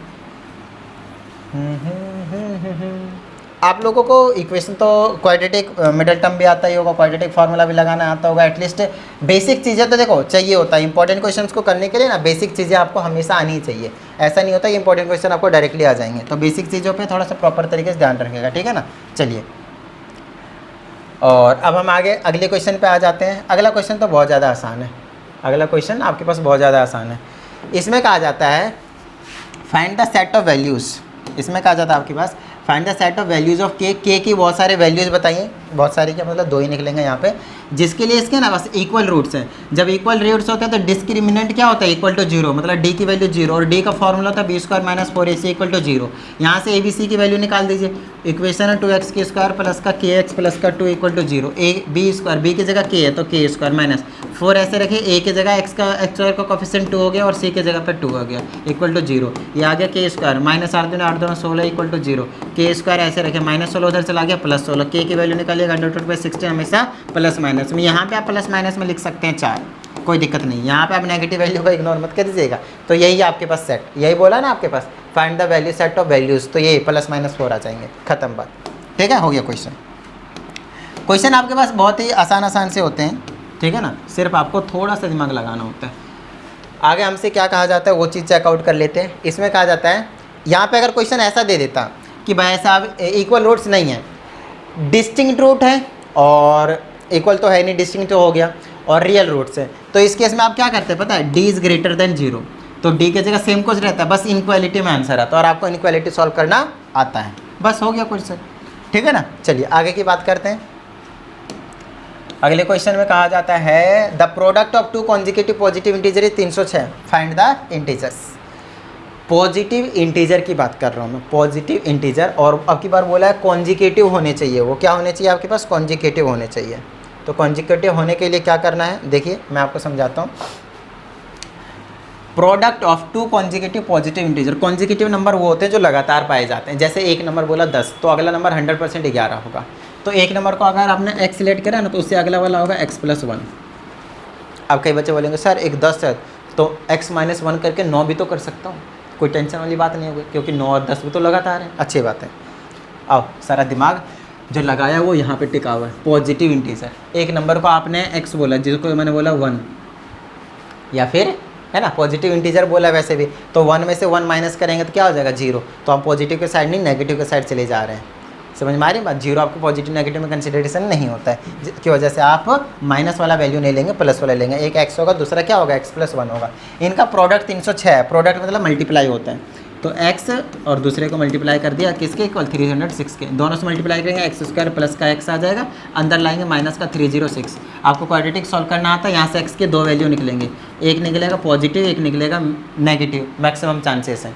आप लोगों को इक्वेशन तो क्वाड्रेटिक मिडल टर्म भी आता ही होगा, क्वाड्रेटिक फार्मूला भी लगाना आता होगा, एटलीस्ट बेसिक चीज़ें तो देखो चाहिए होता है। इंपॉर्टेंट क्वेश्चंस को करने के लिए ना बेसिक चीज़ें आपको हमेशा आनी ही चाहिए, ऐसा नहीं होता कि इंपॉर्टेंट क्वेश्चन आपको डायरेक्टली आ जाएंगे। तो बेसिक चीज़ों पे थोड़ा सा प्रॉपर तरीके से ध्यान रखिएगा, ठीक है ना। चलिए और अब हम आगे अगले क्वेश्चन पे आ जाते हैं। अगला क्वेश्चन तो बहुत ज़्यादा आसान है, अगला क्वेश्चन आपके पास बहुत ज़्यादा आसान है। इसमें कहा जाता है find the set of values, इसमें कहा जाता है आपके पास find the set of values of K की बहुत सारे वैल्यूज़ बताइए, बहुत सारी क्या मतलब 2 ही निकलेंगे यहाँ पे, जिसके लिए इसके ना बस इक्वल रूट्स हैं। जब इक्वल रूट्स होते हैं तो डिस्क्रिमिनेंट क्या होता है इक्वल टू 0, मतलब डी की वैल्यू 0 और डी का फॉर्मूला होता है b² - 4ac = 0। यहाँ से abc की वैल्यू निकाल दीजिए, इक्वेशन है 2x² प्लस का kx प्लस का 2 = 0, b की जगह k है तो k² - 4 ऐसे रखिए, a की जगह x² का कोफिशिएंट 2 हो गया और c की जगह पर 2 हो गया = 0। ये आ गया k² -8 दूनी 8 2 16 = 0, k² ऐसे रखे -16 उधर चला गया +16, k की वैल्यू निकालिएगा √16 हमेशा प्लस माइनस में, यहाँ पे आप प्लस माइनस में लिख सकते हैं 4, कोई दिक्कत नहीं। यहाँ पे आप नेगेटिव वैल्यू को इग्नोर मत कर दीजिएगा। तो यही आपके पास सेट, यही बोला ना आपके पास find the value set of values, तो ये +-4 आ जाएंगे, खत्म बात, ठीक है, हो गया क्वेश्चन। क्वेश्चन आपके पास बहुत ही आसान से होते हैं, ठीक है ना, सिर्फ आपको थोड़ा सा दिमाग लगाना होता है। आगे हमसे क्या कहा जाता है वो चीज़ चेकआउट कर लेते हैं। इसमें कहा जाता है, यहाँ पे अगर क्वेश्चन ऐसा दे देता कि भाई साहब इक्वल रूट्स नहीं है, डिस्टिंक्ट रूट है और इक्वल तो है नहीं, डिस्टिंक्ट तो हो गया, और रियल रूट्स है, तो इस केस में आप क्या करते हैं पता है, डी इज़ ग्रेटर देन 0, तो डी की जगह सेम कुछ रहता है, बस इनक्वालिटी में आंसर आता है और आपको इनक्वालिटी सॉल्व करना आता है, बस हो गया क्वेश्चन। ठीक है ना, चलिए आगे की बात करते हैं। अगले क्वेश्चन में कहा जाता है the product of two consecutive positive integer is 306, find the integers. Positive integer की बात कर रहा हूँ मैं, पॉजिटिव इंटीजर, और अब की बार बोला है कॉन्जिक्यूटिव होने चाहिए, वो क्या होने चाहिए आपके पास, कॉन्जिक्यूटिव होने चाहिए। तो कॉन्जिक्यूटिव होने के लिए क्या करना है, देखिए मैं आपको समझाता हूँ। Product of two consecutive positive integer, consecutive number वो होते हैं जो लगातार पाए जाते हैं, जैसे एक नंबर बोला 10 तो अगला नंबर 100% 11 होगा, तो एक नंबर को अगर आपने x सिलेक्ट करा ना तो उससे अगला वाला होगा x+1। अब कई बच्चे बोलेंगे सर एक 10 है तो x-1 करके 9 भी तो कर सकता हूँ, कोई टेंशन वाली बात नहीं होगी क्योंकि 9 और 10 भी तो लगातार है, अच्छी बात है। आओ सारा दिमाग जो लगाया वो यहाँ पे टिका हुआ है, पॉजिटिव इंटीजर। एक नंबर को आपने x बोला जिसको मैंने बोला 1, या फिर है ना पॉजिटिव इंटीजर बोला वैसे भी, तो 1 में से 1 माइनस करेंगे तो क्या हो जाएगा 0, तो हम पॉजिटिव के साइड नहीं नेगेटिव के साइड चले जा रहे हैं। समझ में आ रही बात, 0 आपको पॉजिटिव नेगेटिव में कंसिडरेशन नहीं होता है, जिसकी वजह से आप माइनस वाला वैल्यू नहीं लेंगे, प्लस वाला लेंगे। एक x होगा, दूसरा क्या होगा x+1 होगा। इनका प्रोडक्ट 306 है, प्रोडक्ट मतलब मल्टीप्लाई होता है, तो x और दूसरे को मल्टीप्लाई कर दिया किसके इक्वल 306 के, दोनों से मल्टीप्लाई करेंगे x² प्लस का x आ जाएगा, अंदर लाएंगे माइनस का 306। आपको क्वाड्रेटिक सॉल्व करना आता है, यहाँ से x के 2 वैल्यू निकलेंगे, एक निकलेगा पॉजिटिव एक निकलेगा नेगेटिव, मैक्सिमम चांसेस हैं।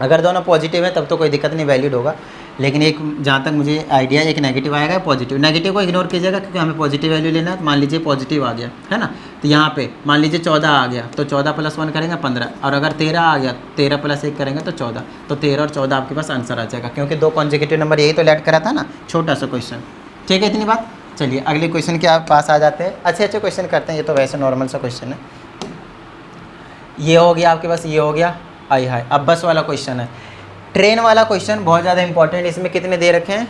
अगर दोनों पॉजिटिव है तब तो कोई दिक्कत नहीं, वैलिड होगा, लेकिन एक जहाँ तक मुझे आइडिया एक नेगेटिव आएगा, पॉजिटिव। नेगेटिव को इग्नोर कीजिएगा क्योंकि हमें पॉजिटिव वैल्यू लेना है। मान लीजिए पॉजिटिव आ गया है ना, तो यहाँ पे मान लीजिए 14 आ गया तो 14 + 1 करेंगे 15, और अगर 13 आ गया 13 + 1 करेंगे तो 14, तो 13 और 14 आपके पास आंसर आ जाएगा, क्योंकि 2 कॉन्जिक्यूटिव नंबर यही तो लेट करा था ना, छोटा सा क्वेश्चन। ठीक है इतनी बात, चलिए अगले क्वेश्चन के आप पास आ जाते हैं। अच्छे अच्छे क्वेश्चन करते हैं, ये तो वैसे नॉर्मल सा क्वेश्चन है। ये हो गया आपके पास, ये हो गया, आई हाय। अब बस वाला क्वेश्चन है, ट्रेन वाला क्वेश्चन बहुत ज़्यादा इंपॉर्टेंट। इसमें कितने दे रखे हैं,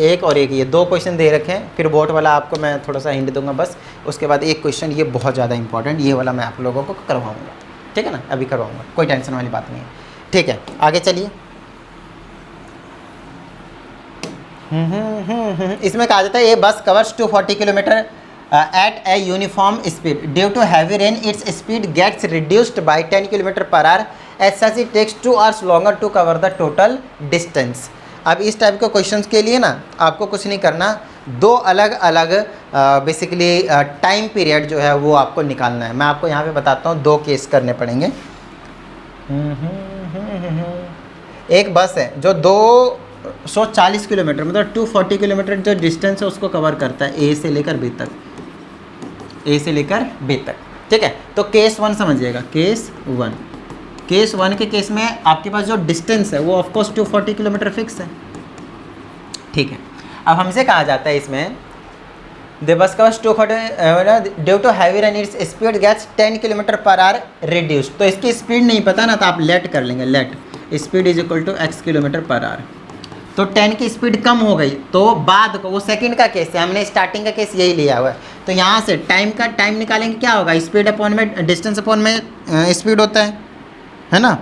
एक और एक, ये 2 क्वेश्चन दे रखे हैं। फिर बोट वाला आपको मैं थोड़ा सा हिंट दूंगा बस, उसके बाद एक क्वेश्चन ये बहुत ज़्यादा इंपॉर्टेंट, ये वाला मैं आप लोगों को करवाऊंगा। ठीक है ना, अभी करवाऊंगा, कोई टेंशन वाली बात नहीं है। ठीक है आगे चलिए। इसमें कहा जाता है ये बस covers 240 kilometre at a uniform speed. Due to heavy rain, its speed gets reduced by 10 km/h. As such, it takes 2 hours longer to cover the total distance. अब इस टाइप के क्वेश्चंस के लिए ना आपको कुछ नहीं करना, 2 अलग अलग बेसिकली टाइम पीरियड जो है वो आपको निकालना है। मैं आपको यहाँ पे बताता हूँ, 2 केस करने पड़ेंगे। एक बस है जो 240 किलोमीटर मतलब 240 किलोमीटर जो डिस्टेंस है उसको कवर करता है, ए से लेकर बी तक, ए से लेकर बी तक। ठीक है, तो केस 1 समझिएगा, केस 1। केस 1 के केस में आपके पास जो डिस्टेंस है वो ऑफकोर्स 240 किलोमीटर फिक्स है। ठीक है, अब हमसे कहा जाता है इसमें the bus covers 240 due to heavy rain its speed gets 10 km/h reduce. तो इसकी स्पीड नहीं पता ना तो आप लेट कर लेंगे, let speed is equal to x km/h। तो 10 की स्पीड कम हो गई तो बाद को, वो सेकंड का केस है, हमने स्टार्टिंग का केस यही लिया हुआ है, तो यहाँ से टाइम निकालेंगे, क्या होगा, स्पीड अपॉन में डिस्टेंस अपॉन में स्पीड होता है ना,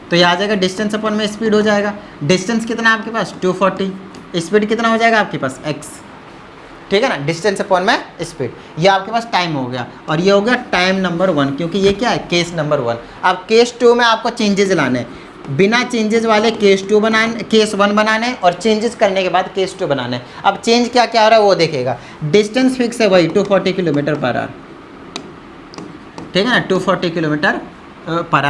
तो यह आ जाएगा डिस्टेंस अपॉन में स्पीड हो जाएगा। डिस्टेंस कितना है आपके पास 240, स्पीड कितना हो जाएगा आपके पास x। ठीक है ना, डिस्टेंस अपॉन में स्पीड, ये आपके पास टाइम हो गया, और ये हो गया टाइम नंबर 1, क्योंकि ये क्या है केस नंबर 1। अब केस 2 में आपको चेंजेस लाने, बिना चेंजेस वाले केस 1 बनाने, और चेंजेस करने के बाद केस 2 बनाने। अब चेंज क्या क्या हो रहा है वो देखेगा। डिस्टेंस फिक्स है वही 240 km/h, ठीक है ना, 240 km/h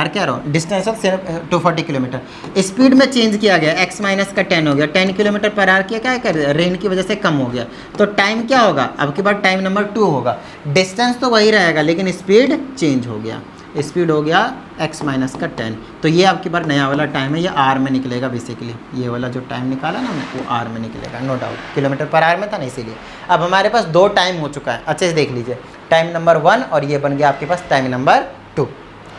कह रहा हूँ, डिस्टेंस सिर्फ 240 किलोमीटर। स्पीड में चेंज किया गया, x माइनस का 10 हो गया, 10 km/h किया, क्या कर रेन की वजह से कम हो गया, तो टाइम क्या होगा, अब के बाद टाइम नंबर 2 होगा। डिस्टेंस तो वही रहेगा लेकिन स्पीड चेंज हो गया, स्पीड हो गया x माइनस का 10, तो ये आपकी बार नया वाला टाइम है, ये r में निकलेगा बेसिकली। ये वाला जो टाइम निकाला ना वो r में निकलेगा, नो डाउट, km/h में था ना इसीलिए। अब हमारे पास 2 टाइम हो चुका है, अच्छे से देख लीजिए, टाइम नंबर 1 और ये बन गया आपके पास टाइम नंबर 2।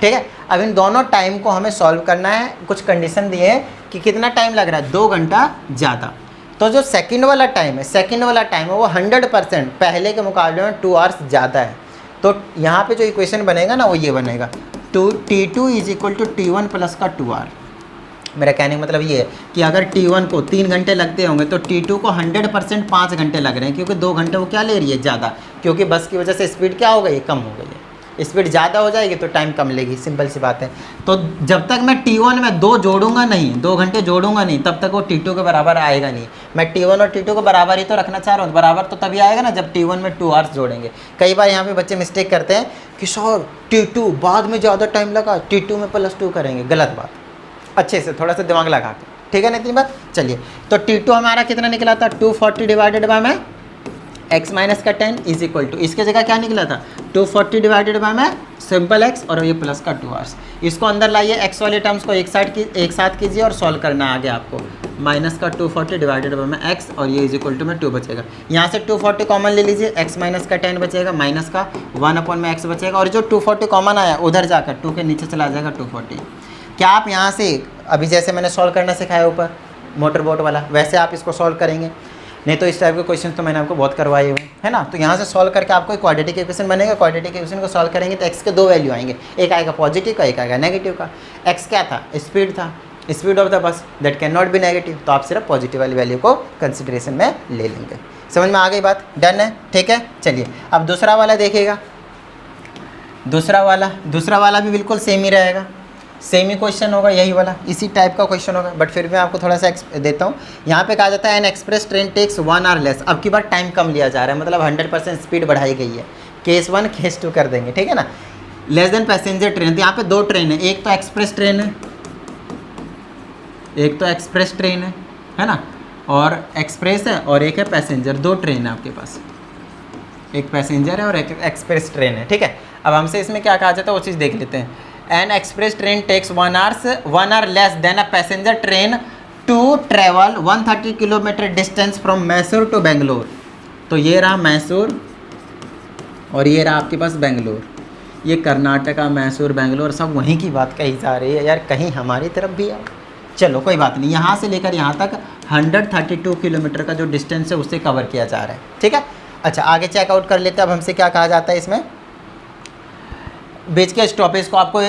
ठीक है, अब इन दोनों टाइम को हमें सॉल्व करना है। कुछ कंडीशन दिए हैं कि कितना टाइम लग रहा है, 2 घंटा ज़्यादा। तो जो सेकंड वाला टाइम है वो 100% पहले के मुकाबले में 2 आवर्स ज़्यादा है। तो यहाँ पे जो इक्वेशन बनेगा ना वो ये बनेगा, T2 is equal to T1 plus का 2 आवर। मेरा कहने का मतलब ये है कि अगर T1 को 3 घंटे लगते होंगे तो T2 को 100% 5 घंटे लग रहे हैं, क्योंकि 2 घंटे वो क्या ले रही है, ज़्यादा, क्योंकि बस की वजह से स्पीड क्या हो गई, कम हो गई है। स्पीड ज़्यादा हो जाएगी तो टाइम कम लेगी, सिंपल सी बात है। तो जब तक मैं T1 में 2 जोड़ूंगा नहीं, 2 घंटे जोड़ूंगा नहीं, तब तक वो T2 के बराबर आएगा नहीं। मैं T1 और T2 को बराबर ही तो रखना चाह रहा हूँ। बराबर तो तभी आएगा ना जब T1 में 2 आवर्स जोड़ेंगे। कई बार यहाँ पे बच्चे मिस्टेक करते हैं कि सर T2 बाद में ज़्यादा टाइम लगा, T2 में +2 करेंगे, गलत बात। अच्छे से थोड़ा सा दिमाग लगा के, ठीक है ना इतनी बात। चलिए, तो T2 हमारा कितना निकला था, 240 डिवाइडेड बाय में x माइनस का 10 इज इक्वल टू, इसके जगह क्या निकला था, 240 डिवाइडेड बाय में सिंपल x और ये प्लस का 2 आवर्स। इसको अंदर लाइए, x वाले टर्म्स को एक साथ कीजिए और सॉल्व करना आगे आपको। माइनस का 240 डिवाइडेड बाय में x और ये इज इक्वल टू में 2 बचेगा। यहाँ से 240 कॉमन ले लीजिए, x माइनस का 10 बचेगा, माइनस का 1/x बचेगा, और जो 240 कॉमन आया उधर जाकर 2 के नीचे चला जाएगा 240। क्या आप यहाँ से अभी जैसे मैंने सॉल्व करना सिखाया ऊपर मोटर बोट वाला, वैसे आप इसको सॉल्व करेंगे? नहीं तो इस टाइप के क्वेश्चन तो मैंने आपको बहुत करवाए हुए है ना। तो यहाँ से सॉल्व करके आपको एक क्वाड्रेटिक इक्वेशन बनेगा। क्वाड्रेटिक इक्वेशन को सॉल्व करेंगे तो x के 2 वैल्यू आएंगे, एक आएगा पॉजिटिव का, एक आएगा नेगेटिव का। x क्या था, स्पीड था, speed of the bus, that can not be negative, तो आप सिर्फ पॉजिटिव वाली वैल्यू को कंसिडरेशन में ले लेंगे। समझ में आ गई बात, डन है, ठीक है। चलिए अब दूसरा वाला देखिएगा। दूसरा वाला भी बिल्कुल सेम ही रहेगा, सेम ही क्वेश्चन होगा, यही वाला इसी टाइप का क्वेश्चन होगा, बट फिर भी आपको थोड़ा सा देता हूँ। यहाँ पे कहा जाता है an express train takes 1 hour less. अब की बार टाइम कम लिया जा रहा है, मतलब 100% स्पीड बढ़ाई गई है। केस 1 केस 2 कर देंगे, ठीक है ना। लेस देन पैसेंजर ट्रेन, तो यहाँ पे 2 ट्रेन है, एक तो एक्सप्रेस ट्रेन है ना, और एक्सप्रेस है और एक है पैसेंजर। 2 ट्रेन है आपके पास, एक पैसेंजर है और एक एक्सप्रेस ट्रेन है, ठीक है। अब हमसे इसमें क्या कहा जाता है वो चीज़ देख लेते हैं। An express train takes 1 hour less than a passenger train to travel 130 kilometre distance from Mysore to Bangalore. तो ये रहा मैसूर और ये रहा आपके पास बेंगलोर। ये कर्नाटका, मैसूर, बेंगलोर सब वहीं की बात कही जा रही है यार, कहीं हमारी तरफ भी आओ। चलो कोई बात नहीं, यहाँ से लेकर यहाँ तक 132 किलोमीटर का जो डिस्टेंस है उससे कवर किया जा रहा है, ठीक है। अच्छा आगे चेकआउट कर लेते हैं। अब हमसे क्या कहा जाता है इसमें, बीच के स्टॉपेज को आपको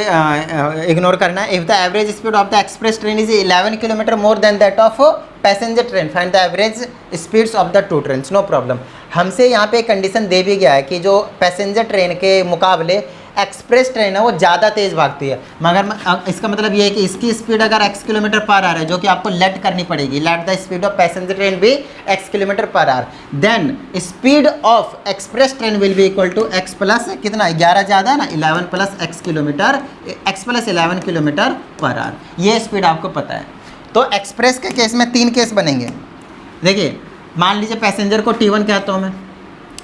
इग्नोर करना है। If the average speed of the express train is 11 kilometre more than that of passenger train, find the average speeds of the 2 train. No problem. हमसे यहाँ पे एक कंडीशन दे भी गया है कि जो पैसेंजर ट्रेन के मुकाबले एक्सप्रेस ट्रेन है वो ज़्यादा तेज़ भागती है, मगर इसका मतलब ये है कि इसकी स्पीड अगर x किलोमीटर पर आवर है, जो कि आपको लेट करनी पड़ेगी, let the speed of passenger train भी x kilometre per hour, then speed of express train will be equal to x plus कितना, 11 ज़्यादा है ना, 11 plus x kilometre, x plus 11 kilometre per hour. ये स्पीड आपको पता है। तो एक्सप्रेस के केस में 3 केस बनेंगे। देखिए मान लीजिए पैसेंजर को T1 कहता हूँ मैं,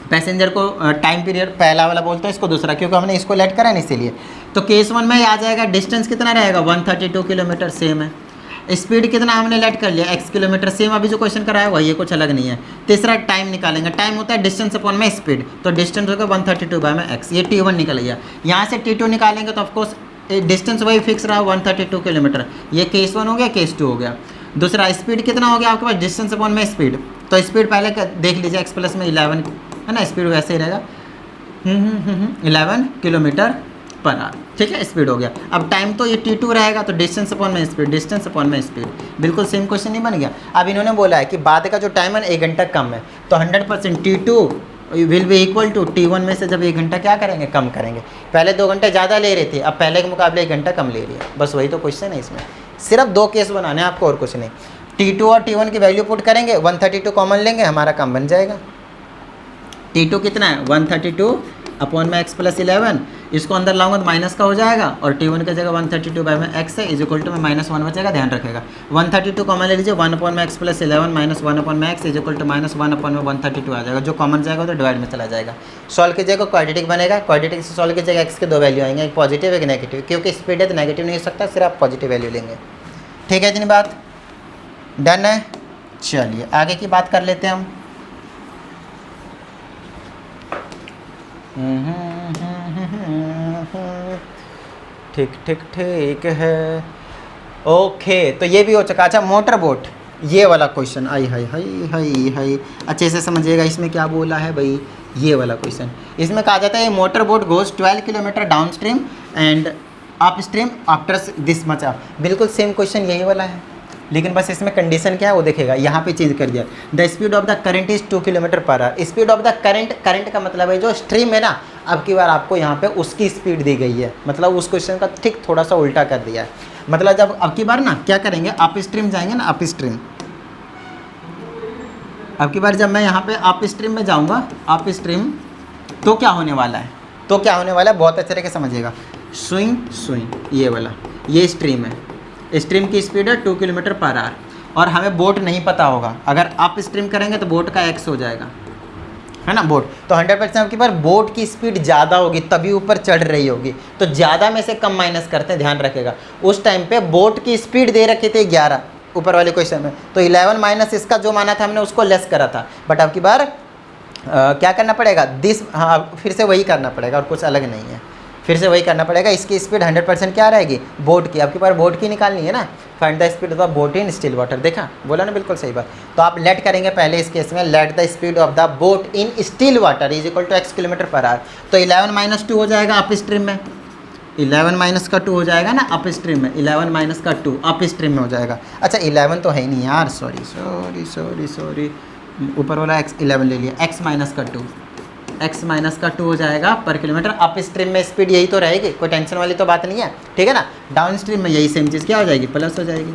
पैसेंजर को टाइम पीरियड पहला वाला बोलते हैं इसको, दूसरा क्योंकि हमने इसको लेट करा है इसीलिए। तो केस 1 में आ जाएगा डिस्टेंस कितना रहेगा, 132 किलोमीटर सेम है। स्पीड कितना हमने लेट कर लिया, x किलोमीटर सेम, अभी जो क्वेश्चन कराया वही है, कुछ अलग नहीं है। तीसरा टाइम निकालेंगे, टाइम होता है डिस्टेंस अपॉन में स्पीड, तो डिस्टेंस होगा 132 बाय में x, ये T1 निकल गया। यहाँ से T2 निकालेंगे तो ऑफकोर्स डिस्टेंस वही फिक्स रहा 132 किलोमीटर। ये केस 1 हो गया, केस 2 हो गया। दूसरा स्पीड कितना हो गया आपके पास, डिस्टेंस अपॉन में स्पीड, तो स्पीड पहले देख लीजिए x प्लस में 11 है ना, स्पीड वैसे ही रहेगा 11 किलोमीटर पर आवर, ठीक है, स्पीड हो गया। अब टाइम तो ये T2 रहेगा, तो डिस्टेंस अपॉन में स्पीड, डिस्टेंस अपॉन में स्पीड, बिल्कुल सेम क्वेश्चन नहीं बन गया। अब इन्होंने बोला है कि बाद का जो टाइम है 1 घंटा कम है, तो 100% T2 will be equal to T1 में से जब 1 घंटा क्या करेंगे, कम करेंगे। पहले 2 घंटे ज़्यादा ले रही थी, अब पहले के मुकाबले 1 घंटा कम ले रही है, बस वही तो क्वेश्चन है इसमें। सिर्फ 2 केस बनाने हैं आपको और कुछ नहीं। T2 और T1 की वैल्यू पुट करेंगे, 132 कॉमन लेंगे, हमारा काम बन जाएगा। T2 कितना है, 132 अपॉन में x प्लस 11, इसको अंदर लाऊंगा तो माइनस का हो जाएगा, और T1 की जगह 132 बाय में x है, इज इक्वल टू में -1 बचेगा, ध्यान रखेगा। 132 कॉमन ले लीजिए, 1 अपॉन में x प्लस 11 माइनस 1 अपॉन में x is equal to -1 upon में 132 आ जाएगा। जो कॉमन जाएगा तो डिवाइड में चला जाएगा। सॉल्व कीजिएगा, क्वाड्रेटिक बनेगा। क्वाड्रेटिक से सॉल्व कीजिएगा, x के 2 वैल्यू आएंगे, एक पॉजिटिव एक नेगेटिव, क्योंकि स्पीड है तो नेगेटिव नहीं हो सकता, सिर्फ आप पॉजिटिव वैल्यू लेंगे, ठीक है इतनी बात, डन है। चलिए आगे की बात कर लेते हैं हम। ठीक ठीक ठीक है, ओके। तो ये भी हो चुका। अच्छा मोटर बोट, ये वाला क्वेश्चन, आई हाई हाई हाई हाई, अच्छे से समझिएगा इसमें क्या बोला है भाई। ये वाला क्वेश्चन, इसमें कहा जाता है motor boat goes 12 kilometre down stream and up stream after this much up. बिल्कुल सेम क्वेश्चन यही वाला है, लेकिन बस इसमें कंडीशन क्या है वो देखेगा, यहाँ पे चेंज कर दिया। The speed of the current is 2 kilometre per our. Speed of the current, current का मतलब है जो स्ट्रीम है ना, अब की बार आपको यहाँ पे उसकी स्पीड दी गई है, मतलब उस क्वेश्चन का ठीक थोड़ा सा उल्टा कर दिया है। मतलब जब अब की बार ना क्या करेंगे, अप स्ट्रीम जाएंगे ना, अप स्ट्रीम, अब की बार जब मैं यहाँ पे अप स्ट्रीम में जाऊँगा, अप स्ट्रीम, तो क्या होने वाला है, तो क्या होने वाला है बहुत अच्छे तरीके से समझिएगा। स्विंग स्विंग, ये वाला, ये स्ट्रीम है, स्ट्रीम की स्पीड है 2 किलोमीटर पर आवर, और हमें बोट नहीं पता होगा। अगर अप स्ट्रीम करेंगे तो बोट का एक्स हो जाएगा, है ना, बोट। तो 100% आपकी बार बोट की स्पीड ज़्यादा होगी तभी ऊपर चढ़ रही होगी, तो ज़्यादा में से कम माइनस करते हैं, ध्यान रखेगा। उस टाइम पे बोट की स्पीड दे रखी थी 11 ऊपर वाले क्वेश्चन में, तो 11 माइनस इसका जो माना था हमने उसको लेस करा था, बट अब की बार क्या करना पड़ेगा, दिस, हाँ फिर से वही करना पड़ेगा और कुछ अलग नहीं है, फिर से वही करना पड़ेगा। इसकी स्पीड 100% क्या रहेगी, बोट की, आपके पास बोट की निकालनी है ना, find the speed of the boat in still water, देखा, बोला ना, बिल्कुल सही बात। तो आप लेट करेंगे पहले इस केस में, let the speed of the boat in still water is equal to x kilometre per hour. तो 11 माइनस 2 हो जाएगा अप स्ट्रीम में, 11 माइनस का 2 हो जाएगा ना अप स्ट्रीम में, 11 माइनस का 2 अप स्ट्रीम में हो जाएगा। अच्छा 11 तो है ही नहीं यार, सॉरी सॉरी सॉरी सॉरी, ऊपर वाला x 11 ले लिया, x माइनस का 2, x माइनस का 2 हो जाएगा पर किलोमीटर। अप स्ट्रीम में स्पीड यही तो रहेगी, कोई टेंशन वाली तो बात नहीं है, ठीक है ना। डाउन स्ट्रीम में यही सेम चीज़ क्या हो जाएगी, प्लस हो जाएगी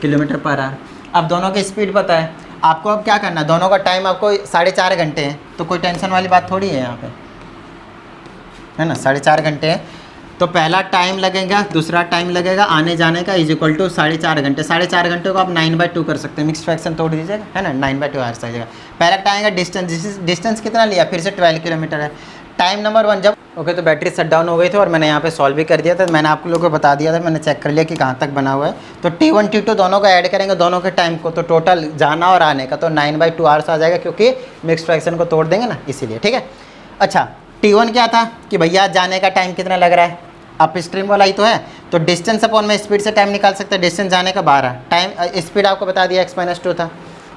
किलोमीटर पर आवर। अब दोनों की स्पीड पता है आपको, अब क्या करना है, दोनों का टाइम आपको 4.5 घंटे है, तो कोई टेंशन वाली बात थोड़ी है यहाँ पे, है ना, 4.5 घंटे है, तो पहला टाइम लगेगा, दूसरा टाइम लगेगा आने जाने का, इज इक्वल टू 4.5 घंटे। 4.5 घंटे को आप 9/2 कर सकते हैं, मिक्स फ्रैक्शन तोड़ दीजिएगा, है ना, 9/2 आ जाएगा। पहला टाइम का डिस्टेंस, डिस्टेंस कितना लिया, फिर से 12 किलोमीटर है। टाइम नंबर 1 जब ओके, तो बैटरी शट डाउन हो गई थी और मैंने यहाँ पे सॉल्व भी कर दिया था, मैंने आप लोगों को बता दिया था, मैंने चेक कर लिया कि कहाँ तक बना हुआ है। तो T1 T2 दोनों को ऐड करेंगे, दोनों के टाइम को, तो टोटल जाना और आने का तो 9/2 आवर्स आ जाएगा, क्योंकि मिक्स फ्रैक्शन को तोड़ देंगे ना, इसीलिए, ठीक है। अच्छा T1 क्या था कि भैया जाने का टाइम कितना लग रहा है, अप स्ट्रीम वाला ही तो है, तो डिस्टेंस अपॉन में स्पीड से टाइम निकाल सकते हैं। डिस्टेंस जाने का 12, टाइम स्पीड आपको बता दिया x माइनस 2 था,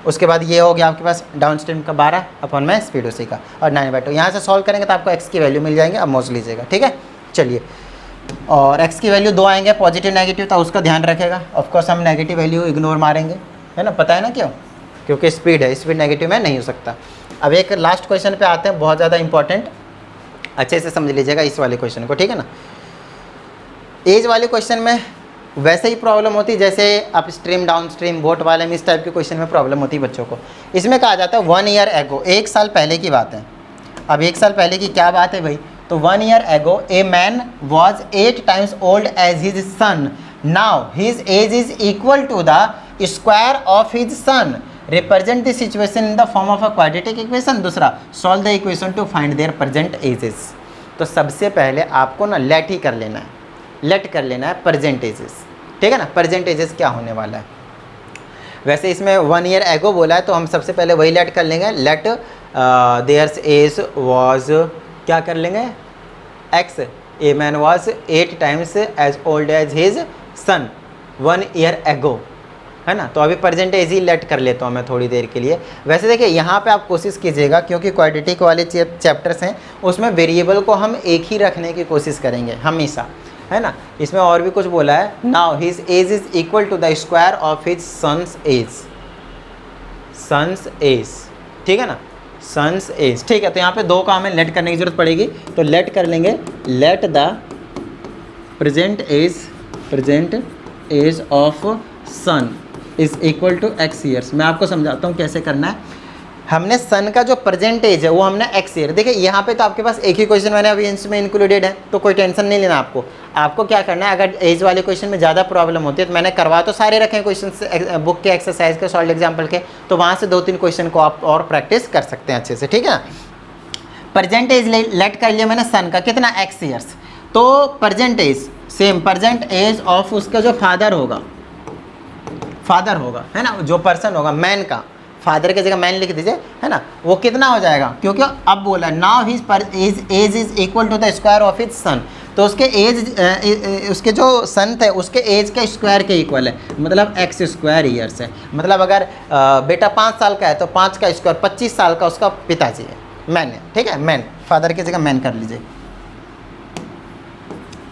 उसके बाद ये हो गया आपके पास डाउन स्ट्रीम का 12 अपॉन में स्पीड उसी का, और 9/2 यहाँ से सॉल्व करेंगे तो आपको x की वैल्यू मिल जाएंगे, अब मोज लीजिएगा, ठीक है। चलिए, और x की वैल्यू 2 आएंगे, पॉजिटिव नेगेटिव, तो उसका ध्यान रखेगा। ऑफकोर्स हम नेगेटिव वैल्यू इग्नोर मारेंगे, है ना, पता है ना क्यों, क्योंकि स्पीड है, स्पीड नेगेटिव में नहीं हो सकता। अब एक लास्ट क्वेश्चन पे आते हैं, बहुत ज़्यादा इंपॉर्टेंट, अच्छे से समझ लीजिएगा इस वाले क्वेश्चन को, ठीक है ना। एज वाले क्वेश्चन में वैसे ही प्रॉब्लम होती है जैसे up stream down stream boat वाले में, इस टाइप के क्वेश्चन में प्रॉब्लम होती है बच्चों को। इसमें कहा जाता है 1 ईयर एगो, 1 साल पहले की बात है। अब 1 साल पहले की क्या बात है भाई, तो 1 year ago a man was 8 times old as his son, now his age is equal to the square of his son, represent the situation in the form of a quadratic equation. दूसरा, solve the equation to find their present ages. तो सबसे पहले आपको ना late ही कर लेना है, late कर लेना है प्रेजेंट एजेस, ठीक है ना। प्रेजेंट एजेस क्या होने वाला है, वैसे इसमें 1 ईयर एगो बोला है, तो हम सबसे पहले वही लेट कर लेंगे, लेट देयर्स एज वॉज, क्या कर लेंगे, X, a man was 8 times as old as his son 1 year ago, है ना। तो अभी प्रेजेंट एज ही लेट कर लेता हूँ मैं थोड़ी देर के लिए। वैसे देखिए यहाँ पे आप कोशिश कीजिएगा, क्योंकि क्वाड्रेटिक वाले चैप्टर्स हैं उसमें वेरिएबल को हम एक ही रखने की कोशिश करेंगे हमेशा, है ना। इसमें और भी कुछ बोला है, now his age is equal to the square of his son's age, son's age, ठीक है ना, सन्स एज, ठीक है। तो यहाँ पे 2 का हमें लेट करने की जरूरत पड़ेगी, तो लेट कर लेंगे, let the present age of son is equal to x years. मैं आपको समझाता हूँ कैसे करना है। हमने सन का जो प्रेजेंट एज है वो हमने x ईयर, देखिए यहाँ पे तो आपके पास एक ही क्वेश्चन मैंने अभी इसमें इंक्लूडेड है, तो कोई टेंशन नहीं लेना आपको। आपको क्या करना है, अगर एज वाले क्वेश्चन में ज़्यादा प्रॉब्लम होती है, तो मैंने करवा तो सारे रखे हैं क्वेश्चन बुक के एक्सरसाइज के सॉल्व एग्जाम्पल के, तो वहाँ से 2-3 क्वेश्चन को आप और प्रैक्टिस कर सकते हैं अच्छे से, ठीक है ना। प्रेजेंट एज लेट कर लिया मैंने सन का कितना, x ईयर्स, तो present age same, present age of उसका जो फादर होगा, है ना, जो पर्सन होगा मैन का, फादर की जगह मैन लिख दीजिए, है ना, वो कितना हो जाएगा, क्योंकि अब बोला now his age is equal to the square of his son, तो उसके एज उसके जो सन थे उसके एज के स्क्वायर के इक्वल है, मतलब एक्स स्क्वायर ईयर्स है। मतलब अगर बेटा 5 साल का है तो 5 का स्क्वायर 25 साल का उसका पिताजी है, मैन है, ठीक है, मैन, फादर की जगह मैन कर लीजिए,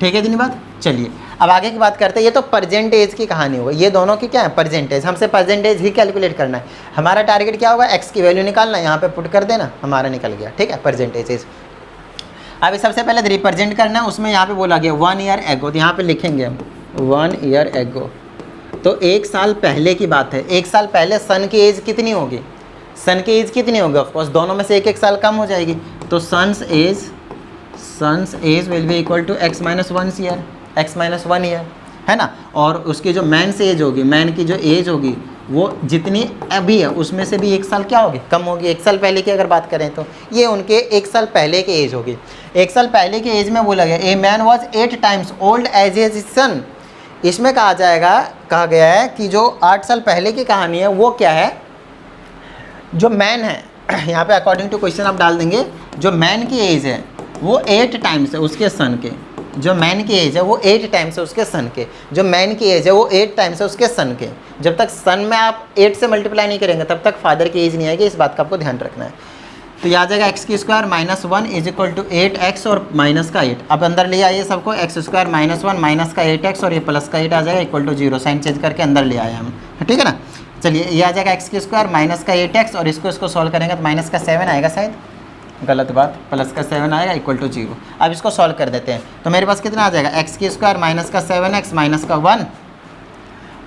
ठीक है इतनी बात। चलिए अब आगे की बात करते हैं। ये तो प्रेजेंट एज की कहानी होगी, ये दोनों की क्या है, प्रेजेंट एज। हमसे प्रेजेंट एज ही कैलकुलेट करना है, हमारा टारगेट क्या होगा, एक्स की वैल्यू निकालना है, यहाँ पे पुट कर देना, हमारा निकल गया, ठीक है, प्रेजेंट एज। अभी सबसे पहले रिप्रेजेंट करना है, उसमें यहाँ पे बोला गया 1 ईयर एगो, तो यहाँ पे लिखेंगे हम 1 ईयर एगो, तो 1 साल पहले की बात है। 1 साल पहले सन की एज कितनी होगी, सन की एज कितनी होगी, ऑफकोर्स दोनों में से 1 साल कम हो जाएगी, तो son's age will be equal to X minus 1 year, X minus 1 year, है ना। और उसकी जो मैन से एज होगी, मैन की जो एज होगी वो जितनी अभी है उसमें से भी 1 साल क्या होगी, कम होगी। 1 साल पहले की अगर बात करें तो ये उनके 1 साल पहले की एज होगी। 1 साल पहले की एज में बोला गया ए man was 8 times old as his सन। इसमें कहा गया है कि जो 8 साल पहले की कहानी है वो क्या है, जो मैन है यहाँ पे अकॉर्डिंग टू क्वेश्चन आप डाल देंगे, जो मैन की एज है वो 8 टाइम्स है उसके सन के, जो मैन की एज है वो 8 टाइम्स है उसके सन के, जो मैन की एज है वो 8 टाइम्स है उसके सन के। जब तक सन में आप 8 से मल्टीप्लाई नहीं करेंगे तब तक फादर की एज नहीं आएगी, इस बात का आपको ध्यान रखना है। तो यहाँ आ जाएगा एक्स की square minus 1 is equal to 8x और माइनस का 8। अब अंदर ले आइए सबको, एक्स स्क्वायर माइनस 1 माइनस का 8x और ये प्लस का 8 आ जाएगा इक्वल टू 0, साइन चेंज करके अंदर ले आए हम, ठीक है ना। चलिए ये आ जाएगा एक्स की स्क्वायर माइनस का 8x और इसको सॉल्व करेंगे तो माइनस का 7 आएगा, शायद गलत बात, प्लस का 7 आएगा इक्वल टू 0। अब इसको सॉल्व कर देते हैं तो मेरे पास कितना आ जाएगा, एक्स की स्क्वायर माइनस का 7x माइनस का 1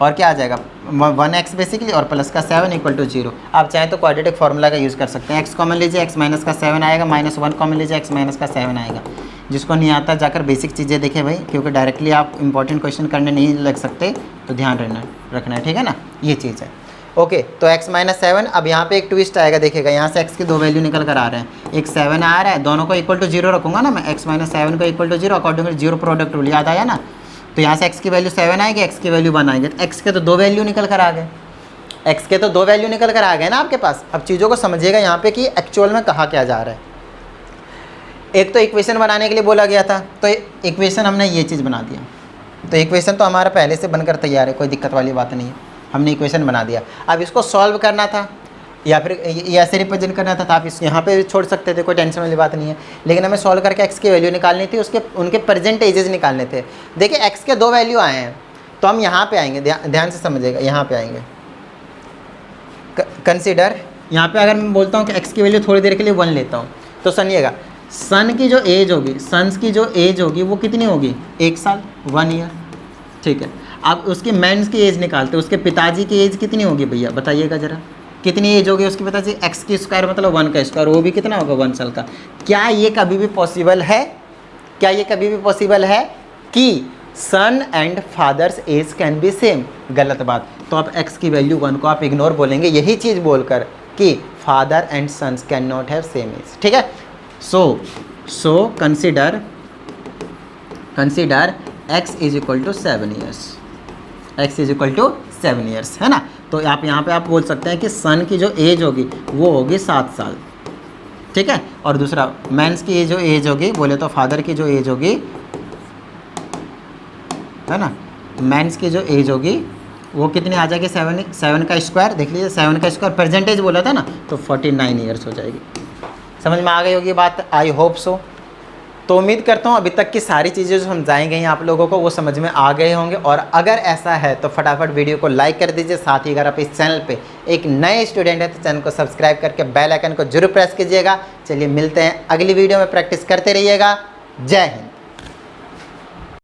और क्या आ जाएगा 1x बेसिकली और प्लस का 7 इक्वल टू 0। आप चाहें तो क्वाड्रेटिक फार्मूला का यूज़ कर सकते हैं। x कॉमन लीजिए, x माइनस का 7 आएगा, माइनस 1 कॉमन लीजिए, x माइनस का 7 आएगा। जिसको नहीं आता जाकर बेसिक चीज़ें देखें भाई, क्योंकि डायरेक्टली आप इंपॉर्टेंट क्वेश्चन करने नहीं लग सकते, तो ध्यान रखना है, ठीक है ना, ये चीज़ है। ओके तो x माइनस 7, अब यहाँ पे एक ट्विस्ट आएगा, देखिएगा यहाँ से x की 2 वैल्यू निकल कर आ रहे हैं, एक 7 आ रहा है, दोनों को इक्वल टू 0 रखूँगा ना मैं, x माइनस 7 को equal to 0 according to 0 product rule, याद आया ना। तो यहाँ से x की वैल्यू 7 आएगी, x की वैल्यू 1 आएगी, तो x के तो 2 वैल्यू निकल कर आ गए, x के तो 2 वैल्यू निकल कर आ गए ना आपके पास। अब चीज़ों को समझिएगा यहाँ पे कि एक्चुअल में कहा क्या जा रहा है। एक तो इक्वेशन बनाने के लिए बोला गया था, तो इक्वेशन हमने ये चीज़ बना दिया, तो इक्वेशन तो हमारा पहले से बनकर तैयार है, कोई दिक्कत वाली बात नहीं है, हमने इक्वेशन बना दिया। अब इसको सॉल्व करना था या फिर ऐसे रिप्रेजेंट करना था, तो आप इस यहाँ पे भी छोड़ सकते थे, कोई टेंशन वाली बात नहीं है। लेकिन हमें सॉल्व करके x की वैल्यू निकालनी थी, उसके उनके प्रेजेंट एजेस निकालने थे। देखिए x के 2 वैल्यू आए हैं, तो हम यहाँ पे आएंगे, ध्यान से समझिएगा, यहाँ पे आएंगे, कंसीडर, यहाँ पे अगर मैं बोलता हूँ कि x की वैल्यू थोड़ी देर के लिए 1 लेता हूँ, तो सुनिएगा सन की जो एज होगी, सन्स की जो एज होगी वो कितनी होगी, 1 साल 1 ईयर, ठीक है। अब उसकी मैंस की एज निकालते, उसके पिताजी की एज कितनी होगी भैया बताइएगा ज़रा, कितनी एज होगी उसके पिताजी, एक्स की स्क्वायर मतलब 1 का स्क्वायर, वो भी कितना होगा 1 साल का। क्या ये कभी भी पॉसिबल है, क्या ये कभी भी पॉसिबल है कि son and father's age can be same, गलत बात। तो अब एक्स की वैल्यू 1 को आप इग्नोर बोलेंगे, यही चीज़ बोलकर कि father and sons can not have same age, ठीक है। So consider x is equal to 7 years, x is equal to 7 years, है ना। तो आप यहाँ पे आप बोल सकते हैं कि सन की जो एज होगी वो होगी 7 साल, ठीक है। और दूसरा मैंस की जो एज होगी, बोले तो फादर की जो एज होगी, है ना, मैंस की जो एज होगी वो कितनी आ जाएगी, 7 का स्क्वायर, देख लीजिए 7 का स्क्वायर परसेंटेज बोला था ना, तो 49 ईयर्स हो जाएगी। समझ में आ गई होगी बात, आई होप सो। तो उम्मीद करता हूँ अभी तक की सारी चीज़ें जो समझाई गई हैं आप लोगों को वो समझ में आ गए होंगे, और अगर ऐसा है तो फटाफट वीडियो को लाइक कर दीजिए। साथ ही अगर आप इस चैनल पे एक नए स्टूडेंट हैं तो चैनल को सब्सक्राइब करके बेल आइकन को जरूर प्रेस कीजिएगा। चलिए मिलते हैं अगली वीडियो में, प्रैक्टिस करते रहिएगा। जय हिंद।